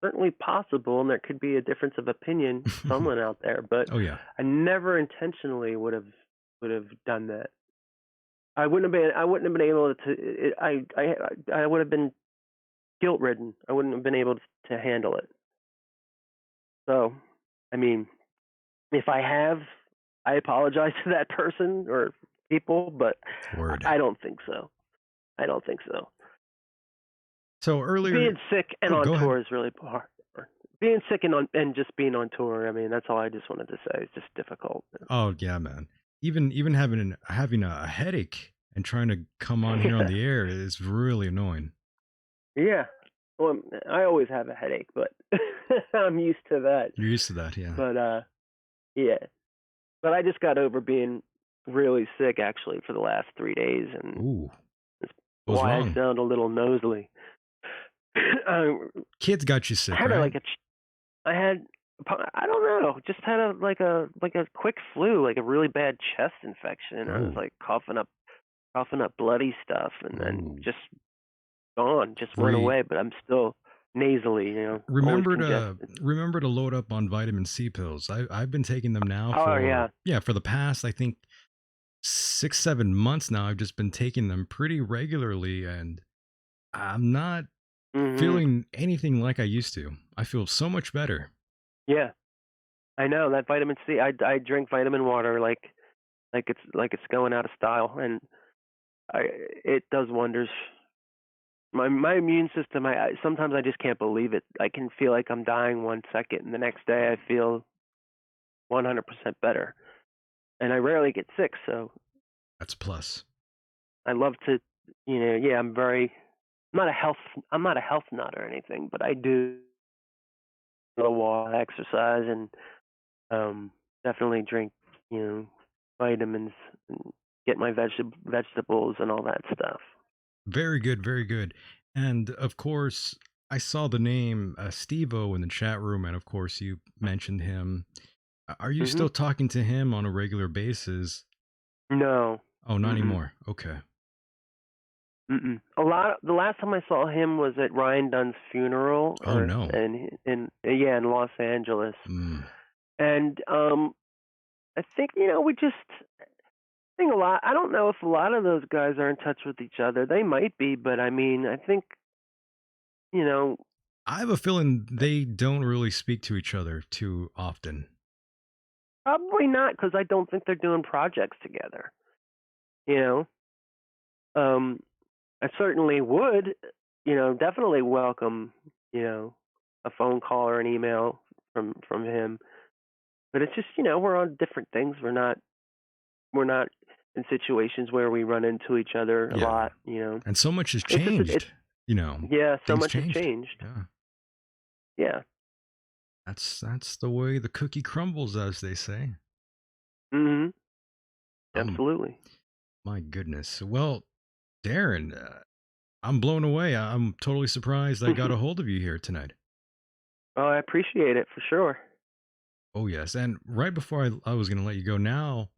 Certainly possible, and there could be a difference of opinion, someone out there, but Oh yeah. I never intentionally would have done that. I wouldn't have been able to. I would have been guilt ridden. I wouldn't have been able to handle it. So, I mean, if I have, I apologize to that person or people, but Word. I don't think so. I don't think so. So earlier, Being sick and oh, on go ahead. tour is really hard. Being sick and just being on tour. I mean, that's all I just wanted to say. It's just difficult. Oh yeah, man. Even having a headache and trying to come on here on Yeah, the air is really annoying. yeah. Well, I always have a headache, but I'm used to that. You're used to that, yeah. But yeah. But I just got over being really sick actually for the last 3 days, and Ooh, that's what was why I wrong? sound a little nasally. I Kids got you sick, had a, right? like a, I had I don't know. Just had a quick flu, like a really bad chest infection. I was Oh, like coughing up bloody stuff, and then oh. just gone, just went Re- away. But I'm still nasally, always congested. remember to load up on vitamin C pills. I've been taking them now Oh for yeah. yeah for the past I think 6 7 months now. I've just been taking them pretty regularly, and I'm not Mhm. feeling anything like I used to. I feel so much better. Yeah. I know that vitamin C. I drink vitamin water like it's going out of style, and I it does wonders. My immune system. I sometimes I just can't believe it. I can feel like I'm dying 1 second, and the next day I feel 100% better. And I rarely get sick, so That's a plus. I love to, yeah. I'm not a health. I'm not a health nut or anything, but I do a little walk, exercise, and definitely drink, you know, vitamins and get my vegetables and all that stuff. Very good, very good. And of course, I saw the name Steve-O in the chat room, and of course, you mentioned him. Are you Mhm. still talking to him on a regular basis? No. Oh, not Mm-mm. anymore. Okay. Mm-mm. The last time I saw him was at Ryan Dunn's funeral, Oh or no. in Los Angeles, Mm. and I think we just think a lot. I don't know if a lot of those guys are in touch with each other. They might be, but I mean, I think you know I have a feeling they don't really speak to each other too often. probably not, because I don't think they're doing projects together. You know, um, I certainly would, definitely welcome, a phone call or an email from him. But it's just, we're on different things. We're not in situations where we run into each other a Yeah. lot. And so much has It's just it's changed. You know, yeah, so things much has changed. changed. Yeah. Yeah. That's the way the cookie crumbles, as they say. Mhm. Um, Absolutely. my goodness. Well, Darren, I'm blown away. I'm totally surprised I got a hold of you here tonight. Oh, I appreciate it for sure. Oh yes, and right before I was going to let you go, now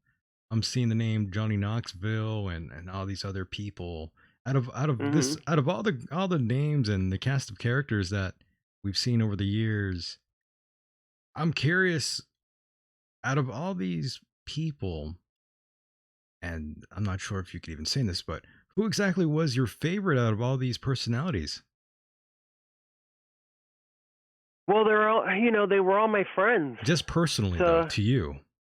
I'm seeing the name Johnny Knoxville and all these other people. Mhm. Out of all the names and the cast of characters that we've seen over the years, I'm curious. Out of all these people, and I'm not sure if you could even say this, but who exactly was your favorite out of all these personalities? Well, they were all my friends. Just personally, though, So to you,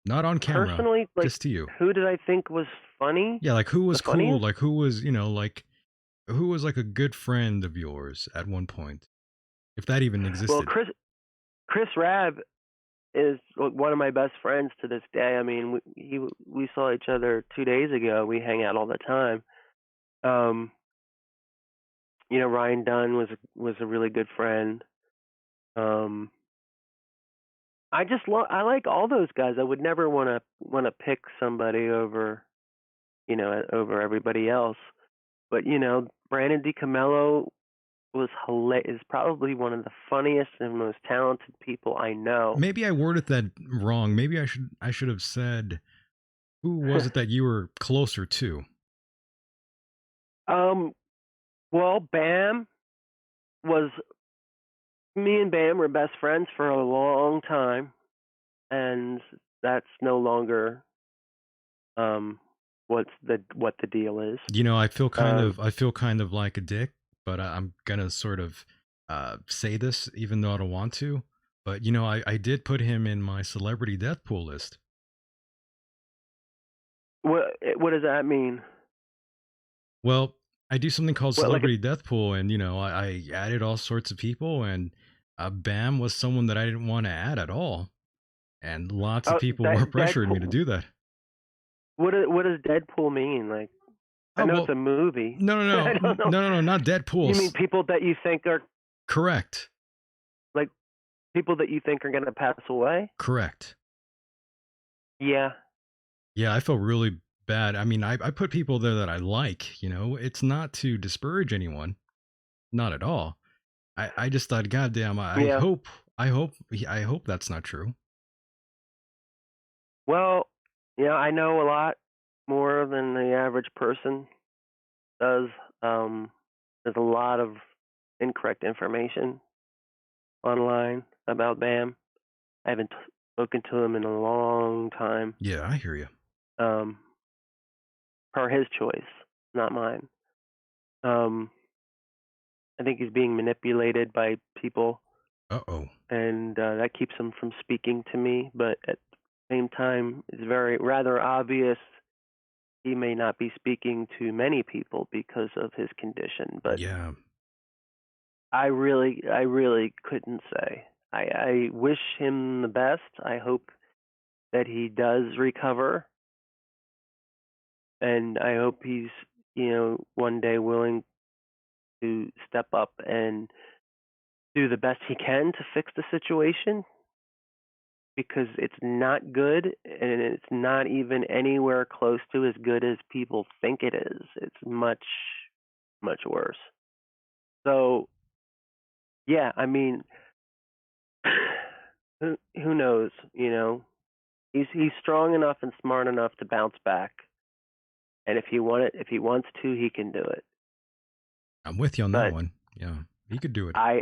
not on camera, personally, like, just to you. who did I think was funny? Yeah, like who The was cool? funniest? Like who was, like who was like a good friend of yours at one point, if that even Well, existed? Chris Rabb is one of my best friends to this day. I mean, we saw each other 2 days ago. We hang out all the time. Um, Ryan Dunn was a really good friend. Um, I like all those guys. I would never want to pick somebody over everybody else. But Brandon DiCamillo is probably one of the funniest and most talented people I know. Maybe I worded that wrong. Maybe I should have said who was it that you were closer to? um, well, Bam was me and Bam were best friends for a long time, and that's no longer um what the deal is. Um, I feel kind of like a dick, but I'm gonna sort of say this even though I don't want to. But I did put him in my celebrity death pool list. what does that mean? Well, I do something called What, like a celebrity death pool, and I added all sorts of people, and Bam was someone that I didn't want to add at all, and lots of oh, people were pressuring me to Deadpool? do that. What does Deadpool mean? Like, I Oh know it's well, a movie. no, no, I no, don't know. no, no, no, not You mean Deadpool's. people that you think are Correct, like people that you think are going to pass away? correct. Yeah. Yeah, I felt really bad. I mean, I put people there that I like. It's not to disparage anyone, not at all. I just thought, God damn, Yeah. I hope that's not true. Well, yeah, I know a lot more than the average person does. Um, there's a lot of incorrect information online about Bam. I haven't spoken to him in a long time. Yeah, I hear you. Um, per his choice, not mine. Um, I think he's being manipulated by people, Uh-oh. and that keeps him from speaking to me. But at the same time, it's rather obvious he may not be speaking to many people because of his condition. But Yeah. I really couldn't say. I wish him the best. I hope that he does recover, and I hope he's, one day willing to step up and do the best he can to fix the situation, because it's not good, and it's not even anywhere close to as good as people think it is. It's much, much worse. So, yeah, I mean, who knows? He's strong enough and smart enough to bounce back, and if he wants to, he can do it. I'm with you on that But one. Yeah. He could do it. I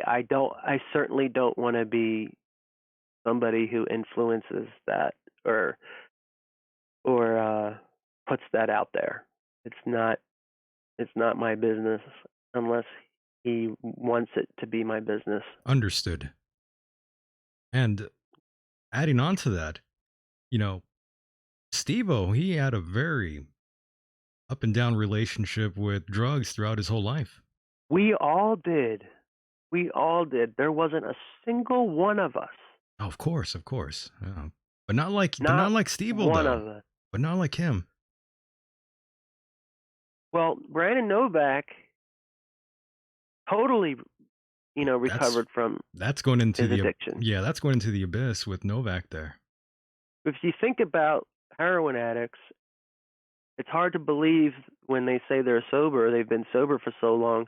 certainly don't want to be somebody who influences that, or puts that out there. It's not my business unless he wants it to be my business. Understood. And adding on to that, you know, Steve-O, he had a very up and down relationship with drugs throughout his whole life. We all did. We all did. There wasn't a single one of us. Oh, of course, of course. Yeah. But not Not like Steve-O one though. of us. But not like him. Well, Brandon Novak totally, That's recovered from that's going into his the addiction. yeah, that's going into the abyss with Novak there. If you think about heroin addicts, it's hard to believe when they say they're sober, they've been sober for so long.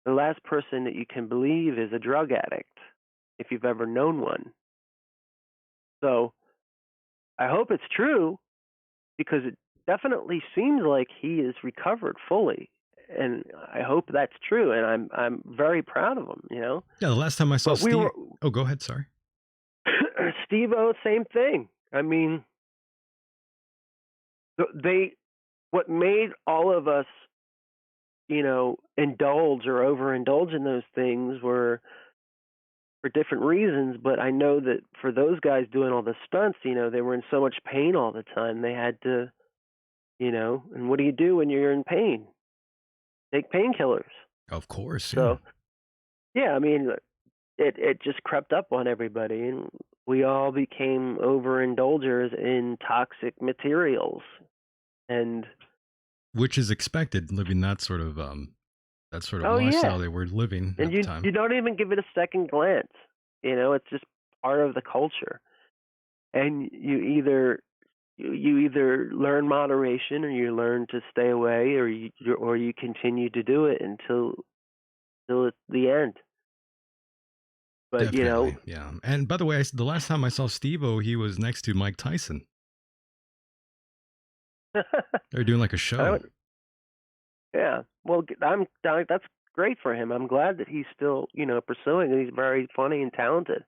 The last person that you can believe is a drug addict, if you've ever known one. So I hope it's true, because it definitely seems like he is recovered fully, and I hope that's true. And I'm very proud of him. Yeah, the last time I saw But we Steve. were Oh, go ahead. Sorry. Steve-O, same thing. I mean, what made all of us, indulge or overindulge in those things were for different reasons. But I know that for those guys doing all the stunts, they were in so much pain all the time. They had to, and what do you do when you're in pain? Take painkillers. Of course. Yeah. So, yeah, I mean, it just crept up on everybody, and we all became overindulgers in toxic materials. And Which is expected, living that sort of oh lifestyle yeah, they were living and at the time. you don't even give it a second glance. It's just part of the culture, and you either learn moderation, or you learn to stay away, or you continue to do it until it's the end. But Definitely, yeah. And by the way, the last time I saw Steve-O, he was next to Mike Tyson. They were doing like a show. Yeah, well, that's great for him. I'm glad that he's still, pursuing it. He's very funny and talented.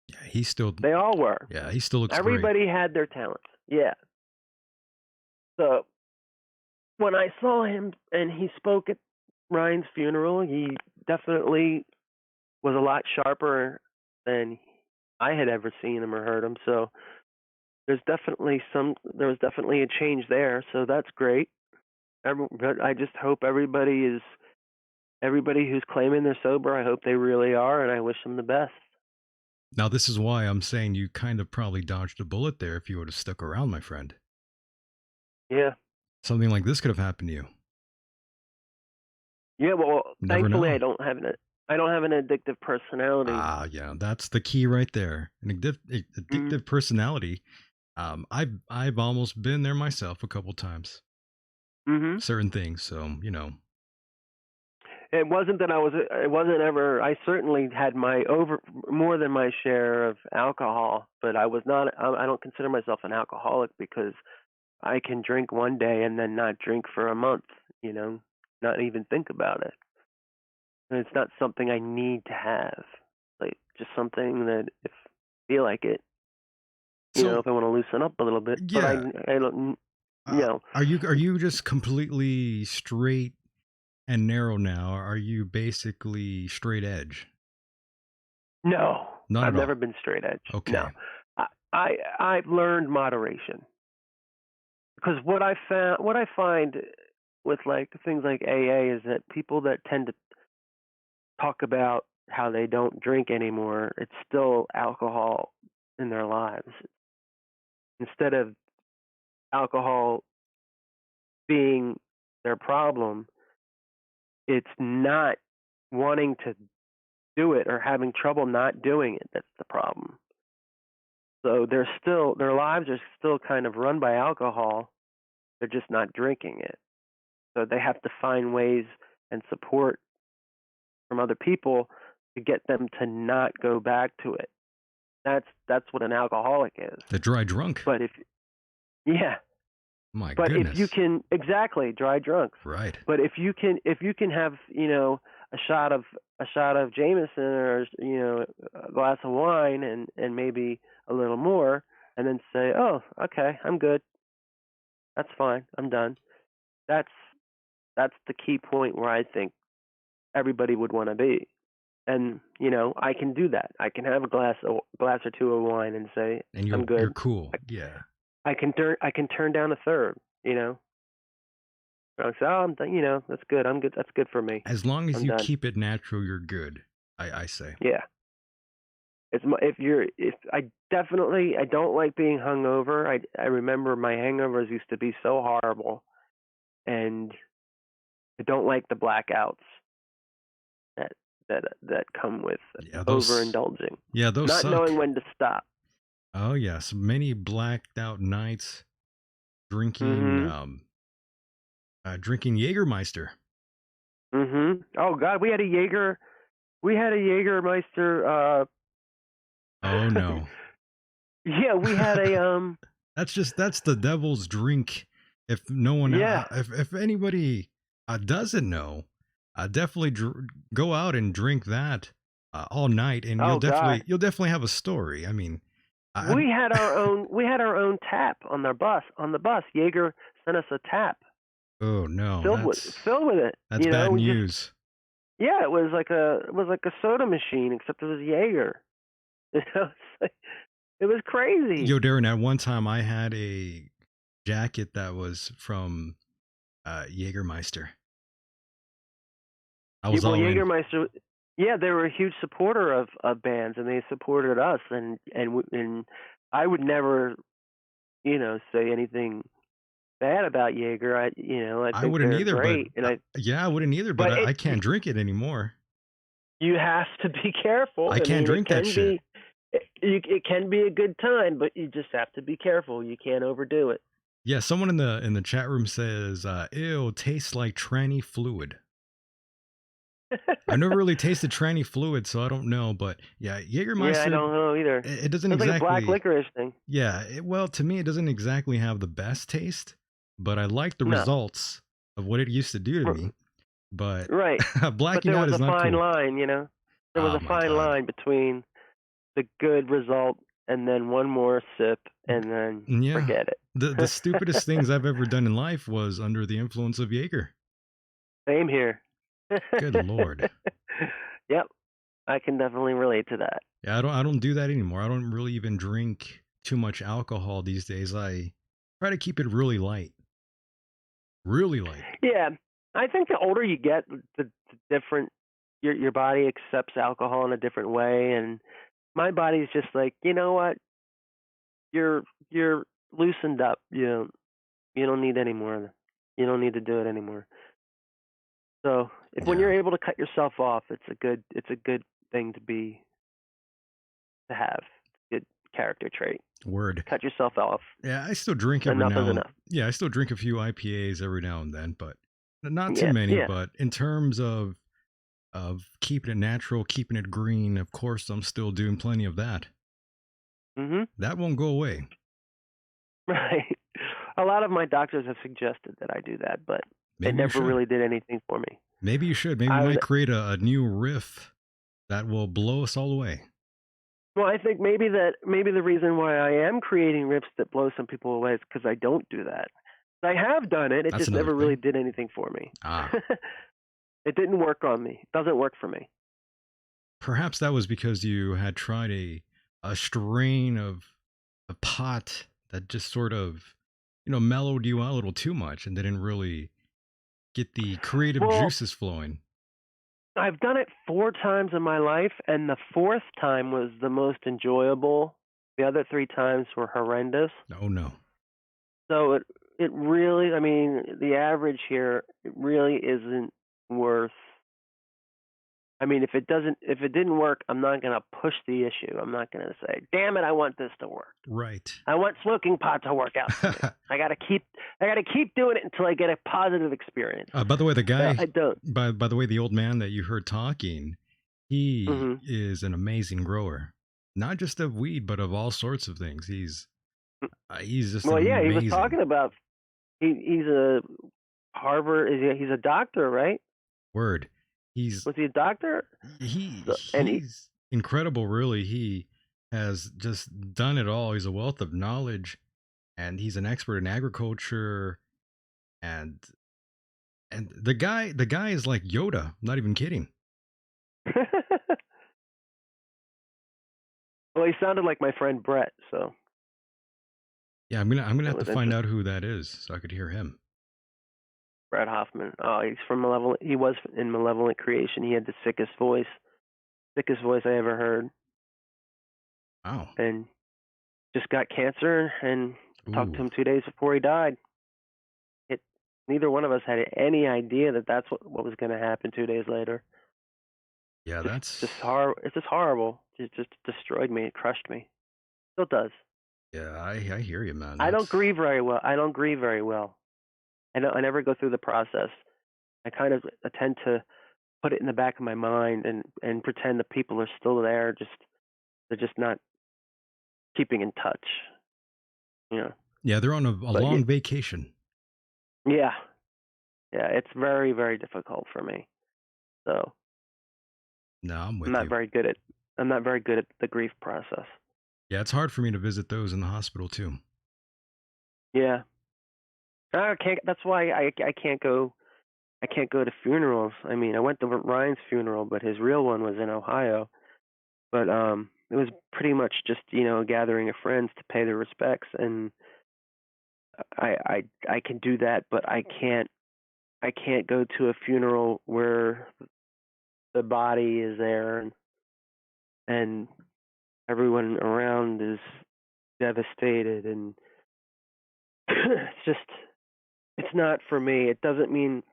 Yeah, they all were. Yeah, he still looks Everybody great. had their talents. Yeah. So when I saw him and he spoke at Ryan's funeral, he definitely was a lot sharper than I had ever seen him or heard him. So there was definitely a change there. So that's great. I just hope everybody who's claiming they're sober, I hope they really are, and I wish them the best. Now, this is why I'm saying you kind of probably dodged a bullet there if you would have stuck around, my friend. Yeah. Something like this could have happened to you. Yeah, well, Never thankfully know. I don't have an addictive personality. Ah, yeah, that's the key right there. An addictive personality. I've almost been there myself a couple times. Mm-hmm. Certain things, so it wasn't that it wasn't ever, I certainly had more than my share of alcohol, but I don't consider myself an alcoholic because I can drink one day and then not drink for a month, not even think about it. And it's not something I need to have, like just something that if I feel like it, So, if I want to loosen up a little bit, but yeah, I don't, are you just completely straight and narrow now? Or are you basically straight edge? no, Not I've at all. never been straight edge. Okay. No, I've learned moderation because what I find with like things like AA is that people that tend to talk about how they don't drink anymore, it's still alcohol in their lives. Instead of alcohol being their problem, it's not wanting to do it or having trouble not doing it that's the problem. So their lives are still kind of run by alcohol. They're just not drinking it. So they have to find ways and support from other people to get them to not go back to it. That's what an alcoholic is. The dry drunk. But if My but goodness. if you can, exactly, dry drunks. Right. But if you can have a shot of Jameson or a glass of wine and maybe a little more, and then say, oh, okay, I'm good. That's fine. I'm done. That's the key point where I think everybody would want to be. And I can do that. I can have a glass or two of wine and say, And I'm good. You're cool. Yeah. I can turn down a third. I say, oh, that's good. I'm good. That's good for me. As long as I'm you done. keep it natural, you're good. I say. Yeah. I don't like being hungover. I remember my hangovers used to be so horrible, and I don't like the blackouts that come with overindulging. Yeah, those not suck. knowing when to stop. Oh yes, many blacked out nights drinking drinking Jägermeister. Oh God, we had a Jägermeister. Oh no. Yeah, we had a That's the devil's drink. If no one, if anybody doesn't know, definitely go out and drink that all night, and you'll definitely have a story. I mean, we had our own tap on the bus. Jaeger sent us a tap. Oh no, filled with it. That's bad news. It was like a soda machine, except it was Jaeger. It was crazy. Yo, Deron, at one time I had a jacket that was from Jägermeister. I was all Jägermeister. Yeah, they were a huge supporter of bands, and they supported us. And I would never, say anything bad about Jaeger. I think I wouldn't either. Great. But I wouldn't either. But I can't drink it anymore. You have to be careful. I can't drink that shit. It can be a good time, but you just have to be careful. You can't overdo it. Yeah, someone in the chat room says, "Ew, tastes like tranny fluid." I've never really tasted tranny fluid, so I don't know. But yeah, Jägermeister. Yeah, I don't know either. It doesn't it's exactly like a black licorice thing. Yeah, well, to me, it doesn't exactly have the best taste, but I like the results of what it used to do to me. But blacking out is not cool. There was a fine line, There was a fine line between the good result and then one more sip and then forget it. The stupidest things I've ever done in life was under the influence of Jaeger. Same here. Good Lord. Yep, I can definitely relate to that. Yeah, I don't do that anymore. I don't really even drink too much alcohol these days. I try to keep it really light. Really light. Yeah, I think the older you get, the different your body accepts alcohol in a different way, and my body's just like, you know what, you're loosened up. You don't need any more. You don't need to do it anymore. So when you're able to cut yourself off, it's a good thing to have. Good character trait. Word. Cut yourself off. Yeah, I still drink every now and then. Yeah, I still drink a few IPAs every now and then, but not too many. Yeah. But in terms of of keeping it natural, keeping it green. Of course, I'm still doing plenty of that. Mhm. That won't go away. Right. A lot of my doctors have suggested that I do that, but it Maybe you never should. really did anything for me. Maybe you should. Maybe you I was might create a new riff that will blow us all away. Well, I think maybe the reason why I am creating riffs that blow some people away is because I don't do that. I have done it. It That's just another never really thing. did anything for me. Ah, It didn't work on me. It doesn't work for me. perhaps that was because you had tried a strain of a pot that just sort of, mellowed you out a little too much and didn't really get the creative Well, juices flowing. I've done it 4 times in my life, and the fourth time was the most enjoyable. The other 3 times were horrendous. Oh no. So it really, I mean, the average here, it really isn't worth. I mean, if it didn't work, I'm not going to push the issue. I'm not going to say, "Damn it, I want this to work. Right. I want smoking pot to work out for me." I got to keep doing it until I get a positive experience. By the way, the guy, I don't. by the way, the old man that you heard talking, he Mhm. is an amazing grower, not just of weed, but of all sorts of things. He's just Well, yeah, he was amazing. talking about he's a Harvard. He's a doctor, right? Word. He's Was he a doctor? And he's incredible. Really, he has just done it all. He's a wealth of knowledge, and he's an expert in agriculture. And the guy is like Yoda. I'm not even kidding. well, he sounded like my friend Brett, so Yeah, I'm gonna it have to was find out interesting. who that is so I could hear him. Brett Hoffman. Oh, he's from Malevolent. He was in Malevolent Creation. He had the sickest voice I ever heard, Wow. and just got cancer. And talked to Ooh. him 2 days before he died. It. Neither one of us had any idea that that's what was going to happen 2 days later. Yeah, Just that's horrible. It's just horrible. It just destroyed me. It crushed me. Still does. yeah. I hear you, man. I don't That's grieve very well. I don't grieve very well. I never go through the process. I kind of tend to put it in the back of my mind and pretend that people are still there. Just they're just not keeping in touch. You know. yeah. They're on a But long vacation. yeah, yeah. It's very very difficult for me. So No, I'm I'm with not you. very good at I'm not very good at the grief process. Yeah, it's hard for me to visit those in the hospital too. Yeah. I can't. That's why I can't go. I can't go to funerals. I mean, I went to Ryan's funeral, but his real one was in Ohio. But it was pretty much just a gathering of friends to pay their respects, and I can do that, but I can't go to a funeral where the body is there and everyone around is devastated, and it's just it's not for me. It doesn't mean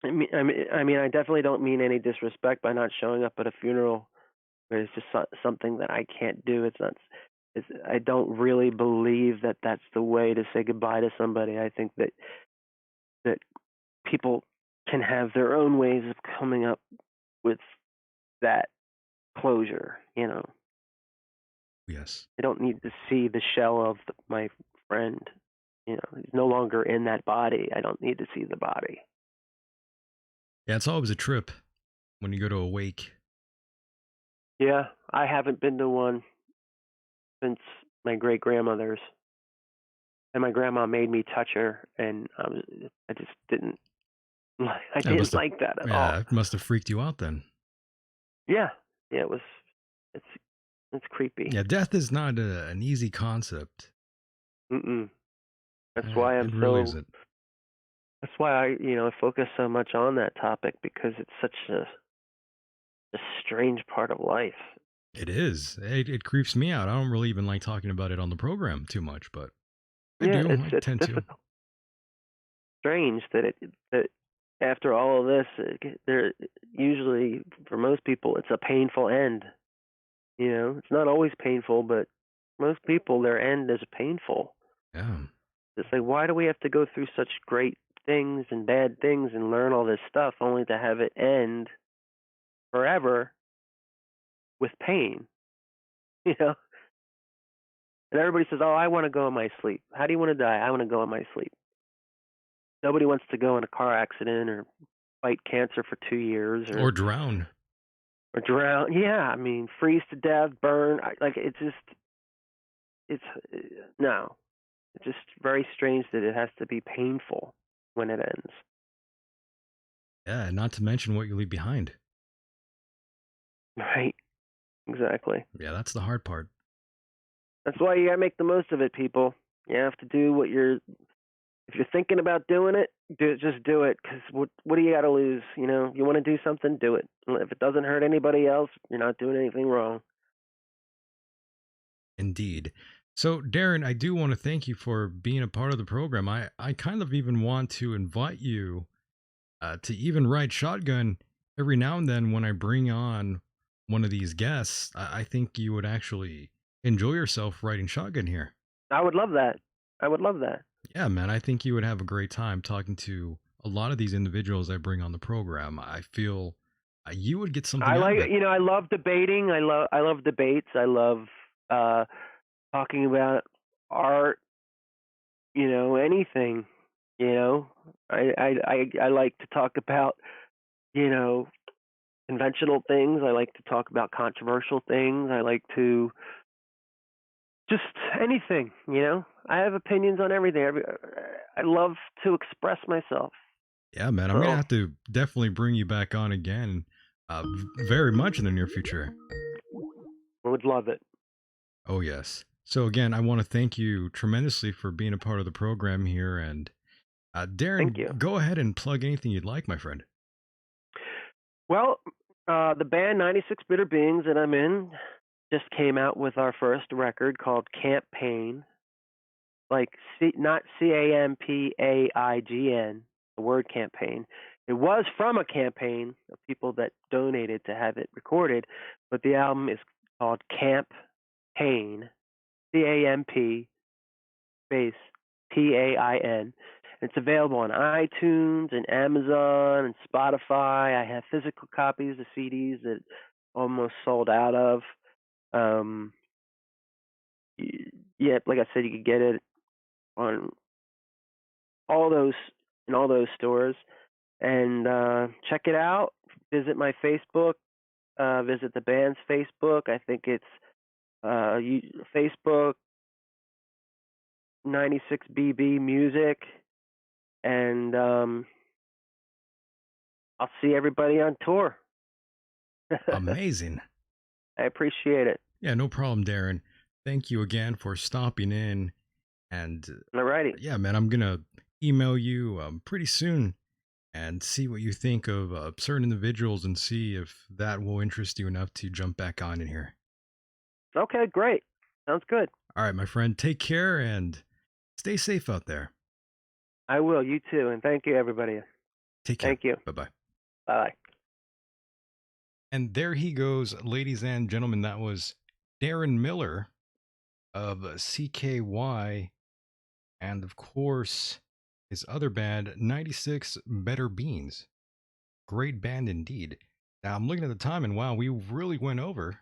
I definitely don't mean any disrespect by not showing up at a funeral. But it's just something that I can't do. It's not. I don't really believe that that's the way to say goodbye to somebody. I think that people can have their own ways of coming up with that closure. Yes. I don't need to see the shell of my friend. He's no longer in that body. I don't need to see the body. Yeah, it's always a trip when you go to a wake. Yeah, I haven't been to one since my great grandmother's, and my grandma made me touch her, and I just didn't. I That didn't must have like that at all. yeah, it must have freaked you out then. Yeah, yeah, it was. It's it's creepy. Yeah, death is not an easy concept. Mm-mm. That's why I'm It really so. isn't. That's why I focus so much on that topic because it's such a strange part of life. It is. It creeps me out. I don't really even like talking about it on the program too much, but I Yeah, do. it's I it's tend to. difficult. Strange that after all of this, there usually for most people it's a painful end. It's not always painful, but most people their end is painful. Yeah. It's like, why do we have to go through such great things and bad things and learn all this stuff only to have it end forever with pain, you know. And everybody says, "Oh, I want to go in my sleep." How do you want to die? I want to go in my sleep. Nobody wants to go in a car accident or fight cancer for 2 years Or drown. or drown. Yeah, I mean, freeze to death, burn. Like it's just, it's no. It's just very strange that it has to be painful when it ends. Yeah, not to mention what you leave behind. Right. Exactly. Yeah, that's the hard part. That's why you gotta make the most of it, people. You have to do what you're. If you're thinking about doing it, just do it. Because what do you got to lose? You know, you want to do something, do it. If it doesn't hurt anybody else, you're not doing anything wrong. Indeed. So, Darren, I do want to thank you for being a part of the program. I kind of even want to invite you to even ride shotgun every now and then when I bring on one of these guests. I think you would actually enjoy yourself riding shotgun here. I would love that. I would love that. Yeah, man, I think you would have a great time talking to a lot of these individuals I bring on the program. I feel you would get something I out like, of it. I love debating. I love debates. I love uh, talking about art. Anything. You know, I like to talk about you know conventional things. I like to talk about controversial things. I like to just anything. I have opinions on everything. I love to express myself. Yeah, man, I'm gonna So have to definitely bring you back on again, very much in the near future. I would love it. Oh yes. So again, I want to thank you tremendously for being a part of the program here, and Thank Darren, you. go ahead and plug anything you'd like, my friend. Well, the band 96 Bitter Beings that I'm in just came out with our first record called Campaign. Like not Campaign, the word campaign. It was from a campaign of people that donated to have it recorded, but the album is called Campaign, CAMP space PAIN. It's available on iTunes and Amazon and Spotify. I have physical copies of CDs that almost sold out of. Um, yeah, like I said, you could get it on all those in all those stores. And check it out. Visit my Facebook. Visit the band's Facebook. I think it's Facebook 96BB Music. And I'll see everybody on tour. Amazing. I appreciate it. Yeah, no problem, Darren. Thank you again for stopping in. And Alrighty. yeah, man, I'm gonna email you pretty soon and see what you think of certain individuals and see if that will interest you enough to jump back on in here. Okay, great. Sounds good. All right, my friend, take care and stay safe out there. I will. You too. And thank you, everybody. Take care. Thank you. Bye bye. Bye. And there he goes, ladies and gentlemen. That was Deron Miller of CKY, and of course, his other band, 96 Better Beans. Great band indeed. Now, I'm looking at the time, and wow, we really went over.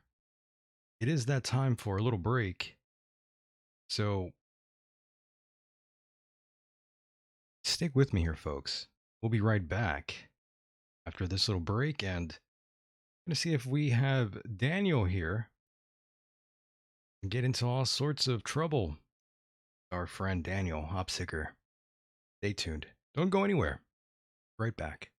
It is that time for a little break. So, stick with me here, folks. We'll be right back after this little break, and I'm going to see if we have Daniel here and get into all sorts of trouble. Our friend Daniel Hopsicker. Stay tuned. Don't go anywhere. Right back.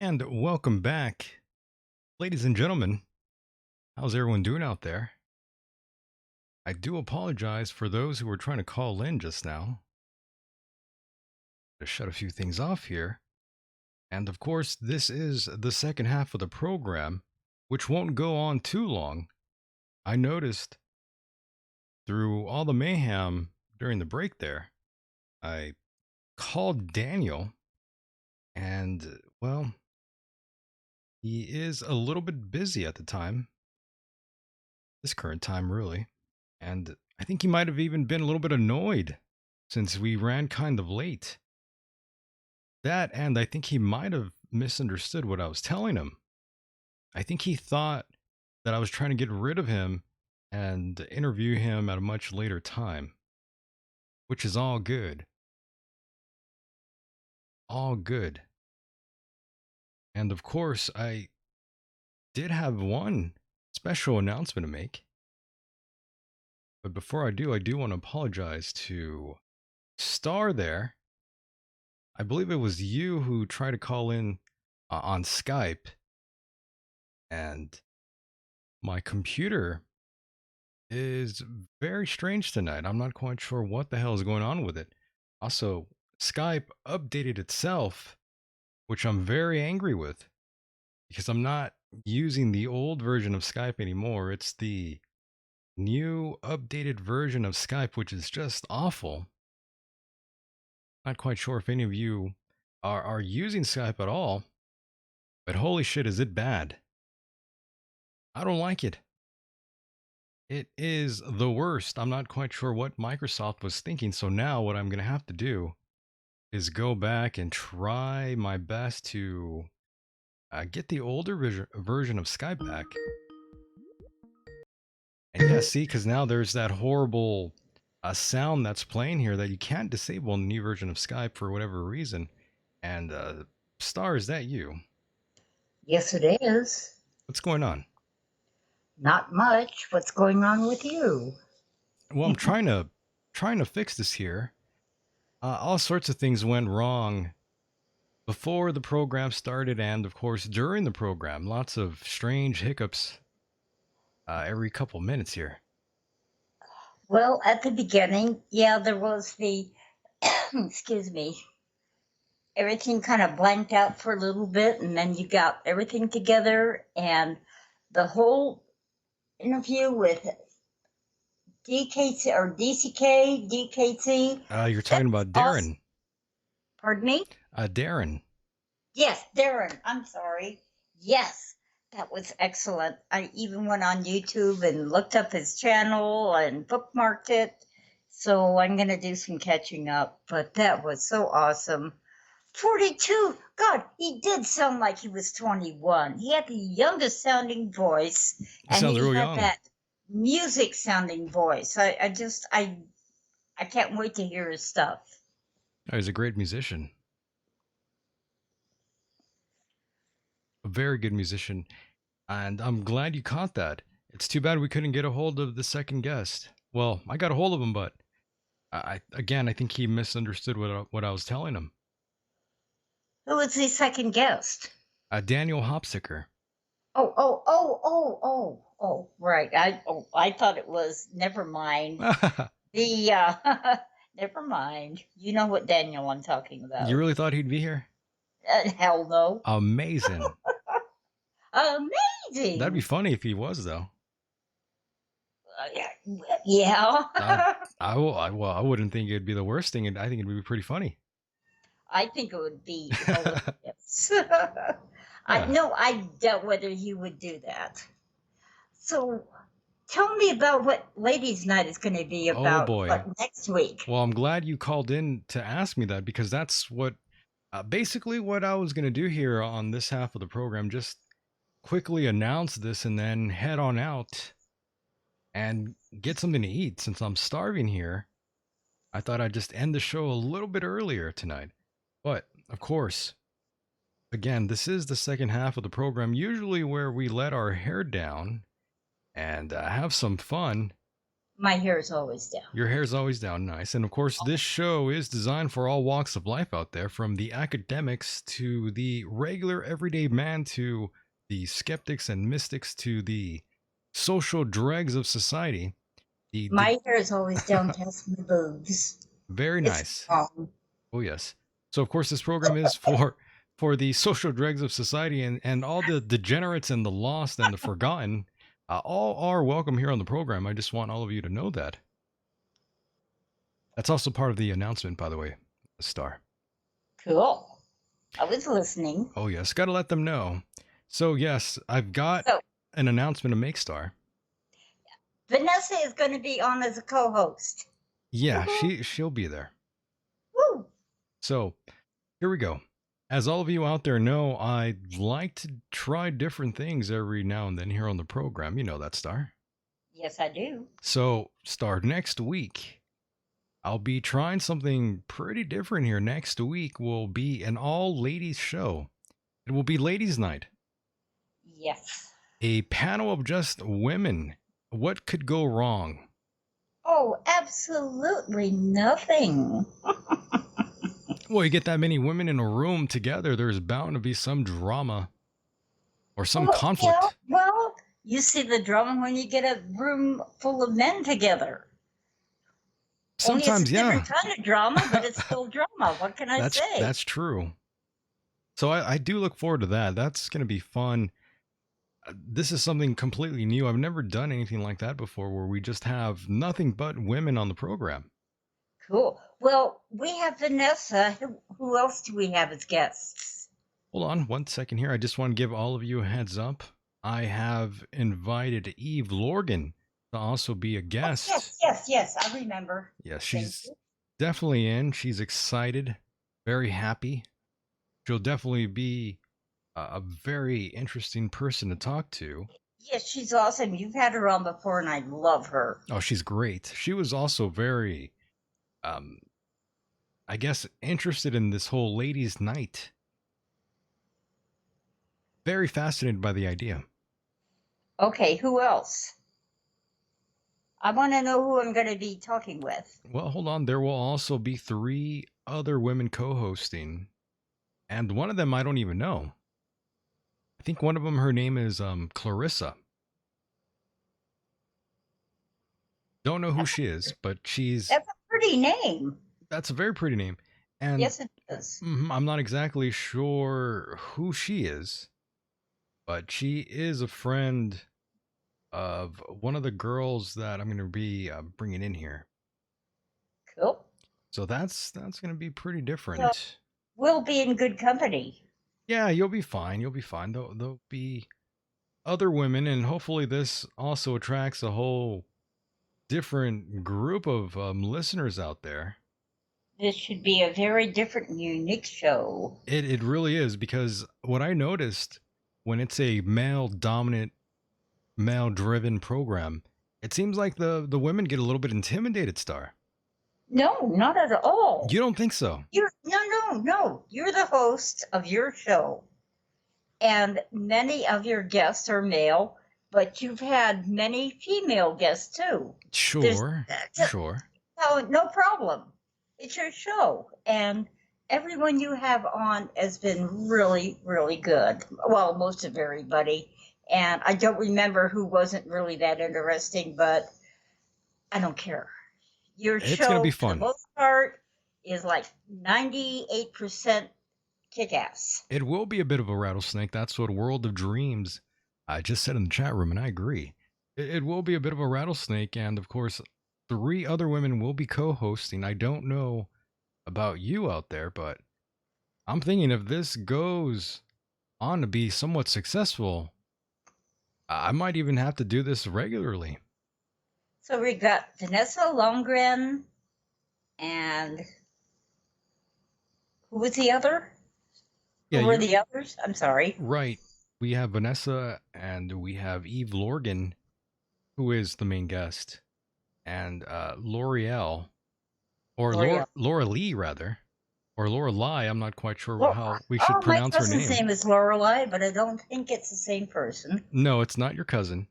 And welcome back, ladies and gentlemen. How's everyone doing out there? I do apologize for those who were trying to call in just now. To shut a few things off here. And of course, this is the second half of the program, which won't go on too long. I noticed through all the mayhem during the break there, I called Daniel, and well, he is a little bit busy at the time, this current time, really. And I think he might have even been a little bit annoyed since we ran kind of late. That, and I think he might have misunderstood what I was telling him. I think he thought that I was trying to get rid of him and interview him at a much later time, which is all good. All good. And of course, I did have one special announcement to make. But before I do want to apologize to Star there. I believe it was you who tried to call in on Skype, and my computer is very strange tonight. I'm not quite sure what the hell is going on with it. Also, Skype updated itself, which I'm very angry with because I'm not using the old version of Skype anymore. It's the new updated version of Skype, which is just awful. Not quite sure if any of you are using Skype at all, but holy shit, is it bad? I don't like it. It is the worst. I'm not quite sure what Microsoft was thinking. So now what I'm going to have to do is go back and try my best to get the older version of Skype back. And yeah, see, because now there's that horrible sound that's playing here that you can't disable in the new version of Skype for whatever reason. And Star, is that you? Yes, it is. What's going on? Not much. What's going on with you? Well, I'm trying to fix this here. All sorts of things went wrong before the program started, and of course during the program. Lots of strange hiccups every couple minutes here. Well, at the beginning, yeah, there was the, excuse me, everything kind of blanked out for a little bit, and then you got everything together, and the whole interview with DKC or DCK, DKC. You're talking about Darren. Awesome. Pardon me? Darren. Yes, Deron. I'm sorry. Yes, that was excellent. I even went on YouTube and looked up his channel and bookmarked it. So I'm going to do some catching up. But that was so awesome. 42. God, he did sound like he was 21. He had the youngest sounding voice. He sounds real young. That music sounding voice. I can't wait to hear his stuff. Oh, he's a great musician. A very good musician. And I'm glad you caught that. It's too bad we couldn't get a hold of the second guest. Well, I got a hold of him, but I think he misunderstood what I was telling him. Who was the second guest? Daniel Hopsicker. Oh, right. I thought it was, never mind. Never mind. You know what Daniel I'm talking about. You really thought he'd be here? Hell no. Amazing. Amazing. That'd be funny if he was, though. Yeah. I wouldn't think it'd be the worst thing. I think it'd be pretty funny. I think it would be hilarious. I doubt whether you would do that. So tell me about what Ladies' Night is going to be about. Oh boy. Next week. Well, I'm glad you called in to ask me that, because that's what basically what I was going to do here on this half of the program. Just quickly announce this and then head on out and get something to eat. Since I'm starving here, I thought I'd just end the show a little bit earlier tonight. But of course, again, this is the second half of the program, usually where we let our hair down and have some fun. My hair is always down. Your hair's always down. Nice. And of course, this show is designed for all walks of life out there, from the academics to the regular everyday man to the skeptics and mystics to the social dregs of society. My hair is always down past my boobs. Very It's nice. wrong. Oh, yes. So, of course, this program is for the social dregs of society and all the degenerates and the lost and the forgotten. All are welcome here on the program. I just want all of you to know that. That's also part of the announcement, by the way, Star. Cool. I was listening. Oh, yes. Got to let them know. So, yes, I've got an announcement to make, Star. Vanessa is going to be on as a co-host. Yeah, she'll be there. Woo! So, here we go. As all of you out there know, I like to try different things every now and then here on the program. You know that, Star. Yes, I do. So, Star, next week, I'll be trying something pretty different here. Next week will be an all-ladies show. It will be Ladies' Night. Yes. A panel of just women. What could go wrong? Oh, absolutely nothing. Well, you get that many women in a room together, there's bound to be some drama or some conflict. Yeah, well, you see the drama when you get a room full of men together. Sometimes, it's a different kind of drama, but it's still drama. What can I say? That's true. So I do look forward to that. That's going to be fun. This is something completely new. I've never done anything like that before, where we just have nothing but women on the program. Cool. Well, we have Vanessa. Who else do we have as guests? Hold on 1 second here. I just want to give all of you a heads up. I have invited Eve Lorgan to also be a guest. Oh, yes. I remember. Yes, she's definitely in. She's excited, very happy. She'll definitely be a very interesting person to talk to. Yes, she's awesome. You've had her on before, and I love her. Oh, she's great. She was also very, I guess, interested in this whole ladies' night. Very fascinated by the idea. Okay, who else? I want to know who I'm going to be talking with. Well, hold on. There will also be 3 other women co-hosting, and one of them I don't even know. I think one of them, her name is Clarissa. Don't know who she is, but she's... That's a pretty name. That's a very pretty name. And yes, it is. I'm not exactly sure who she is, but she is a friend of one of the girls that I'm going to be bringing in here. Cool. So that's going to be pretty different. So we'll be in good company. Yeah, you'll be fine. You'll be fine. There'll be other women, and hopefully this also attracts a whole different group of listeners out there. This should be a very different and unique show. It really is, because what I noticed when it's a male-dominant, male-driven program, it seems like the women get a little bit intimidated, Star. No, not at all. You don't think so? No. You're the host of your show, and many of your guests are male, but you've had many female guests too. Sure. No problem. It's your show, and everyone you have on has been really, really good. Well, most of everybody, and I don't remember who wasn't really that interesting, but I don't care. It's show, gonna be fun. For the most part, is like 98% kick-ass. It will be a bit of a rattlesnake. That's what World of Dreams I just said in the chat room, and I agree. It will be a bit of a rattlesnake, and of course, 3 other women will be co-hosting. I don't know about you out there, but I'm thinking if this goes on to be somewhat successful, I might even have to do this regularly. So we got Vanessa Longren, and who was the other? Yeah, who were the others? I'm sorry. Right. We have Vanessa, and we have Eve Lorgan, who is the main guest, and L'Oreal, or Laura Lee, rather, or Lorelei. I'm not quite sure how we should pronounce her name. My cousin's name is Lorelei, but I don't think it's the same person. No, it's not your cousin.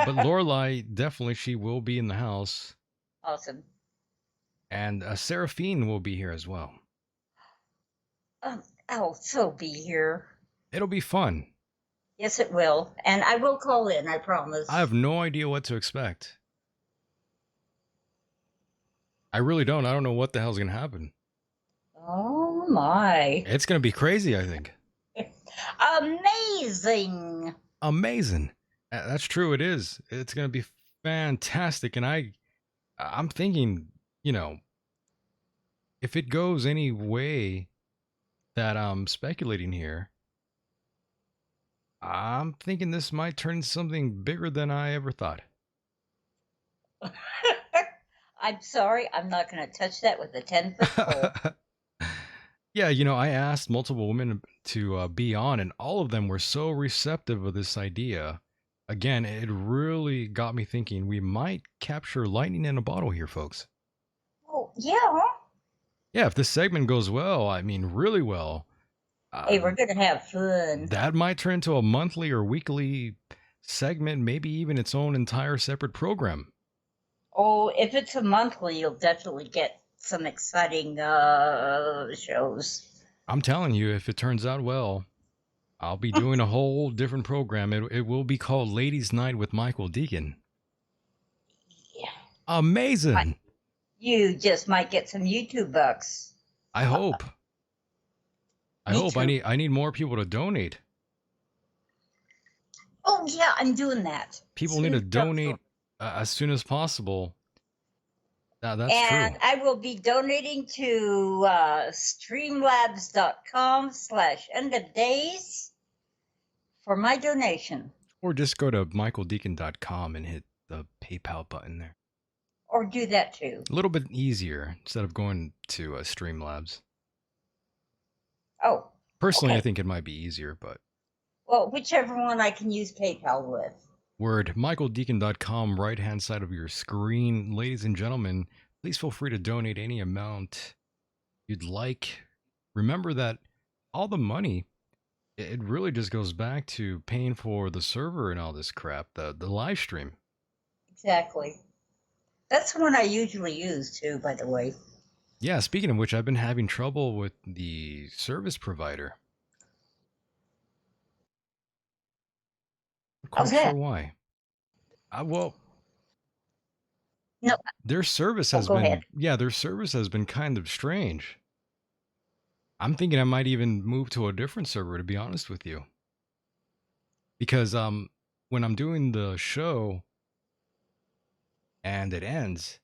But Lorelai, definitely, she will be in the house. Awesome. And Seraphine will be here as well. I'll so be here. It'll be fun. Yes, it will. And I will call in, I promise. I have no idea what to expect. I really don't. I don't know what the hell's going to happen. Oh, my. It's going to be crazy, I think. Amazing. Amazing. That's true. It is. It's going to be fantastic. And I'm thinking, if it goes any way that I'm speculating here, I'm thinking this might turn into something bigger than I ever thought. I'm sorry, I'm not going to touch that with a 10-foot pole. Yeah, I asked multiple women to be on, and all of them were so receptive of this idea. Again, it really got me thinking we might capture lightning in a bottle here, folks. Oh, yeah. Yeah, if this segment goes well, I mean, really well. Hey, we're going to have fun. That might turn into a monthly or weekly segment, maybe even its own entire separate program. Oh, if it's a monthly, you'll definitely get some exciting shows. I'm telling you, if it turns out well, I'll be doing a whole different program. It will be called Ladies' Night with Michael Decon. Yeah. Amazing. You just might get some YouTube bucks. I hope. I hope. too. I need more people to donate. Oh, yeah, I'm doing that. People need to donate as soon as possible. That's and true. I will be donating to streamlabs.com/endofdays for my donation. Or just go to michaeldecon.com and hit the PayPal button there. Or do that too. A little bit easier instead of going to Streamlabs. Oh. Personally, okay. I think it might be easier, but... Well, whichever one I can use PayPal with. Word, michaeldecon.com, right-hand side of your screen. Ladies and gentlemen, please feel free to donate any amount you'd like. Remember that all the money, it really just goes back to paying for the server and all this crap, the live stream. Exactly. That's the one I usually use too, by the way. Yeah, speaking of which, I've been having trouble with the service provider. Not quite sure why. Well, no. Their service has go been ahead. Yeah, their service has been kind of strange. I'm thinking I might even move to a different server, to be honest with you. Because when I'm doing the show and it ends,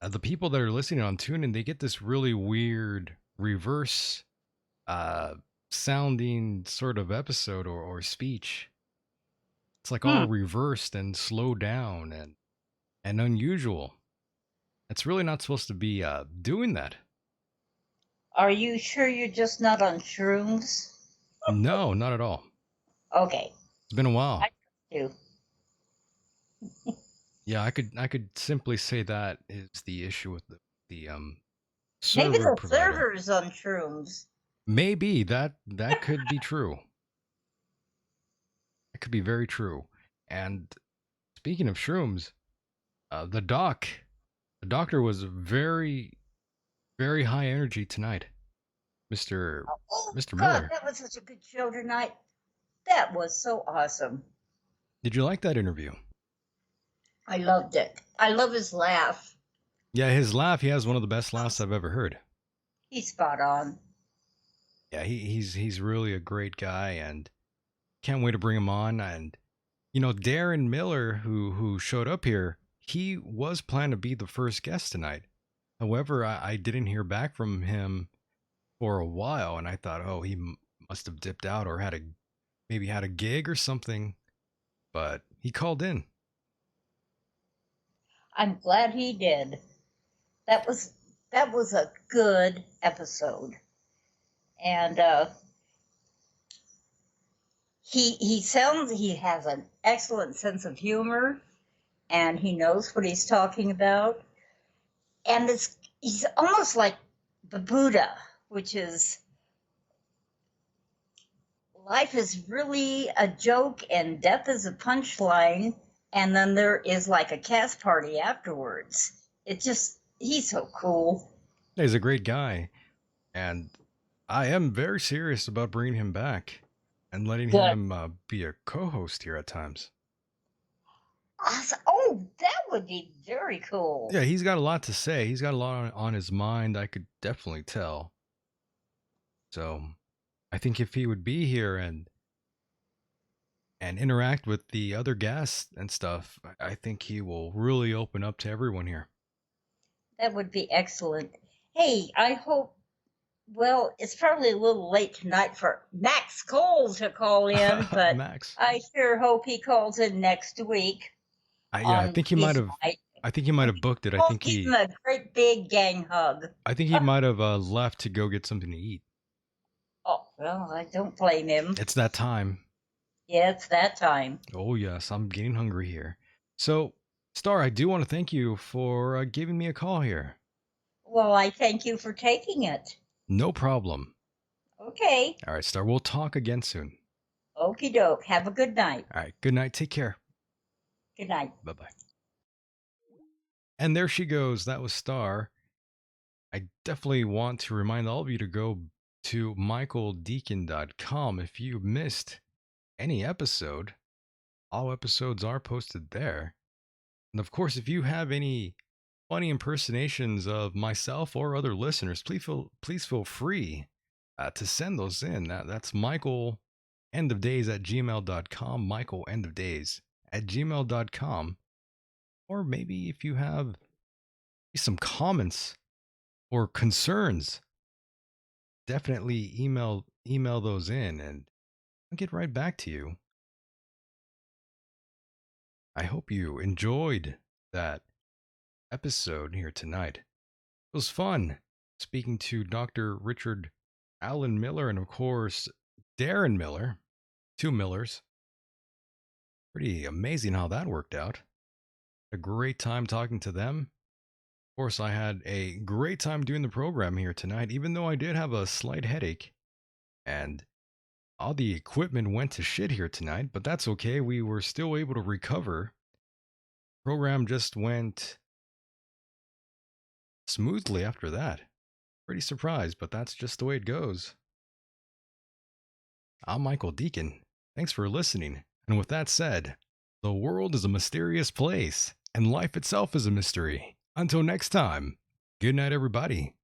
the people that are listening on TuneIn, they get this really weird reverse sounding sort of episode or speech. It's like all reversed and slowed down and unusual. It's really not supposed to be doing that. Are you sure you're just not on shrooms? No, not at all. Okay. It's been a while. I do. Yeah, I could simply say that is the issue with the server Maybe the provider. server's on shrooms. Maybe that could be true. It could be very true. And speaking of shrooms, the doctor was very, very high energy tonight. Mr. God, Miller. that was such a good show tonight. That was so awesome. Did you like that interview? I loved it. I love his laugh. Yeah, his laugh, he has one of the best laughs I've ever heard. He's spot on. Yeah, he's really a great guy, and can't wait to bring him on. And Deron Miller, who showed up here, he was planned to be the first guest tonight. However, I didn't hear back from him for a while, and I thought, oh, he must have dipped out or maybe had a gig or something. But he called in. I'm glad he did. That was a good episode, and he has an excellent sense of humor, and he knows what he's talking about, and he's almost like the Buddha, which is life is really a joke and death is a punchline, And then there is like a cast party afterwards. He's so cool. He's a great guy, and I am very serious about bringing him back and letting Good. him be a co-host here at times. Awesome. Oh, that would be very cool. Yeah, he's got a lot to say. He's got a lot on his mind. I could definitely tell. So, I think if he would be here and interact with the other guests and stuff, I think he will really open up to everyone here. That would be excellent. Hey, I hope. Well, it's probably a little late tonight for Max Cole to call in, but Max. I sure hope he calls in next week. I think he might have. I think he might have booked it. I think give him a great big gang hug. I think he might have left to go get something to eat. Oh well, I don't blame him. It's that time. Yeah, it's that time. Oh yes, I'm getting hungry here. So, Star, I do want to thank you for giving me a call here. Well, I thank you for taking it. No problem. Okay. All right, Star, we'll talk again soon. Okie doke. Have a good night. All right, good night. Take care. Good night. Bye-bye. And there she goes. That was Star. I definitely want to remind all of you to go to michaeldecon.com. If you missed any episode, all episodes are posted there. And of course, if you have any funny impersonations of myself or other listeners, please feel free to send those in. That's michaelenofdays@gmail.com, michaelenofdays@gmail.com. Or maybe if you have some comments or concerns, definitely email those in and I'll get right back to you. I hope you enjoyed that episode here tonight. It was fun speaking to Dr. Richard Allen Miller and, of course, Deron Miller, 2 Millers. Pretty amazing how that worked out. A great time talking to them. Of course, I had a great time doing the program here tonight, even though I did have a slight headache. And all the equipment went to shit here tonight, but that's okay. We were still able to recover. Program just went smoothly after that. Pretty surprised, but that's just the way it goes. I'm Michael Decon. Thanks for listening. And with that said, the world is a mysterious place, and life itself is a mystery. Until next time, good night, everybody.